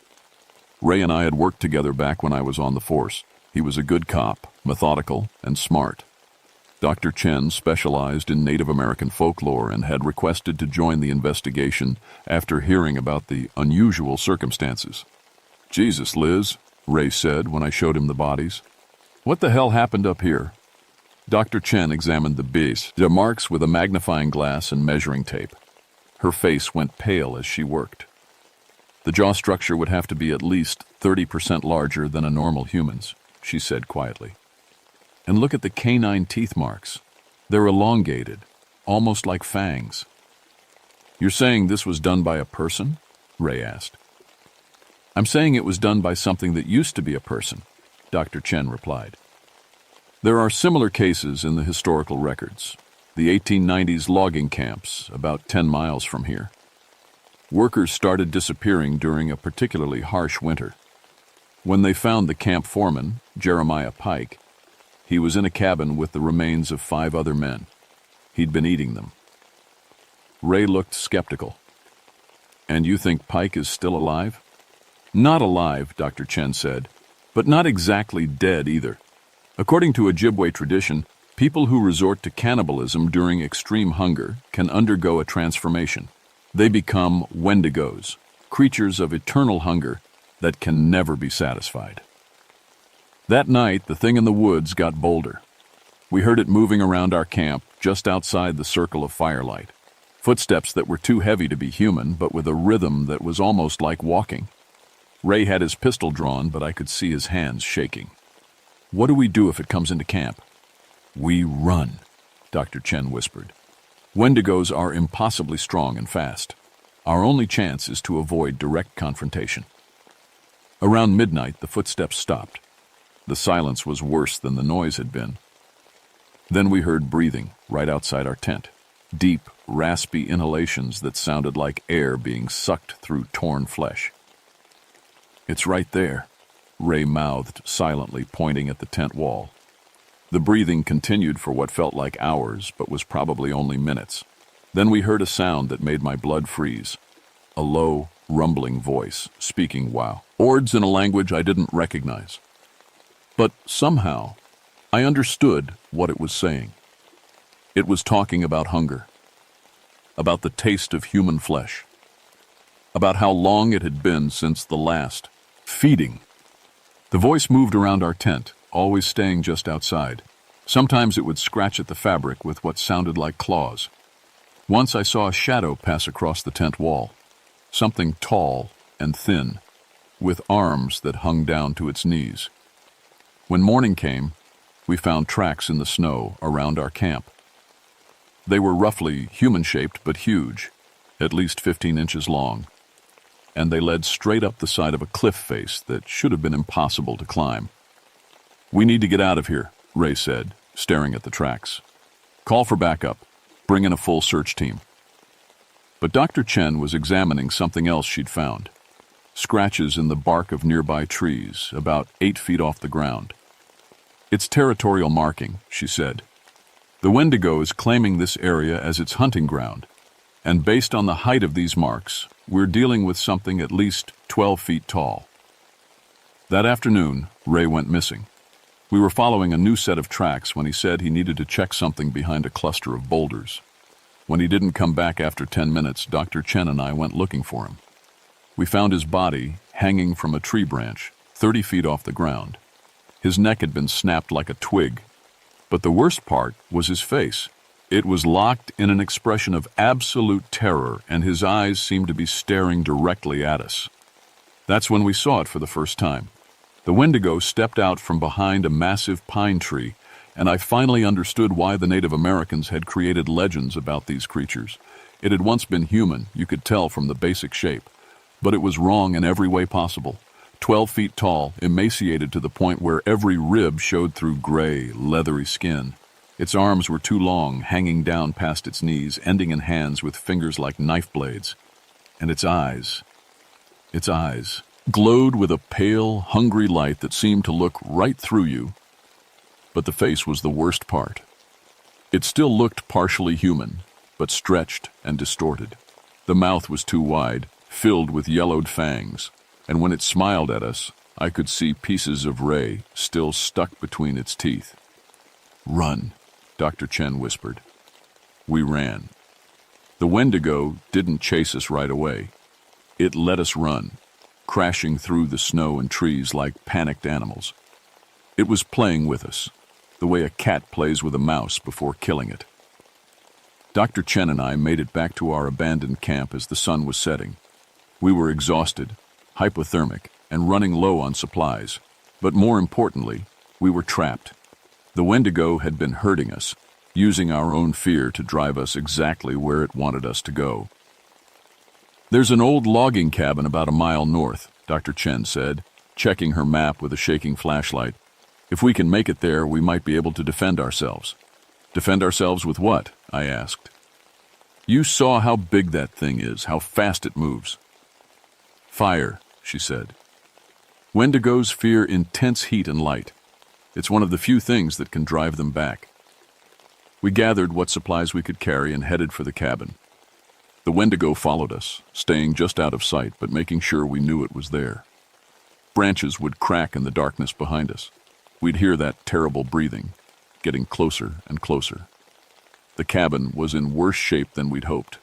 Ray and I had worked together back when I was on the force. He was a good cop, methodical, and smart. Dr. Chen specialized in Native American folklore and had requested to join the investigation after hearing about the unusual circumstances. "Jesus, Liz," Ray said when I showed him the bodies. "What the hell happened up here?" Dr. Chen examined the marks with a magnifying glass and measuring tape. Her face went pale as she worked. "The jaw structure would have to be at least 30% larger than a normal human's," she said quietly. "And look at the canine teeth marks. They're elongated, almost like fangs." "You're saying this was done by a person?" Ray asked. "I'm saying it was done by something that used to be a person," Dr. Chen replied. "There are similar cases in the historical records. The 1890s logging camps, about 10 miles from here. Workers started disappearing during a particularly harsh winter. When they found the camp foreman, Jeremiah Pike, he was in a cabin with the remains of 5 other men. He'd been eating them." Ray looked skeptical. "And you think Pike is still alive?" "Not alive," Dr. Chen said, "but not exactly dead either. According to Ojibwe tradition, people who resort to cannibalism during extreme hunger can undergo a transformation. They become wendigos, creatures of eternal hunger that can never be satisfied." That night, the thing in the woods got bolder. We heard it moving around our camp just outside the circle of firelight. Footsteps that were too heavy to be human, but with a rhythm that was almost like walking. Ray had his pistol drawn, but I could see his hands shaking. "What do we do if it comes into camp?" "We run," Dr. Chen whispered. "Wendigos are impossibly strong and fast. Our only chance is to avoid direct confrontation." Around midnight, the footsteps stopped. The silence was worse than the noise had been. Then we heard breathing right outside our tent. Deep, raspy inhalations that sounded like air being sucked through torn flesh. "It's right there," Ray mouthed silently, pointing at the tent wall. The breathing continued for what felt like hours, but was probably only minutes. Then we heard a sound that made my blood freeze. A low, rumbling voice, speaking words in a language I didn't recognize. But somehow, I understood what it was saying. It was talking about hunger, about the taste of human flesh, about how long it had been since the last feeding. The voice moved around our tent, always staying just outside. Sometimes it would scratch at the fabric with what sounded like claws. Once I saw a shadow pass across the tent wall, something tall and thin, with arms that hung down to its knees. When morning came, we found tracks in the snow around our camp. They were roughly human-shaped but huge, at least 15 inches long, and they led straight up the side of a cliff face that should have been impossible to climb. "We need to get out of here," Ray said, staring at the tracks. "Call for backup. Bring in a full search team." But Dr. Chen was examining something else she'd found. scratches in the bark of nearby trees, about 8 feet off the ground. "It's territorial marking," she said. "The Wendigo is claiming this area as its hunting ground, and based on the height of these marks, we're dealing with something at least 12 feet tall." That afternoon, Ray went missing. We were following a new set of tracks when he said he needed to check something behind a cluster of boulders. When he didn't come back after 10 minutes, Dr. Chen and I went looking for him. We found his body hanging from a tree branch, 30 feet off the ground. His neck had been snapped like a twig. But the worst part was his face. It was locked in an expression of absolute terror, and his eyes seemed to be staring directly at us. That's when we saw it for the first time. The Wendigo stepped out from behind a massive pine tree, and I finally understood why the Native Americans had created legends about these creatures. It had once been human, you could tell from the basic shape, but it was wrong in every way possible. 12 feet tall, emaciated to the point where every rib showed through gray, leathery skin. Its arms were too long, hanging down past its knees, ending in hands with fingers like knife blades. And its eyes glowed with a pale, hungry light that seemed to look right through you. But the face was the worst part. It still looked partially human, but stretched and distorted. The mouth was too wide, filled with yellowed fangs, and when it smiled at us, I could see pieces of Ray still stuck between its teeth. "Run," Dr. Chen whispered. We ran. The Wendigo didn't chase us right away. It let us run, crashing through the snow and trees like panicked animals. It was playing with us, the way a cat plays with a mouse before killing it. Dr. Chen and I made it back to our abandoned camp as the sun was setting. We were exhausted, hypothermic, and running low on supplies. But more importantly, we were trapped. The Wendigo had been hurting us, using our own fear to drive us exactly where it wanted us to go. "There's an old logging cabin about a mile north," Dr. Chen said, checking her map with a shaking flashlight. "If we can make it there, we might be able to defend ourselves." "Defend ourselves with what?" I asked. "You saw how big that thing is, how fast it moves." "Fire," she said. "Wendigos fear intense heat and light. It's one of the few things that can drive them back." We gathered what supplies we could carry and headed for the cabin. The Wendigo followed us, staying just out of sight but making sure we knew it was there. Branches would crack in the darkness behind us. We'd hear that terrible breathing, getting closer and closer. The cabin was in worse shape than we'd hoped.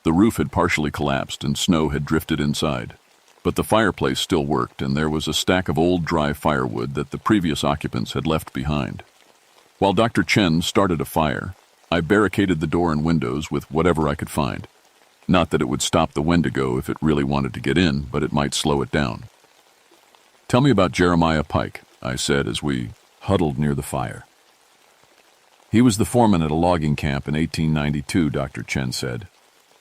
The roof had partially collapsed and snow had drifted inside. But the fireplace still worked, and there was a stack of old dry firewood that the previous occupants had left behind. While Dr. Chen started a fire, I barricaded the door and windows with whatever I could find. Not that it would stop the Wendigo if it really wanted to get in, but it might slow it down. "Tell me about Jeremiah Pike," I said as we huddled near the fire. "He was the foreman at a logging camp in 1892, Dr. Chen said.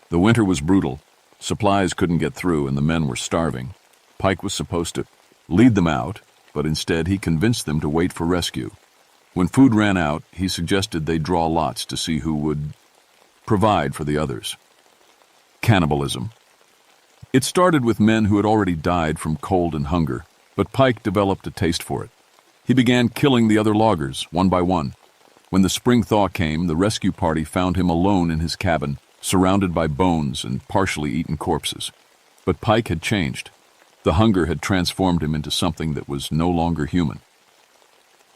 The winter was brutal. Supplies couldn't get through and the men were starving. Pike was supposed to lead them out, but instead he convinced them to wait for rescue. When food ran out, he suggested they draw lots to see who would provide for the others. Cannibalism. It started with men who had already died from cold and hunger, but Pike developed a taste for it. He began killing the other loggers, one by one. When the spring thaw came, the rescue party found him alone in his cabin, surrounded by bones and partially eaten corpses. But Pike had changed. The hunger had transformed him into something that was no longer human.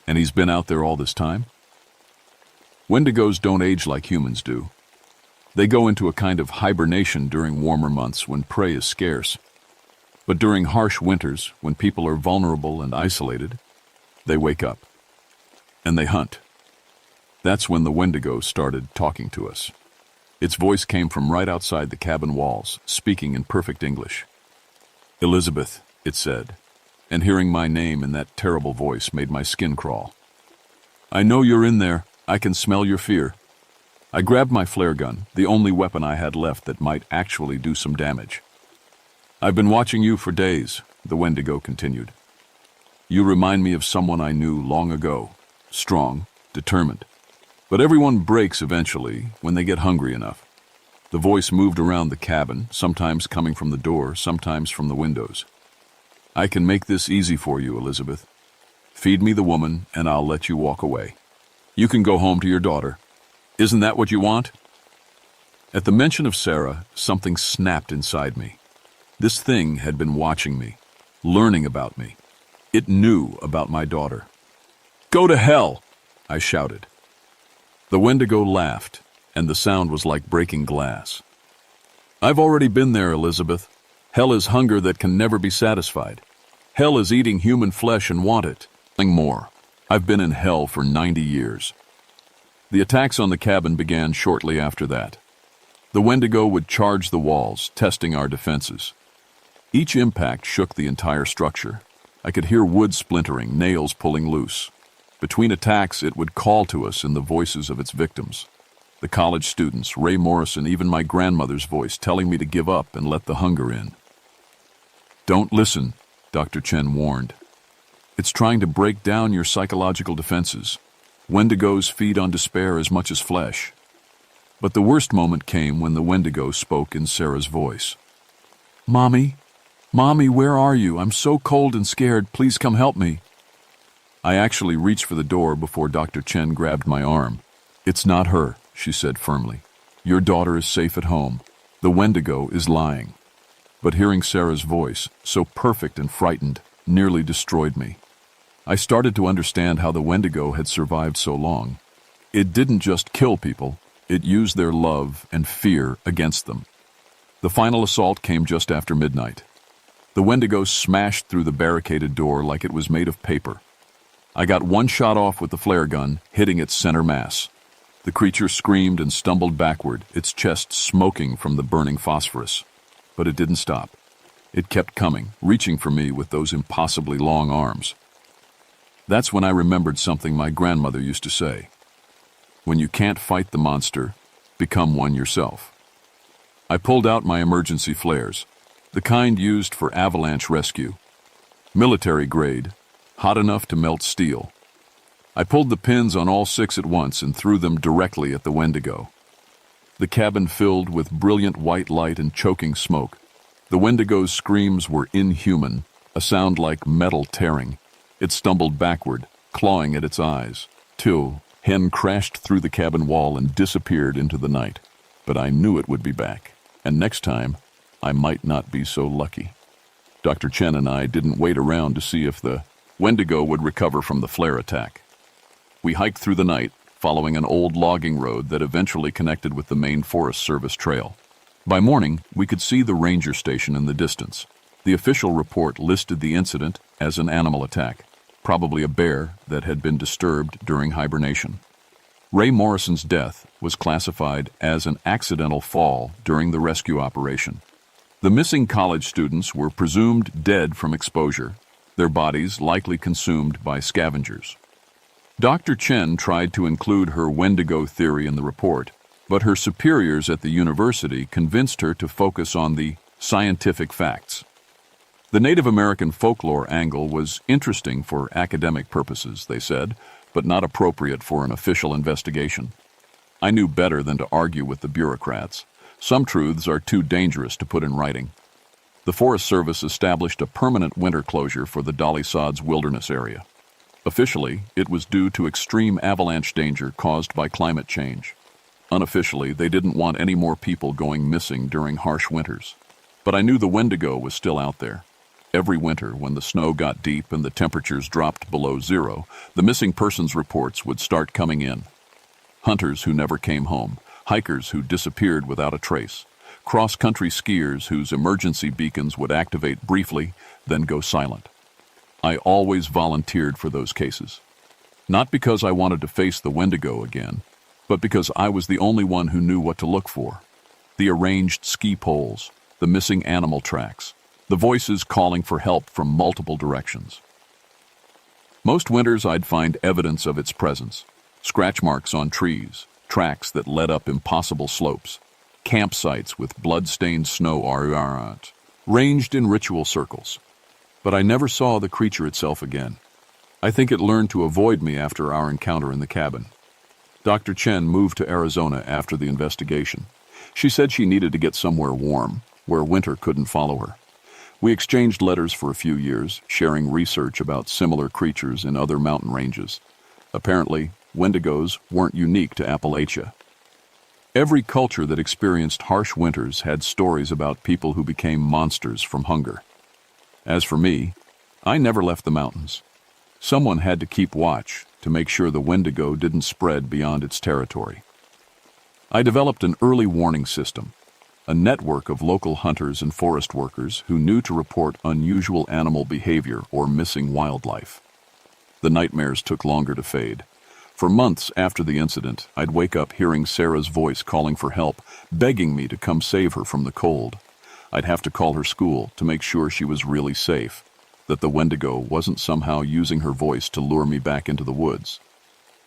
And he's been out there all this time? Wendigos don't age like humans do. They go into a kind of hibernation during warmer months when prey is scarce. But during harsh winters, when people are vulnerable and isolated, they wake up. And they hunt. That's when the Wendigo started talking to us. Its voice came from right outside the cabin walls, speaking in perfect English. "Elizabeth," it said, and hearing my name in that terrible voice made my skin crawl. "I know you're in there. I can smell your fear." I grabbed my flare gun, the only weapon I had left that might actually do some damage. "I've been watching you for days," the Wendigo continued. "You remind me of someone I knew long ago, strong, determined. But everyone breaks eventually when they get hungry enough. The voice moved around the cabin, sometimes coming from the door, sometimes from the windows. "I can make this easy for you, Elizabeth. Feed me the woman, and I'll let you walk away. You can go home to your daughter. Isn't that what you want?" At the mention of Sarah, something snapped inside me. This thing had been watching me, learning about me. It knew about my daughter. "Go to hell!" I shouted. The Wendigo laughed, and the sound was like breaking glass. "I've already been there, Elizabeth. Hell is hunger that can never be satisfied. Hell is eating human flesh and want it. Nothing more. I've been in hell for 90 years. The attacks on the cabin began shortly after that. The Wendigo would charge the walls, testing our defenses. Each impact shook the entire structure. I could hear wood splintering, nails pulling loose. Between attacks, it would call to us in the voices of its victims. The college students, Ray Morrison, even my grandmother's voice telling me to give up and let the hunger in. "Don't listen," Dr. Chen warned. "It's trying to break down your psychological defenses. Wendigos feed on despair as much as flesh." But the worst moment came when the Wendigo spoke in Sarah's voice. "Mommy, Mommy, where are you? I'm so cold and scared. Please come help me." I actually reached for the door before Dr. Chen grabbed my arm. "It's not her," she said firmly. "Your daughter is safe at home. The Wendigo is lying." But hearing Sarah's voice, so perfect and frightened, nearly destroyed me. I started to understand how the Wendigo had survived so long. It didn't just kill people, it used their love and fear against them. The final assault came just after midnight. The Wendigo smashed through the barricaded door like it was made of paper. I got one shot off with the flare gun, hitting its center mass. The creature screamed and stumbled backward, its chest smoking from the burning phosphorus. But it didn't stop. It kept coming, reaching for me with those impossibly long arms. That's when I remembered something my grandmother used to say. When you can't fight the monster, become one yourself. I pulled out my emergency flares, the kind used for avalanche rescue. Military grade, hot enough to melt steel. I pulled the pins on all 6 at once and threw them directly at the Wendigo. The cabin filled with brilliant white light and choking smoke. The Wendigo's screams were inhuman, a sound like metal tearing. It stumbled backward, clawing at its eyes, till Hen crashed through the cabin wall and disappeared into the night. But I knew it would be back, and next time, I might not be so lucky. Dr. Chen and I didn't wait around to see if the Wendigo would recover from the flare attack. We hiked through the night, following an old logging road that eventually connected with the main Forest Service trail. By morning, we could see the ranger station in the distance. The official report listed the incident as an animal attack, probably a bear that had been disturbed during hibernation. Ray Morrison's death was classified as an accidental fall during the rescue operation. The missing college students were presumed dead from exposure, their bodies likely consumed by scavengers. Dr. Chen tried to include her Wendigo theory in the report, but her superiors at the university convinced her to focus on the scientific facts. The Native American folklore angle was interesting for academic purposes, they said, but not appropriate for an official investigation. I knew better than to argue with the bureaucrats. Some truths are too dangerous to put in writing. The Forest Service established a permanent winter closure for the Dolly Sods Wilderness area. Officially, it was due to extreme avalanche danger caused by climate change. Unofficially, they didn't want any more people going missing during harsh winters. But I knew the Wendigo was still out there. Every winter, when the snow got deep and the temperatures dropped below zero, the missing persons reports would start coming in. Hunters who never came home, hikers who disappeared without a trace, cross-country skiers whose emergency beacons would activate briefly, then go silent. I always volunteered for those cases. Not because I wanted to face the Wendigo again, but because I was the only one who knew what to look for. The arranged ski poles, the missing animal tracks, the voices calling for help from multiple directions. Most winters I'd find evidence of its presence. Scratch marks on trees, tracks that led up impossible slopes, campsites with blood-stained snow ranged in ritual circles. But I never saw the creature itself again. I think it learned to avoid me after our encounter in the cabin. Dr. Chen moved to Arizona after the investigation. She said she needed to get somewhere warm, where winter couldn't follow her. We exchanged letters for a few years, sharing research about similar creatures in other mountain ranges. Apparently, Wendigos weren't unique to Appalachia. Every culture that experienced harsh winters had stories about people who became monsters from hunger. As for me, I never left the mountains. Someone had to keep watch to make sure the Wendigo didn't spread beyond its territory. I developed an early warning system, a network of local hunters and forest workers who knew to report unusual animal behavior or missing wildlife. The nightmares took longer to fade. For months after the incident, I'd wake up hearing Sarah's voice calling for help, begging me to come save her from the cold. I'd have to call her school to make sure she was really safe, that the Wendigo wasn't somehow using her voice to lure me back into the woods.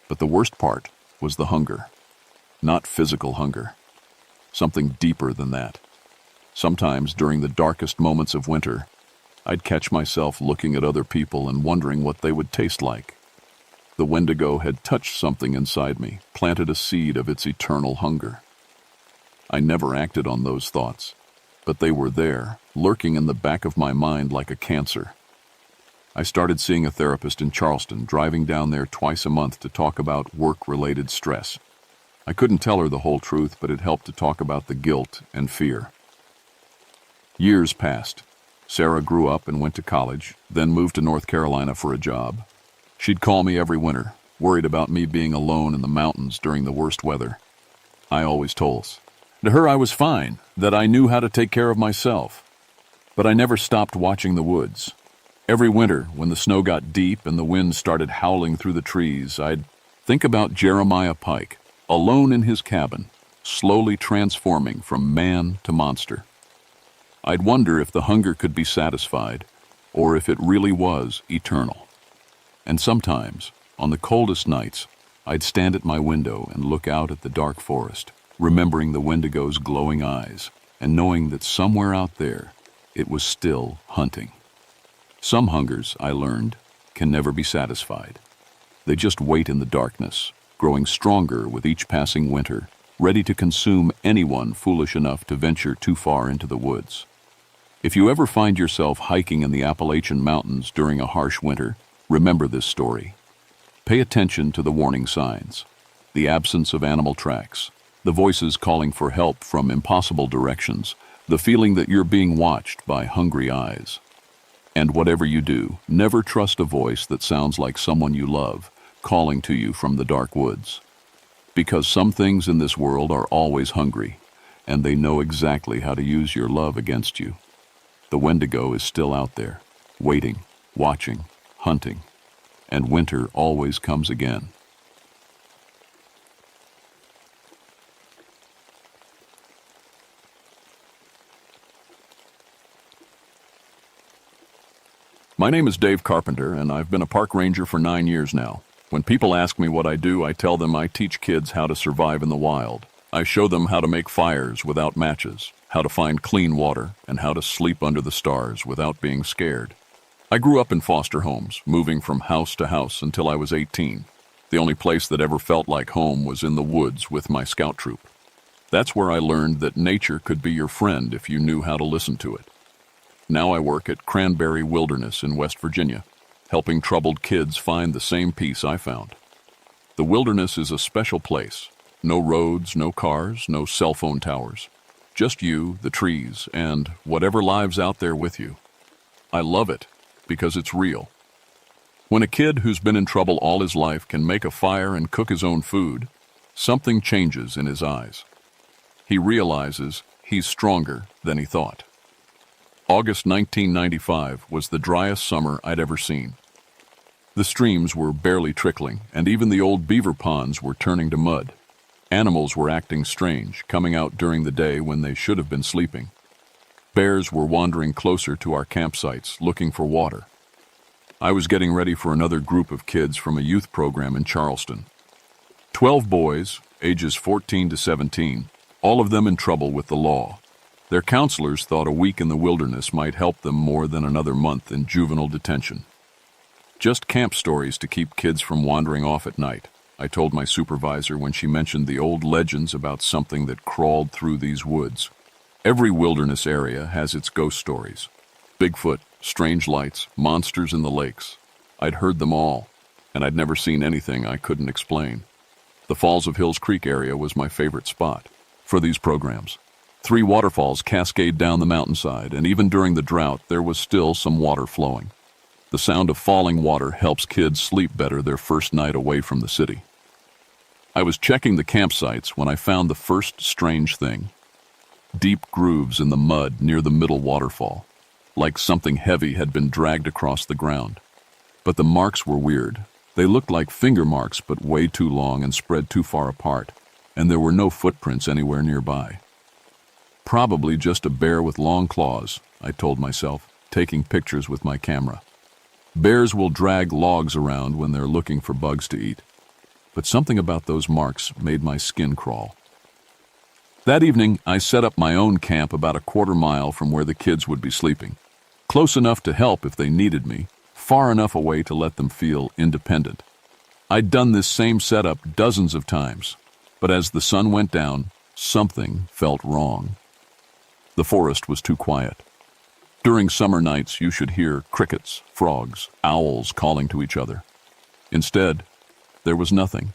But the worst part was the hunger. Not physical hunger. Something deeper than that. Sometimes during the darkest moments of winter, I'd catch myself looking at other people and wondering what they would taste like. The Wendigo had touched something inside me, planted a seed of its eternal hunger. I never acted on those thoughts, but they were there, lurking in the back of my mind like a cancer. I started seeing a therapist in Charleston, driving down there twice a month to talk about work-related stress. I couldn't tell her the whole truth, but it helped to talk about the guilt and fear. Years passed. Sarah grew up and went to college, then moved to North Carolina for a job. She'd call me every winter, worried about me being alone in the mountains during the worst weather. I always told her I was fine, that I knew how to take care of myself. But I never stopped watching the woods. Every winter, when the snow got deep and the wind started howling through the trees, I'd think about Jeremiah Pike, alone in his cabin, slowly transforming from man to monster. I'd wonder if the hunger could be satisfied, or if it really was eternal. And sometimes, on the coldest nights, I'd stand at my window and look out at the dark forest, remembering the Wendigo's glowing eyes, and knowing that somewhere out there, it was still hunting. Some hungers, I learned, can never be satisfied. They just wait in the darkness, growing stronger with each passing winter, ready to consume anyone foolish enough to venture too far into the woods. If you ever find yourself hiking in the Appalachian Mountains during a harsh winter, remember this story. Pay attention to the warning signs, the absence of animal tracks, the voices calling for help from impossible directions, the feeling that you're being watched by hungry eyes. And whatever you do, never trust a voice that sounds like someone you love, calling to you from the dark woods. Because some things in this world are always hungry, and they know exactly how to use your love against you. The Wendigo is still out there, waiting, watching, hunting, and winter always comes again. My name is Dave Carpenter, and I've been a park ranger for 9 years now. When people ask me what I do, I tell them I teach kids how to survive in the wild. I show them how to make fires without matches, how to find clean water, and how to sleep under the stars without being scared. I grew up in foster homes, moving from house to house until I was 18. The only place that ever felt like home was in the woods with my scout troop. That's where I learned that nature could be your friend if you knew how to listen to it. Now I work at Cranberry Wilderness in West Virginia, helping troubled kids find the same peace I found. The wilderness is a special place. No roads, no cars, no cell phone towers. Just you, the trees, and whatever lives out there with you. I love it because it's real. When a kid who's been in trouble all his life can make a fire and cook his own food, something changes in his eyes. He realizes he's stronger than he thought. August 1995 was the driest summer I'd ever seen. The streams were barely trickling, and even the old beaver ponds were turning to mud. Animals were acting strange, coming out during the day when they should have been sleeping. Bears were wandering closer to our campsites, looking for water. I was getting ready for another group of kids from a youth program in Charleston. 12 boys, ages 14 to 17, all of them in trouble with the law. Their counselors thought a week in the wilderness might help them more than another month in juvenile detention. Just camp stories to keep kids from wandering off at night. I told my supervisor when she mentioned the old legends about something that crawled through these woods. Every wilderness area has its ghost stories. Bigfoot, strange lights, monsters in the lakes. I'd heard them all, and I'd never seen anything I couldn't explain. The Falls of Hills Creek area was my favorite spot for these programs. 3 waterfalls cascade down the mountainside, and even during the drought, there was still some water flowing. The sound of falling water helps kids sleep better their first night away from the city. I was checking the campsites when I found the first strange thing. Deep grooves in the mud near the middle waterfall, like something heavy had been dragged across the ground. But the marks were weird. They looked like finger marks, but way too long and spread too far apart, and there were no footprints anywhere nearby. Probably just a bear with long claws, I told myself, taking pictures with my camera. Bears will drag logs around when they're looking for bugs to eat. But something about those marks made my skin crawl. That evening, I set up my own camp about a quarter-mile from where the kids would be sleeping. Close enough to help if they needed me, far enough away to let them feel independent. I'd done this same setup dozens of times, but as the sun went down, something felt wrong. The forest was too quiet. During summer nights, you should hear crickets, frogs, owls calling to each other. Instead, there was nothing.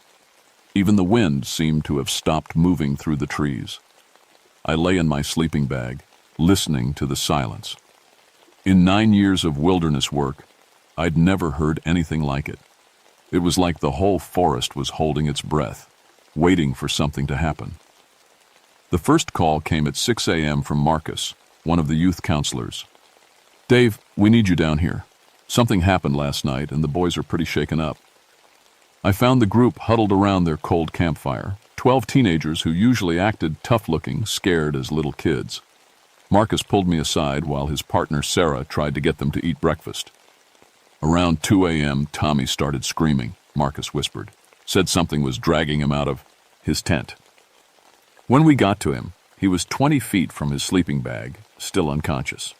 Even the wind seemed to have stopped moving through the trees. I lay in my sleeping bag, listening to the silence. In 9 years of wilderness work, I'd never heard anything like it. It was like the whole forest was holding its breath, waiting for something to happen. The first call came at 6 a.m. from Marcus, one of the youth counselors. "Dave, we need you down here. Something happened last night, and the boys are pretty shaken up." I found the group huddled around their cold campfire, 12 teenagers who usually acted tough-looking, scared as little kids. Marcus pulled me aside while his partner Sarah tried to get them to eat breakfast. Around 2 a.m., Tommy started screaming, Marcus whispered. Said something was dragging him out of his tent. When we got to him, he was 20 feet from his sleeping bag, still unconscious.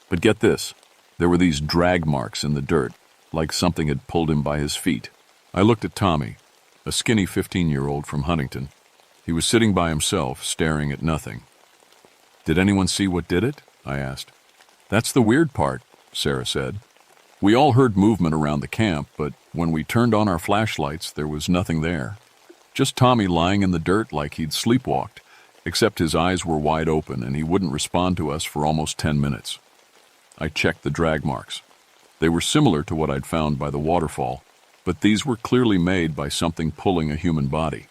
But get this, there were these drag marks in the dirt, like something had pulled him by his feet. I looked at Tommy, a skinny 15-year-old from Huntington. He was sitting by himself, staring at nothing. "Did anyone see what did it?" I asked. "That's the weird part," Sarah said. "We all heard movement around the camp, but when we turned on our flashlights, there was nothing there. Just Tommy lying in the dirt like he'd sleepwalked, except his eyes were wide open and he wouldn't respond to us for almost 10 minutes. I checked the drag marks. They were similar to what I'd found by the waterfall, but these were clearly made by something pulling a human body.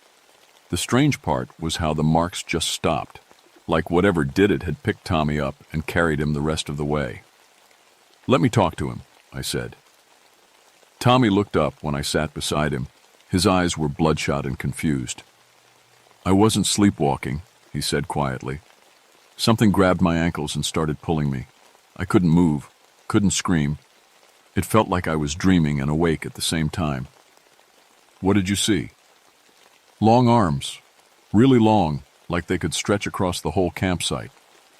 The strange part was how the marks just stopped, like whatever did it had picked Tommy up and carried him the rest of the way. "Let me talk to him," I said. Tommy looked up when I sat beside him. His eyes were bloodshot and confused. "I wasn't sleepwalking," he said quietly. "Something grabbed my ankles and started pulling me. I couldn't move, couldn't scream. It felt like I was dreaming and awake at the same time." "What did you see?" "Long arms, really long, like they could stretch across the whole campsite.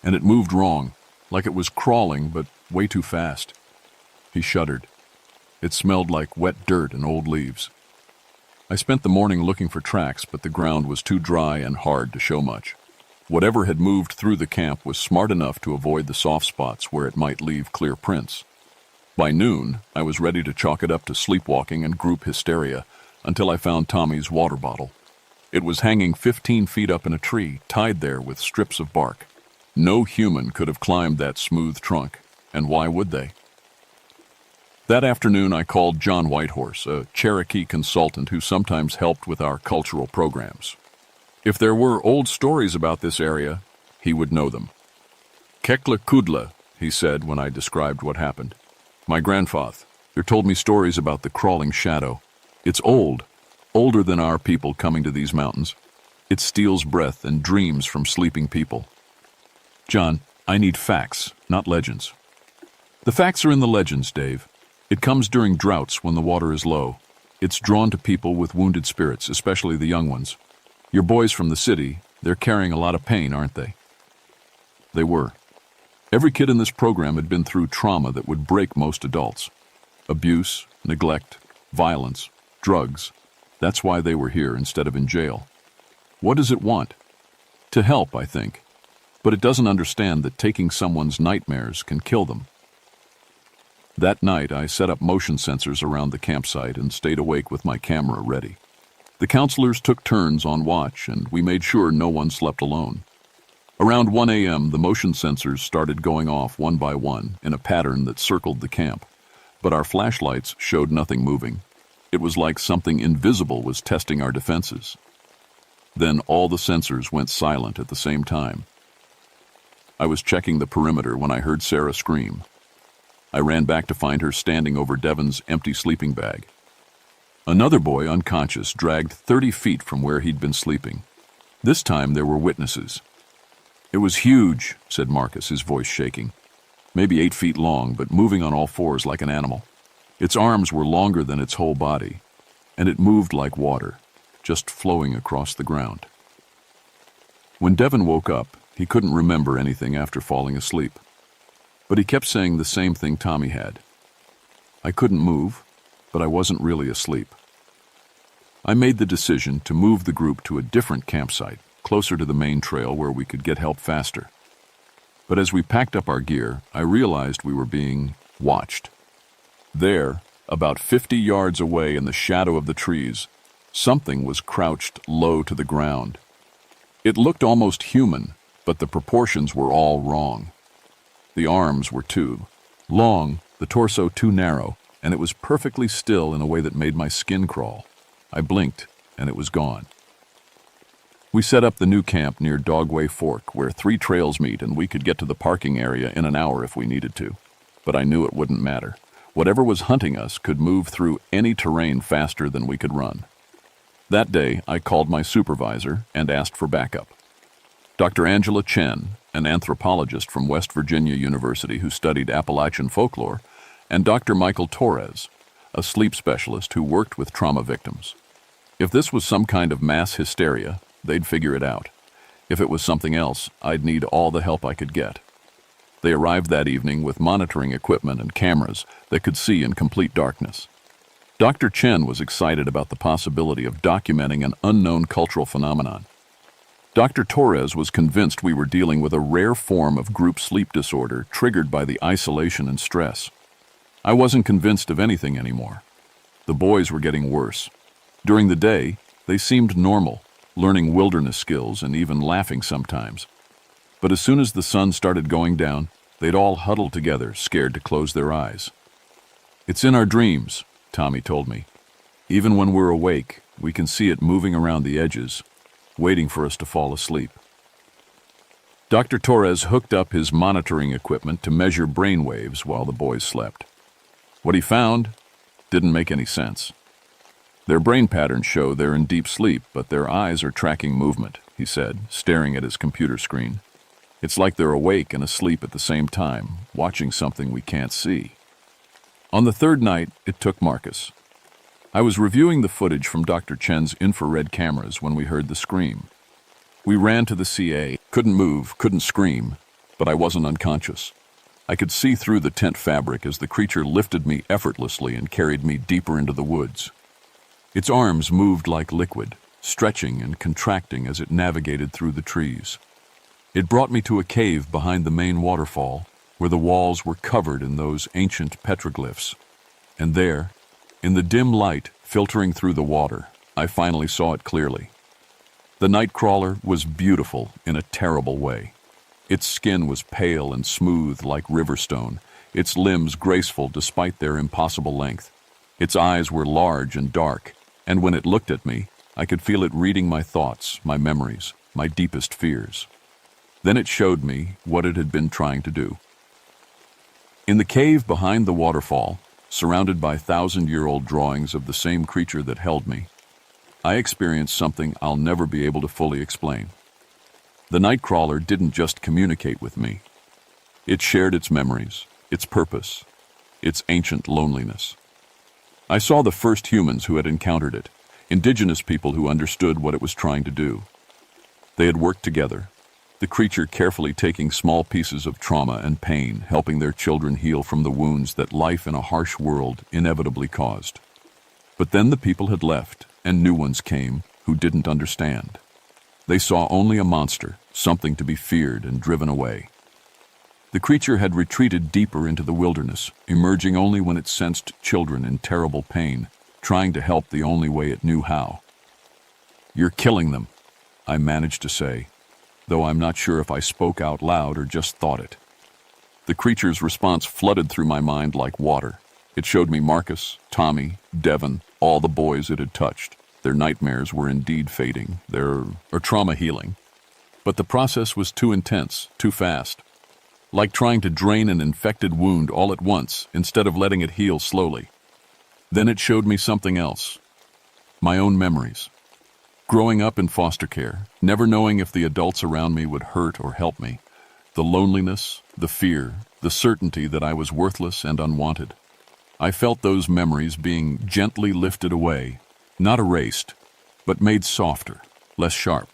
And it moved wrong, like it was crawling, but way too fast." He shuddered. It smelled like wet dirt and old leaves. I spent the morning looking for tracks, but the ground was too dry and hard to show much. Whatever had moved through the camp was smart enough to avoid the soft spots where it might leave clear prints. By noon, I was ready to chalk it up to sleepwalking and group hysteria until I found Tommy's water bottle. It was hanging 15 feet up in a tree, tied there with strips of bark. No human could have climbed that smooth trunk, and why would they? That afternoon, I called John Whitehorse, a Cherokee consultant who sometimes helped with our cultural programs. If there were old stories about this area, he would know them. "Kekla Kudla," he said when I described what happened. "My grandfather told me stories about the crawling shadow. It's old, older than our people coming to these mountains. It steals breath and dreams from sleeping people." "John, I need facts, not legends." "The facts are in the legends, Dave. It comes during droughts when the water is low. It's drawn to people with wounded spirits, especially the young ones. Your boys from the city, they're carrying a lot of pain, aren't they?" They were. Every kid in this program had been through trauma that would break most adults. Abuse, neglect, violence, drugs. That's why they were here instead of in jail. What does it want? To help, I think. But it doesn't understand that taking someone's nightmares can kill them. That night, I set up motion sensors around the campsite and stayed awake with my camera ready. The counselors took turns on watch, and we made sure no one slept alone. Around 1 a.m., the motion sensors started going off one by one in a pattern that circled the camp, but our flashlights showed nothing moving. It was like something invisible was testing our defenses. Then all the sensors went silent at the same time. I was checking the perimeter when I heard Sarah scream. I ran back to find her standing over Devon's empty sleeping bag. Another boy, unconscious, dragged 30 feet from where he'd been sleeping. This time there were witnesses. "It was huge," said Marcus, his voice shaking. "Maybe 8 feet long, but moving on all fours like an animal. Its arms were longer than its whole body, and it moved like water, just flowing across the ground." When Devon woke up, he couldn't remember anything after falling asleep. But he kept saying the same thing Tommy had. I couldn't move, but I wasn't really asleep. I made the decision to move the group to a different campsite, closer to the main trail where we could get help faster. But as we packed up our gear, I realized we were being watched. There, about 50 yards away in the shadow of the trees, something was crouched low to the ground. It looked almost human, but the proportions were all wrong. The arms were too long, the torso too narrow, and it was perfectly still in a way that made my skin crawl. I blinked, and it was gone. We set up the new camp near Dogway Fork, where 3 trails meet, and we could get to the parking area in an hour if we needed to. But I knew it wouldn't matter. Whatever was hunting us could move through any terrain faster than we could run. That day, I called my supervisor and asked for backup. Dr. Angela Chen, an anthropologist from West Virginia University who studied Appalachian folklore, and Dr. Michael Torres, a sleep specialist who worked with trauma victims. If this was some kind of mass hysteria, they'd figure it out. If it was something else, I'd need all the help I could get. They arrived that evening with monitoring equipment and cameras that could see in complete darkness. Dr. Chen was excited about the possibility of documenting an unknown cultural phenomenon. Dr. Torres was convinced we were dealing with a rare form of group sleep disorder triggered by the isolation and stress. I wasn't convinced of anything anymore. The boys were getting worse. During the day, they seemed normal, learning wilderness skills and even laughing sometimes. But as soon as the sun started going down, they'd all huddle together, scared to close their eyes. "It's in our dreams," Tommy told me. "Even when we're awake, we can see it moving around the edges, waiting for us to fall asleep." Dr. Torres hooked up his monitoring equipment to measure brain waves while the boys slept. What he found didn't make any sense. "Their brain patterns show they're in deep sleep, but their eyes are tracking movement," he said, staring at his computer screen. "It's like they're awake and asleep at the same time, watching something we can't see." On the third night, it took Marcus. I was reviewing the footage from Dr. Chen's infrared cameras when we heard the scream. We ran to the CA, couldn't move, couldn't scream, but I wasn't unconscious. I could see through the tent fabric as the creature lifted me effortlessly and carried me deeper into the woods. Its arms moved like liquid, stretching and contracting as it navigated through the trees. It brought me to a cave behind the main waterfall, where the walls were covered in those ancient petroglyphs. And there, in the dim light filtering through the water, I finally saw it clearly. The night crawler was beautiful in a terrible way. Its skin was pale and smooth like riverstone, its limbs graceful despite their impossible length. Its eyes were large and dark, and when it looked at me, I could feel it reading my thoughts, my memories, my deepest fears. Then it showed me what it had been trying to do. In the cave behind the waterfall, surrounded by 1,000-year-old drawings of the same creature that held me, I experienced something I'll never be able to fully explain. The Nightcrawler didn't just communicate with me. It shared its memories, its purpose, its ancient loneliness. I saw the first humans who had encountered it, indigenous people who understood what it was trying to do. They had worked together, the creature carefully taking small pieces of trauma and pain, helping their children heal from the wounds that life in a harsh world inevitably caused. But then the people had left, and new ones came who didn't understand. They saw only a monster, something to be feared and driven away. The creature had retreated deeper into the wilderness, emerging only when it sensed children in terrible pain, trying to help the only way it knew how. "You're killing them," I managed to say, though I'm not sure if I spoke out loud or just thought it. The creature's response flooded through my mind like water. It showed me Marcus, Tommy, Devon, all the boys it had touched. Their nightmares were indeed fading, their trauma healing. But the process was too intense, too fast. Like trying to drain an infected wound all at once instead of letting it heal slowly. Then it showed me something else. My own memories. Growing up in foster care, never knowing if the adults around me would hurt or help me. The loneliness, the fear, the certainty that I was worthless and unwanted. I felt those memories being gently lifted away, not erased, but made softer, less sharp.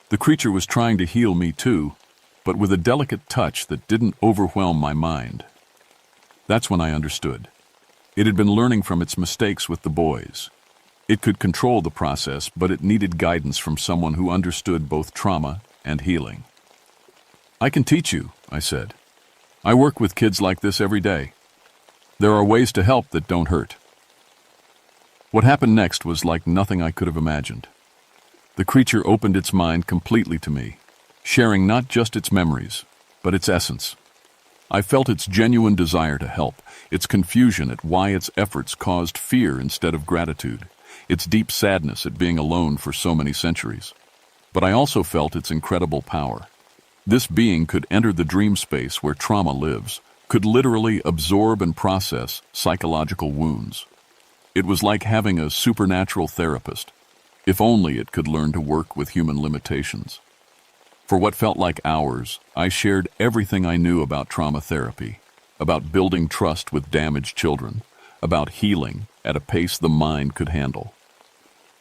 The creature was trying to heal me too, but with a delicate touch that didn't overwhelm my mind. That's when I understood. It had been learning from its mistakes with the boys. It could control the process, but it needed guidance from someone who understood both trauma and healing. "I can teach you," I said. "I work with kids like this every day. There are ways to help that don't hurt." What happened next was like nothing I could have imagined. The creature opened its mind completely to me, sharing not just its memories, but its essence. I felt its genuine desire to help, its confusion at why its efforts caused fear instead of gratitude, its deep sadness at being alone for so many centuries. But I also felt its incredible power. This being could enter the dream space where trauma lives, could literally absorb and process psychological wounds. It was like having a supernatural therapist, if only it could learn to work with human limitations. For what felt like hours, I shared everything I knew about trauma therapy, about building trust with damaged children, about healing at a pace the mind could handle.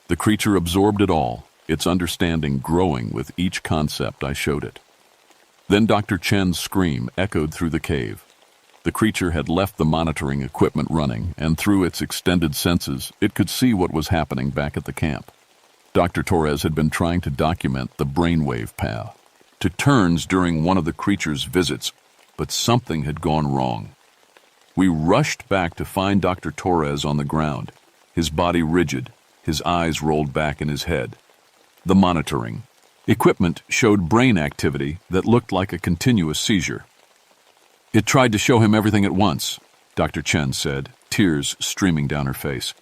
The creature absorbed it all, its understanding growing with each concept I showed it. Then Dr. Chen's scream echoed through the cave. The creature had left the monitoring equipment running, and through its extended senses, it could see what was happening back at the camp. Dr. Torres had been trying to document the brainwave path, to turns during one of the creature's visits, but something had gone wrong. We rushed back to find Dr. Torres on the ground, his body rigid, his eyes rolled back in his head. The monitoring equipment showed brain activity that looked like a continuous seizure. "It tried to show him everything at once," Dr. Chen said, tears streaming down her face.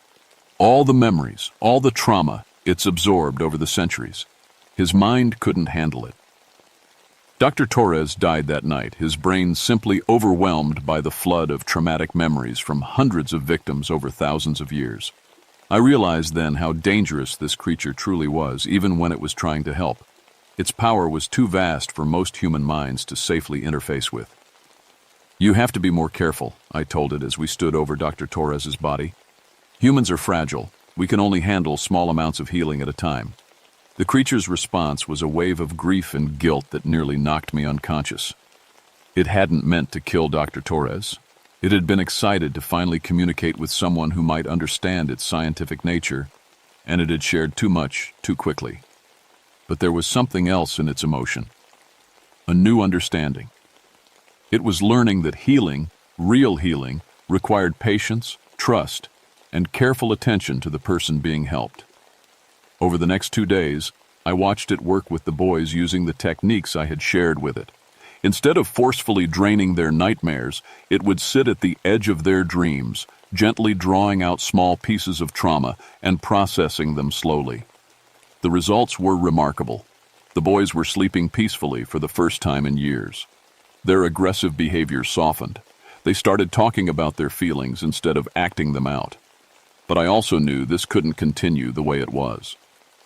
"All the memories, all the trauma it's absorbed over the centuries. His mind couldn't handle it." Dr. Torres died that night, his brain simply overwhelmed by the flood of traumatic memories from hundreds of victims over thousands of years. I realized then how dangerous this creature truly was, even when it was trying to help. Its power was too vast for most human minds to safely interface with. "You have to be more careful," I told it as we stood over Dr. Torres's body. "Humans are fragile. We can only handle small amounts of healing at a time." The creature's response was a wave of grief and guilt that nearly knocked me unconscious. It hadn't meant to kill Dr. Torres. It had been excited to finally communicate with someone who might understand its scientific nature, and it had shared too much, too quickly. But there was something else in its emotion. A new understanding. It was learning that healing, real healing, required patience, trust, and careful attention to the person being helped. Over the next 2 days, I watched it work with the boys using the techniques I had shared with it. Instead of forcefully draining their nightmares, it would sit at the edge of their dreams, gently drawing out small pieces of trauma and processing them slowly. The results were remarkable. The boys were sleeping peacefully for the first time in years. Their aggressive behavior softened. They started talking about their feelings instead of acting them out. But I also knew this couldn't continue the way it was.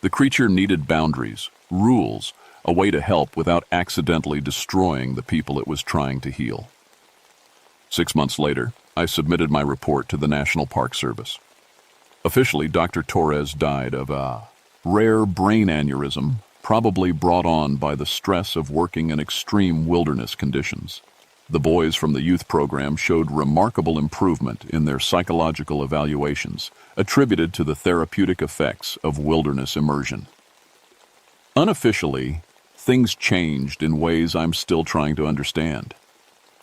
The creature needed boundaries, rules, a way to help without accidentally destroying the people it was trying to heal. 6 months later, I submitted my report to the National Park Service. Officially, Dr. Torres died of a rare brain aneurysm, probably brought on by the stress of working in extreme wilderness conditions. The boys from the youth program showed remarkable improvement in their psychological evaluations, attributed to the therapeutic effects of wilderness immersion. Unofficially, things changed in ways I'm still trying to understand.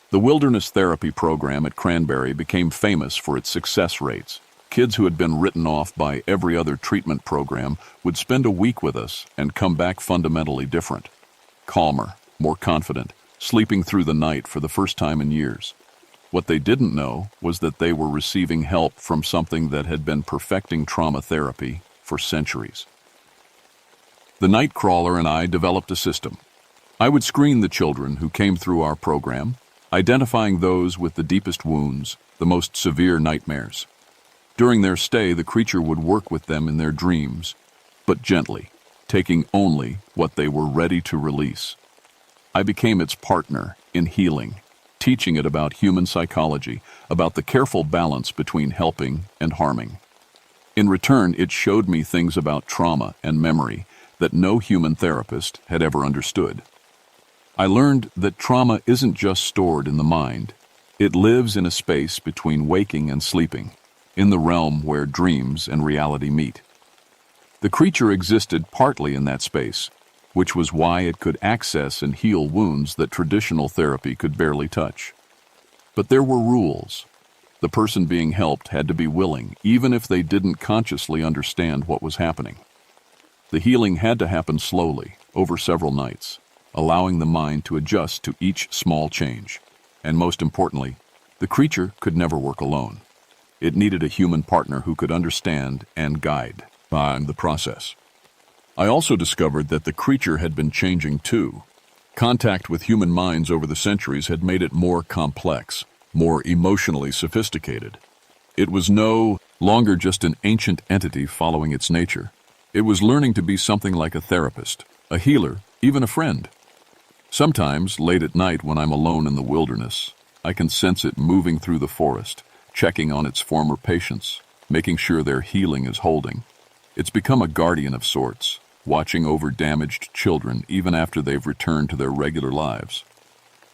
The wilderness therapy program at Cranberry became famous for its success rates. Kids who had been written off by every other treatment program would spend a week with us and come back fundamentally different. Calmer, more confident, sleeping through the night for the first time in years. What they didn't know was that they were receiving help from something that had been perfecting trauma therapy for centuries. The night crawler and I developed a system. I would screen the children who came through our program, identifying those with the deepest wounds, the most severe nightmares. During their stay, the creature would work with them in their dreams, but gently, taking only what they were ready to release. I became its partner in healing, teaching it about human psychology, about the careful balance between helping and harming. In return, it showed me things about trauma and memory that no human therapist had ever understood. I learned that trauma isn't just stored in the mind. It lives in a space between waking and sleeping, in the realm where dreams and reality meet. The creature existed partly in that space, which was why it could access and heal wounds that traditional therapy could barely touch. But there were rules. The person being helped had to be willing, even if they didn't consciously understand what was happening. The healing had to happen slowly, over several nights, allowing the mind to adjust to each small change. And most importantly, the creature could never work alone. It needed a human partner who could understand and guide the process. I also discovered that the creature had been changing too. Contact with human minds over the centuries had made it more complex, more emotionally sophisticated. It was no longer just an ancient entity following its nature. It was learning to be something like a therapist, a healer, even a friend. Sometimes, late at night when I'm alone in the wilderness, I can sense it moving through the forest, checking on its former patients, making sure their healing is holding. It's become a guardian of sorts, watching over damaged children even after they've returned to their regular lives.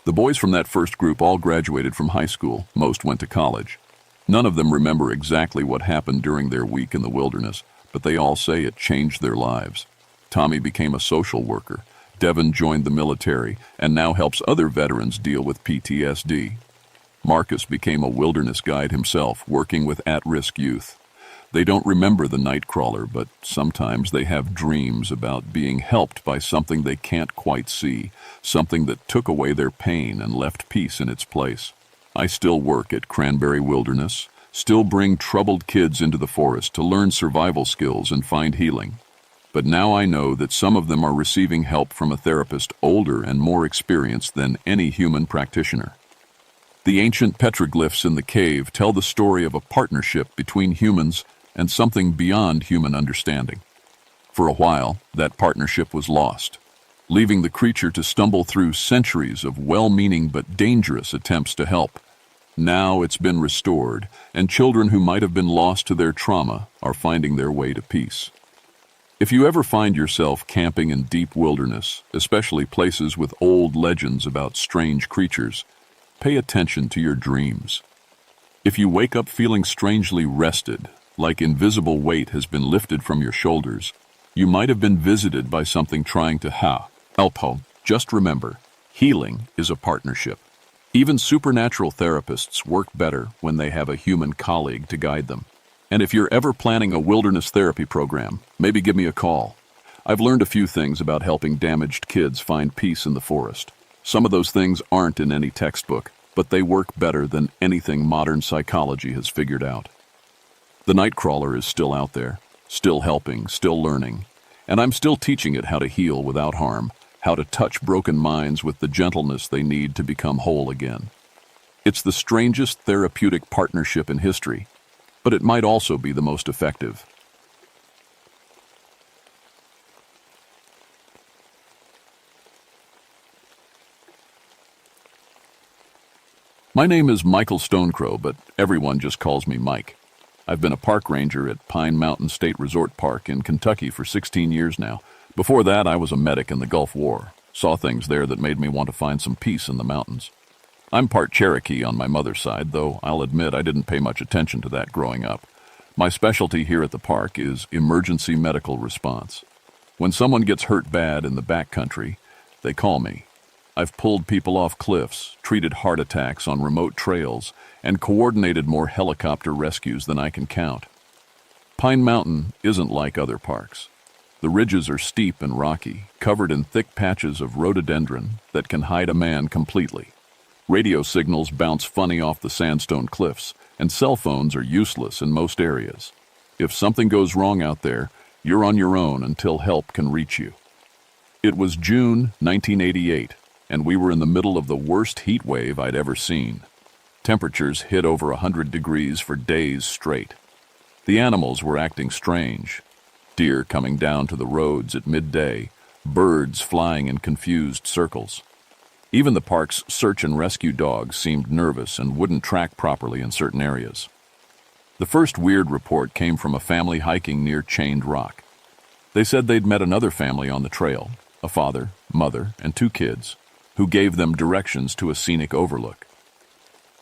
The boys from that first group all graduated from high school, most went to college. None of them remember exactly what happened during their week in the wilderness, but they all say it changed their lives. Tommy became a social worker. Devin joined the military and now helps other veterans deal with PTSD. Marcus became a wilderness guide himself, working with at-risk youth. They don't remember the night crawler, but sometimes they have dreams about being helped by something they can't quite see, something that took away their pain and left peace in its place. I still work at Cranberry Wilderness, still bring troubled kids into the forest to learn survival skills and find healing. But now I know that some of them are receiving help from a therapist older and more experienced than any human practitioner. The ancient petroglyphs in the cave tell the story of a partnership between humans and something beyond human understanding. For a while, that partnership was lost, leaving the creature to stumble through centuries of well-meaning but dangerous attempts to help. Now it's been restored, and children who might have been lost to their trauma are finding their way to peace. If you ever find yourself camping in deep wilderness, especially places with old legends about strange creatures, pay attention to your dreams. If you wake up feeling strangely rested, like invisible weight has been lifted from your shoulders, you might have been visited by something trying to help. Just remember, healing is a partnership. Even supernatural therapists work better when they have a human colleague to guide them. And if you're ever planning a wilderness therapy program, maybe give me a call. I've learned a few things about helping damaged kids find peace in the forest. Some of those things aren't in any textbook, but they work better than anything modern psychology has figured out. The nightcrawler is still out there, still helping, still learning, and I'm still teaching it how to heal without harm, how to touch broken minds with the gentleness they need to become whole again. It's the strangest therapeutic partnership in history, but it might also be the most effective. My name is Michael Stonecrow, but everyone just calls me Mike. I've been a park ranger at Pine Mountain State Resort Park in Kentucky for 16 years now. Before that, I was a medic in the Gulf War. Saw things there that made me want to find some peace in the mountains. I'm part Cherokee on my mother's side, though I'll admit I didn't pay much attention to that growing up. My specialty here at the park is emergency medical response. When someone gets hurt bad in the backcountry, they call me. I've pulled people off cliffs, treated heart attacks on remote trails, and coordinated more helicopter rescues than I can count. Pine Mountain isn't like other parks. The ridges are steep and rocky, covered in thick patches of rhododendron that can hide a man completely. Radio signals bounce funny off the sandstone cliffs, and cell phones are useless in most areas. If something goes wrong out there, you're on your own until help can reach you. It was June 1988, and we were in the middle of the worst heat wave I'd ever seen. Temperatures hit over 100 degrees for days straight. The animals were acting strange. Deer coming down to the roads at midday, birds flying in confused circles. Even the park's search and rescue dogs seemed nervous and wouldn't track properly in certain areas. The first weird report came from a family hiking near Chained Rock. They said they'd met another family on the trail, a father, mother, and 2 kids, who gave them directions to a scenic overlook.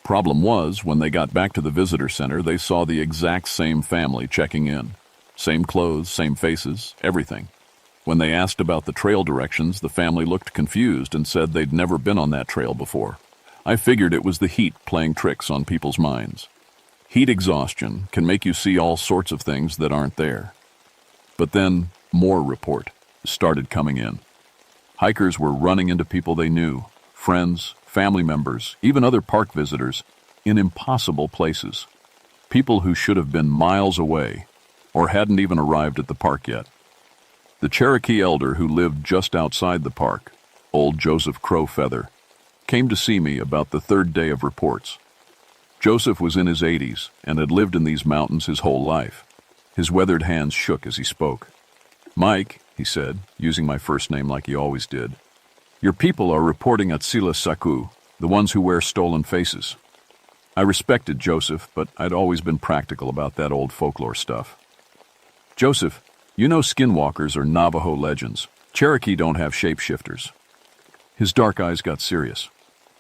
Problem was, when they got back to the visitor center, they saw the exact same family checking in. Same clothes, same faces, everything. When they asked about the trail directions, the family looked confused and said they'd never been on that trail before. I figured it was the heat playing tricks on people's minds. Heat exhaustion can make you see all sorts of things that aren't there. But then, more report started coming in. Hikers were running into people they knew, friends, family members, even other park visitors, in impossible places. People who should have been miles away, or hadn't even arrived at the park yet. The Cherokee elder who lived just outside the park, old Joseph Crowfeather, came to see me about the 3rd day of reports. Joseph was in his 80s and had lived in these mountains his whole life. His weathered hands shook as he spoke. "Mike," he said, using my first name like he always did, "your people are reporting at Sila Saku, the ones who wear stolen faces." I respected Joseph, but I'd always been practical about that old folklore stuff. "Joseph, you know skinwalkers are Navajo legends. Cherokee don't have shapeshifters." His dark eyes got serious.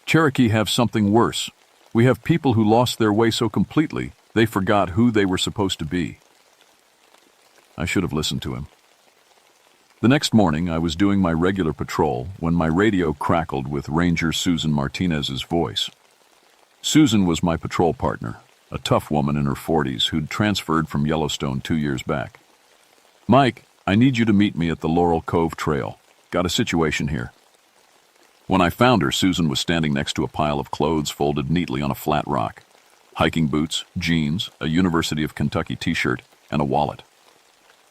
"Cherokee have something worse. We have people who lost their way so completely, they forgot who they were supposed to be." I should have listened to him. The next morning, I was doing my regular patrol when my radio crackled with Ranger Susan Martinez's voice. Susan was my patrol partner, a tough woman in her 40s who'd transferred from Yellowstone 2 years back. "Mike, I need you to meet me at the Laurel Cove Trail. Got a situation here." When I found her, Susan was standing next to a pile of clothes folded neatly on a flat rock. Hiking boots, jeans, a University of Kentucky t-shirt, and a wallet.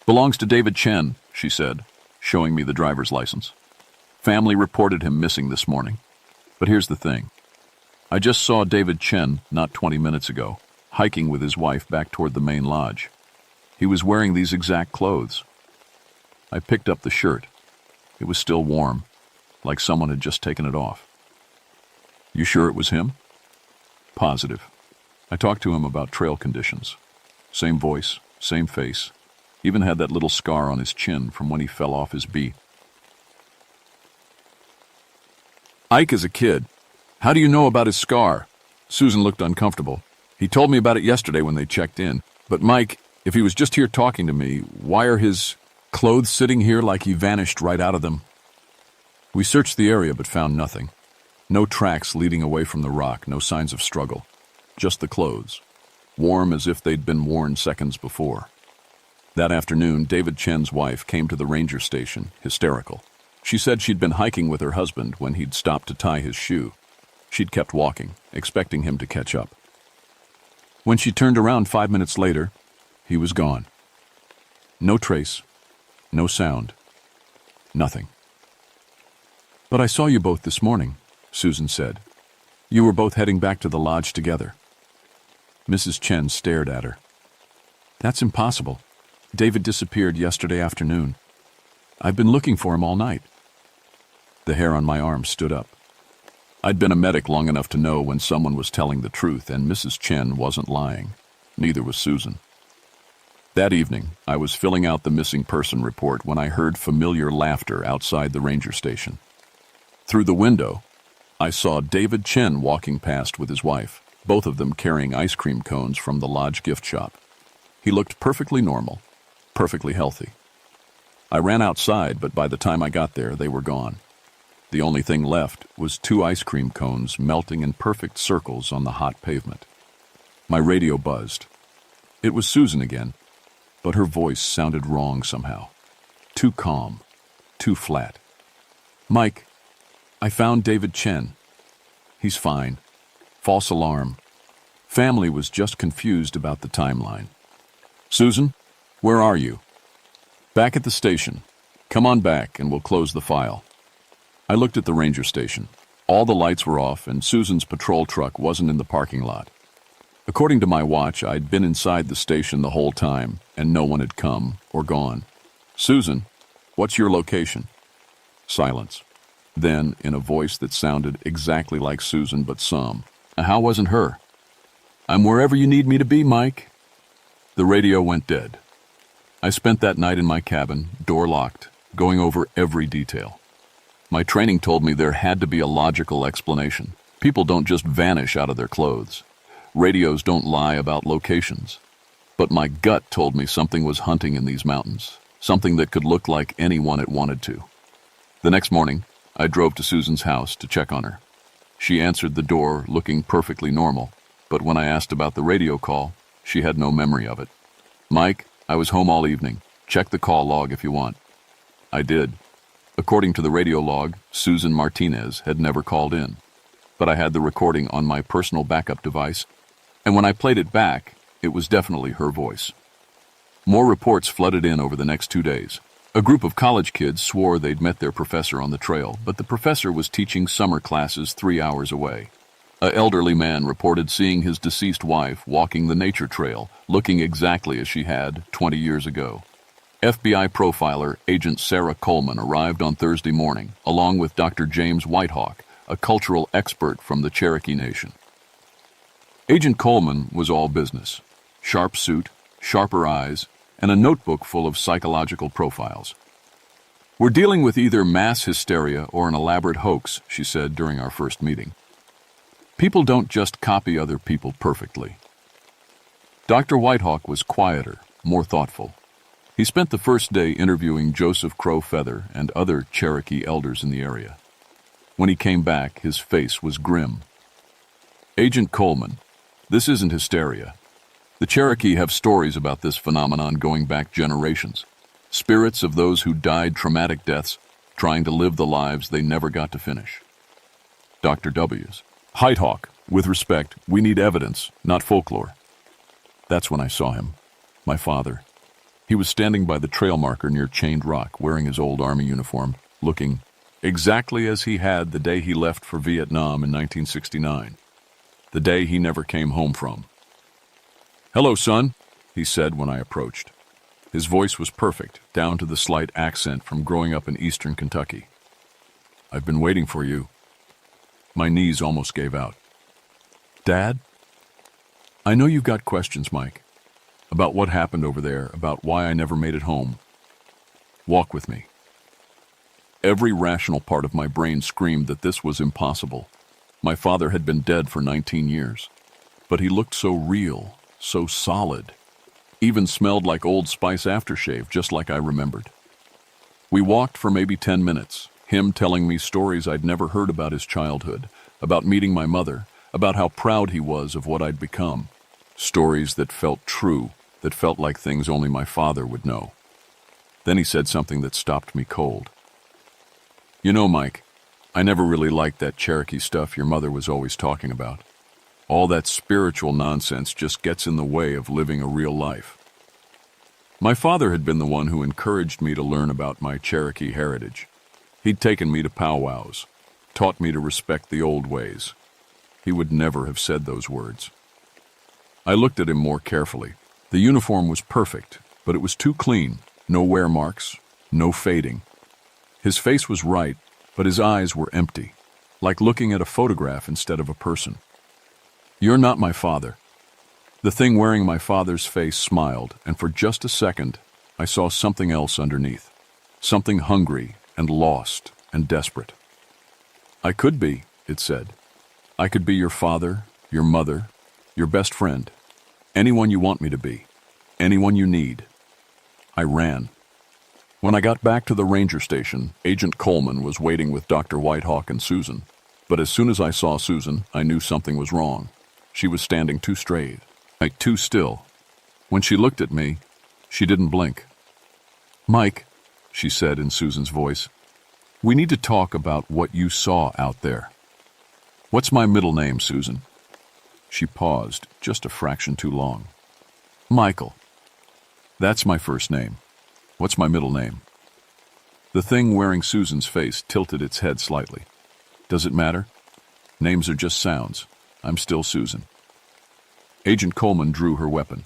"Belongs to David Chen," she said, showing me the driver's license. "Family reported him missing this morning. But here's the thing. I just saw David Chen not 20 minutes ago, hiking with his wife back toward the main lodge. He was wearing these exact clothes." I picked up the shirt. It was still warm, like someone had just taken it off. "You sure it was him?" "Positive. I talked to him about trail conditions. Same voice, same face. Even had that little scar on his chin from when he fell off his beat." "Ike is a kid. How do you know about his scar?" Susan looked uncomfortable. "He told me about it yesterday when they checked in. But Mike, if he was just here talking to me, why are his clothes sitting here like he vanished right out of them?" We searched the area but found nothing. No tracks leading away from the rock, no signs of struggle. Just the clothes, warm as if they'd been worn seconds before. That afternoon, David Chen's wife came to the ranger station, hysterical. She said she'd been hiking with her husband when he'd stopped to tie his shoe. She'd kept walking, expecting him to catch up. When she turned around 5 minutes later, he was gone. No trace, no sound, nothing. "But I saw you both this morning," Susan said. "You were both heading back to the lodge together." Mrs. Chen stared at her. "That's impossible. David disappeared yesterday afternoon. I've been looking for him all night." The hair on my arm stood up. I'd been a medic long enough to know when someone was telling the truth, and Mrs. Chen wasn't lying. Neither was Susan. That evening, I was filling out the missing person report when I heard familiar laughter outside the ranger station. Through the window, I saw David Chen walking past with his wife, both of them carrying ice cream cones from the lodge gift shop. He looked perfectly normal, perfectly healthy. I ran outside, but by the time I got there, they were gone. The only thing left was 2 ice cream cones melting in perfect circles on the hot pavement. My radio buzzed. It was Susan again, but her voice sounded wrong somehow. Too calm, too flat. "Mike, I found David Chen. He's fine. False alarm. Family was just confused about the timeline." "Susan, where are you?" "Back at the station. Come on back and we'll close the file." I looked at the ranger station. All the lights were off and Susan's patrol truck wasn't in the parking lot. According to my watch, I'd been inside the station the whole time and no one had come or gone. "Susan, what's your location?" Silence. Then, in a voice that sounded exactly like Susan but some, "How wasn't her?" "I'm wherever you need me to be, Mike." The radio went dead. I spent that night in my cabin, door locked, going over every detail. My training told me there had to be a logical explanation. People don't just vanish out of their clothes. Radios don't lie about locations. But my gut told me something was hunting in these mountains, something that could look like anyone it wanted to. The next morning, I drove to Susan's house to check on her. She answered the door looking perfectly normal, but when I asked about the radio call, she had no memory of it. "Mike, I was home all evening. Check the call log if you want." I did. According to the radio log, Susan Martinez had never called in. But I had the recording on my personal backup device, and when I played it back, it was definitely her voice. More reports flooded in over the next 2 days. A group of college kids swore they'd met their professor on the trail, but the professor was teaching summer classes 3 hours away. An elderly man reported seeing his deceased wife walking the nature trail, looking exactly as she had 20 years ago. FBI profiler Agent Sarah Coleman arrived on Thursday morning, along with Dr. James Whitehawk, a cultural expert from the Cherokee Nation. Agent Coleman was all business. Sharp suit, sharper eyes, and a notebook full of psychological profiles. "We're dealing with either mass hysteria or an elaborate hoax," she said during our first meeting. "People don't just copy other people perfectly." Dr. Whitehawk was quieter, more thoughtful. He spent the first day interviewing Joseph Crow Feather and other Cherokee elders in the area. When he came back, his face was grim. "Agent Coleman, this isn't hysteria. The Cherokee have stories about this phenomenon going back generations. Spirits of those who died traumatic deaths, trying to live the lives they never got to finish." Dr. W's. "Whitehawk, with respect, we need evidence, not folklore." That's when I saw him. My father. He was standing by the trail marker near Chained Rock, wearing his old Army uniform, looking exactly as he had the day he left for Vietnam in 1969, the day he never came home from. "Hello, son," he said when I approached. His voice was perfect, down to the slight accent from growing up in eastern Kentucky. "I've been waiting for you." My knees almost gave out. "Dad? I know you've got questions, Mike, about what happened over there, about why I never made it home. Walk with me." Every rational part of my brain screamed that this was impossible. My father had been dead for 19 years, but he looked so real, so solid, even smelled like Old Spice aftershave, just like I remembered. We walked for maybe 10 minutes, him telling me stories I'd never heard about his childhood, about meeting my mother, about how proud he was of what I'd become. Stories that felt true, that felt like things only my father would know. Then he said something that stopped me cold. "You know, Mike, I never really liked that Cherokee stuff your mother was always talking about. All that spiritual nonsense just gets in the way of living a real life." My father had been the one who encouraged me to learn about my Cherokee heritage. He'd taken me to powwows, taught me to respect the old ways. He would never have said those words. I looked at him more carefully. The uniform was perfect, but it was too clean. No wear marks, no fading. His face was right, but his eyes were empty, like looking at a photograph instead of a person. "You're not my father." The thing wearing my father's face smiled, and for just a second, I saw something else underneath. Something hungry and lost and desperate. "I could be, it said. I could be your father, your mother, your best friend, anyone you want me to be, anyone you need. I ran. When I got back to the ranger station, Agent Coleman was waiting with Dr. Whitehawk and Susan. But as soon as I saw Susan, I knew something was wrong. She was standing too straight, too still. When she looked at me, she didn't blink. Mike, she said in Susan's voice, we need to talk about what you saw out there. What's my middle name, Susan? She paused, just a fraction too long. Michael. That's my first name. What's my middle name? The thing wearing Susan's face tilted its head slightly. Does it matter? Names are just sounds. I'm still Susan. Agent Coleman drew her weapon.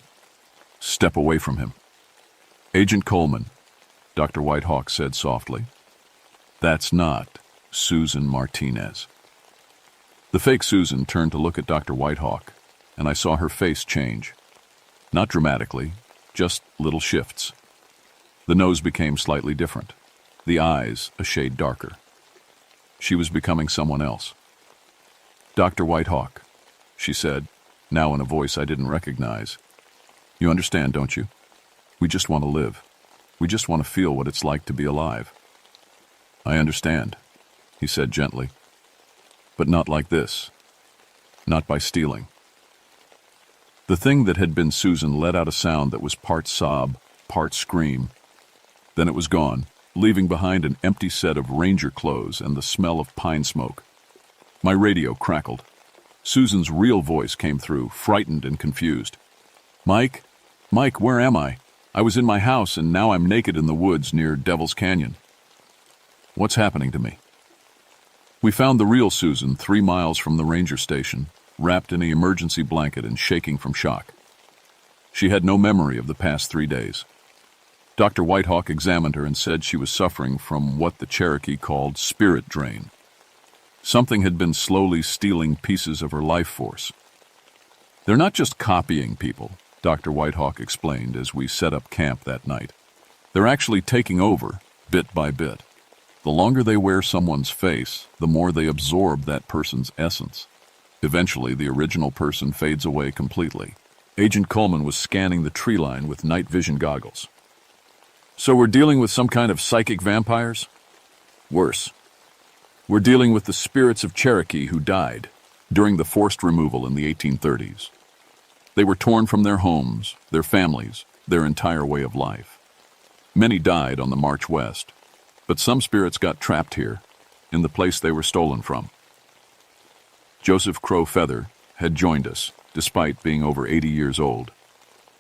Step away from him. Agent Coleman, Dr. Whitehawk said softly. That's not Susan Martinez. The fake Susan turned to look at Dr. Whitehawk, and I saw her face change. Not dramatically, just little shifts. The nose became slightly different, the eyes a shade darker. She was becoming someone else. Dr. Whitehawk, she said, now in a voice I didn't recognize. You understand, don't you? We just want to live. We just want to feel what it's like to be alive. I understand, he said gently. But not like this. Not by stealing. The thing that had been Susan let out a sound that was part sob, part scream. Then it was gone, leaving behind an empty set of ranger clothes and the smell of pine smoke. My radio crackled. Susan's real voice came through, frightened and confused. Mike, where am I? I was in my house and now I'm naked in the woods near Devil's Canyon. What's happening to me? We found the real Susan 3 miles from the ranger station, wrapped in an emergency blanket and shaking from shock. She had no memory of the past 3 days. Dr. Whitehawk examined her and said she was suffering from what the Cherokee called spirit drain. Something had been slowly stealing pieces of her life force. They're not just copying people, Dr. Whitehawk explained as we set up camp that night. They're actually taking over, bit by bit. The longer they wear someone's face, the more they absorb that person's essence. Eventually, the original person fades away completely. Agent Coleman was scanning the tree line with night vision goggles. So we're dealing with some kind of psychic vampires? Worse. We're dealing with the spirits of Cherokee who died during the forced removal in the 1830s. They were torn from their homes, their families, their entire way of life. Many died on the march west, but some spirits got trapped here, in the place they were stolen from. Joseph Crow Feather had joined us, despite being over 80 years old.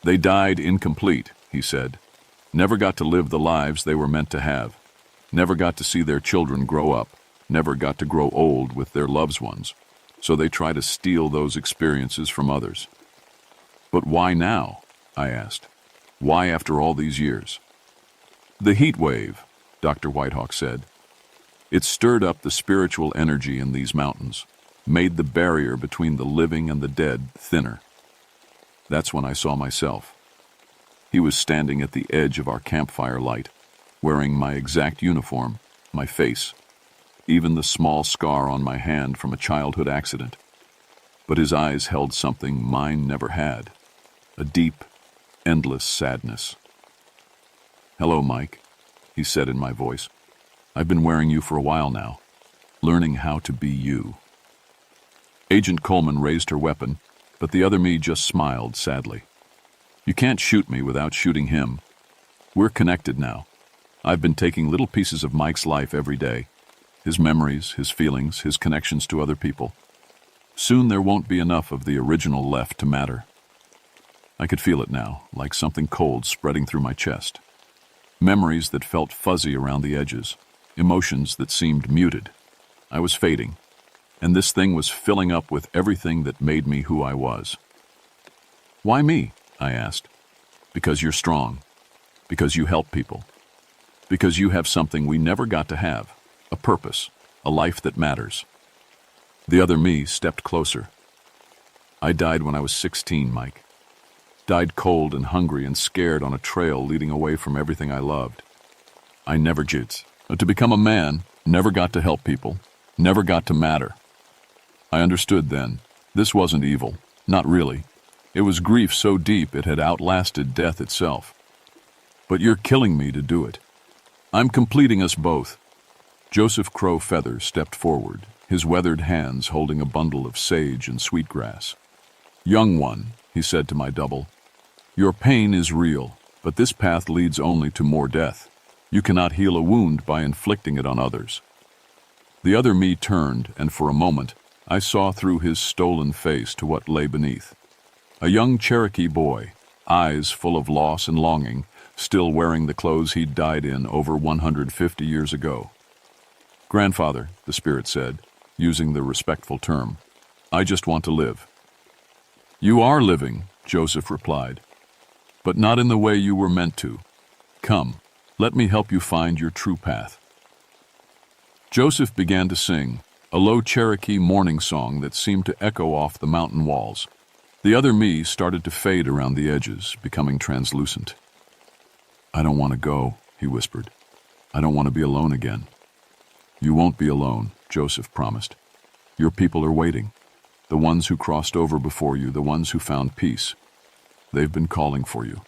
They died incomplete, he said. Never got to live the lives they were meant to have. Never got to see their children grow up. Never got to grow old with their loved ones. So they try to steal those experiences from others. But why now? I asked. Why after all these years? The heat wave, Dr. Whitehawk said. It stirred up the spiritual energy in these mountains, made the barrier between the living and the dead thinner. That's when I saw myself. He was standing at the edge of our campfire light, wearing my exact uniform, my face, even the small scar on my hand from a childhood accident. But his eyes held something mine never had, a deep, endless sadness. Hello, Mike, he said in my voice. I've been wearing you for a while now, learning how to be you. Agent Coleman raised her weapon, but the other me just smiled sadly. You can't shoot me without shooting him. We're connected now. I've been taking little pieces of Mike's life every day. His memories, his feelings, his connections to other people. Soon there won't be enough of the original left to matter. I could feel it now, like something cold spreading through my chest. Memories that felt fuzzy around the edges. Emotions that seemed muted. I was fading, and this thing was filling up with everything that made me who I was. Why me? I asked. Because you're strong. Because you help people. Because you have something we never got to have. A purpose. A life that matters. The other me stepped closer. I died when I was 16, Mike. Died cold and hungry and scared on a trail leading away from everything I loved. I never jits. To become a man, never got to help people, never got to matter. I understood then. This wasn't evil. Not really. It was grief so deep it had outlasted death itself. But you're killing me to do it. I'm completing us both. Joseph Crow Feather stepped forward, his weathered hands holding a bundle of sage and sweetgrass. Young one, he said to my double, your pain is real, but this path leads only to more death. You cannot heal a wound by inflicting it on others. The other me turned, and for a moment, I saw through his stolen face to what lay beneath. A young Cherokee boy, eyes full of loss and longing, still wearing the clothes he'd died in over 150 years ago. Grandfather, the spirit said, using the respectful term, I just want to live. You are living, Joseph replied, but not in the way you were meant to. Come, let me help you find your true path. Joseph began to sing, a low Cherokee morning song that seemed to echo off the mountain walls. The other me started to fade around the edges, becoming translucent. I don't want to go, he whispered. I don't want to be alone again. You won't be alone, Joseph promised. Your people are waiting. The ones who crossed over before you, the ones who found peace. They've been calling for you.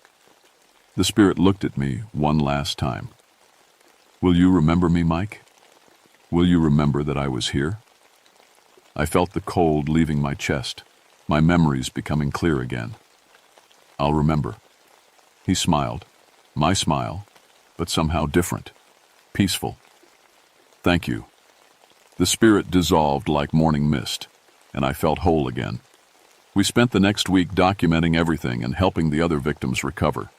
The spirit looked at me one last time. Will you remember me, Mike? Will you remember that I was here? I felt the cold leaving my chest, my memories becoming clear again. I'll remember. He smiled. My smile, but somehow different, peaceful. Thank you. The spirit dissolved like morning mist, and I felt whole again. We spent the next week documenting everything and helping the other victims recover.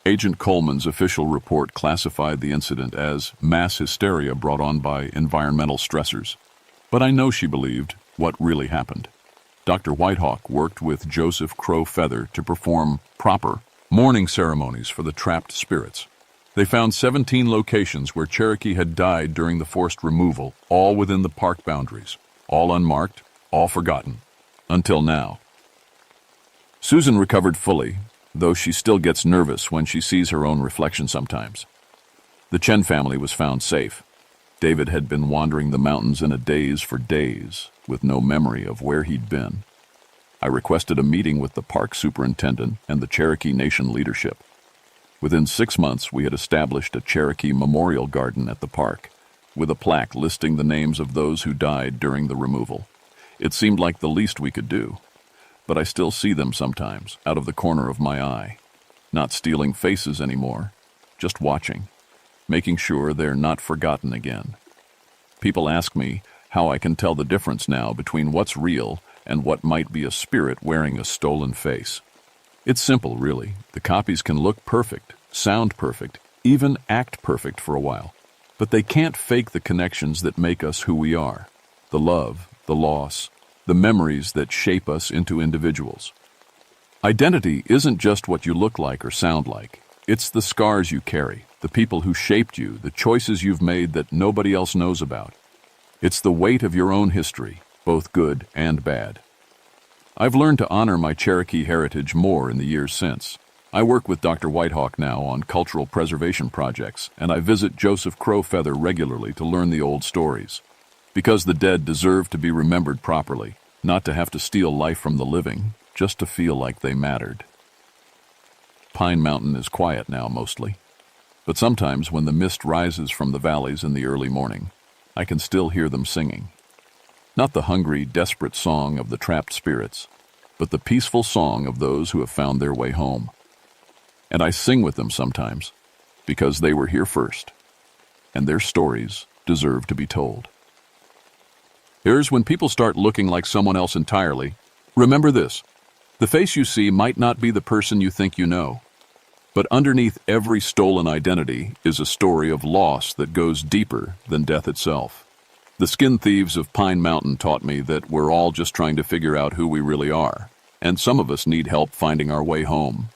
Agent Coleman's official report classified the incident as mass hysteria brought on by environmental stressors. But I know she believed what really happened. Dr. Whitehawk worked with Joseph Crow Feather to perform proper mourning ceremonies for the trapped spirits. They found 17 locations where Cherokee had died during the forced removal, all within the park boundaries, all unmarked, all forgotten, until now. Susan recovered fully, though she still gets nervous when she sees her own reflection sometimes. The Chen family was found safe. David had been wandering the mountains in a daze for days, with no memory of where he'd been. I requested a meeting with the park superintendent and the Cherokee Nation leadership. Within 6 months, we had established a Cherokee memorial garden at the park, with a plaque listing the names of those who died during the removal. It seemed like the least we could do, but I still see them sometimes, out of the corner of my eye. Not stealing faces anymore, just watching, making sure they're not forgotten again. People ask me how I can tell the difference now between what's real and what might be a spirit wearing a stolen face. It's simple, really. The copies can look perfect, sound perfect, even act perfect for a while. But they can't fake the connections that make us who we are. The love, the loss, the memories that shape us into individuals. Identity isn't just what you look like or sound like. It's the scars you carry, the people who shaped you, the choices you've made that nobody else knows about. It's the weight of your own history, both good and bad. I've learned to honor my Cherokee heritage more in the years since. I work with Dr. Whitehawk now on cultural preservation projects, and I visit Joseph Crow Feather regularly to learn the old stories. Because the dead deserve to be remembered properly, not to have to steal life from the living, just to feel like they mattered. Pine Mountain is quiet now mostly, but sometimes when the mist rises from the valleys in the early morning, I can still hear them singing. Not the hungry, desperate song of the trapped spirits, but the peaceful song of those who have found their way home. And I sing with them sometimes, because they were here first, and their stories deserve to be told. Here's when people start looking like someone else entirely. Remember this: the face you see might not be the person you think you know, but underneath every stolen identity is a story of loss that goes deeper than death itself. The skin thieves of Pine Mountain taught me that we're all just trying to figure out who we really are, and some of us need help finding our way home.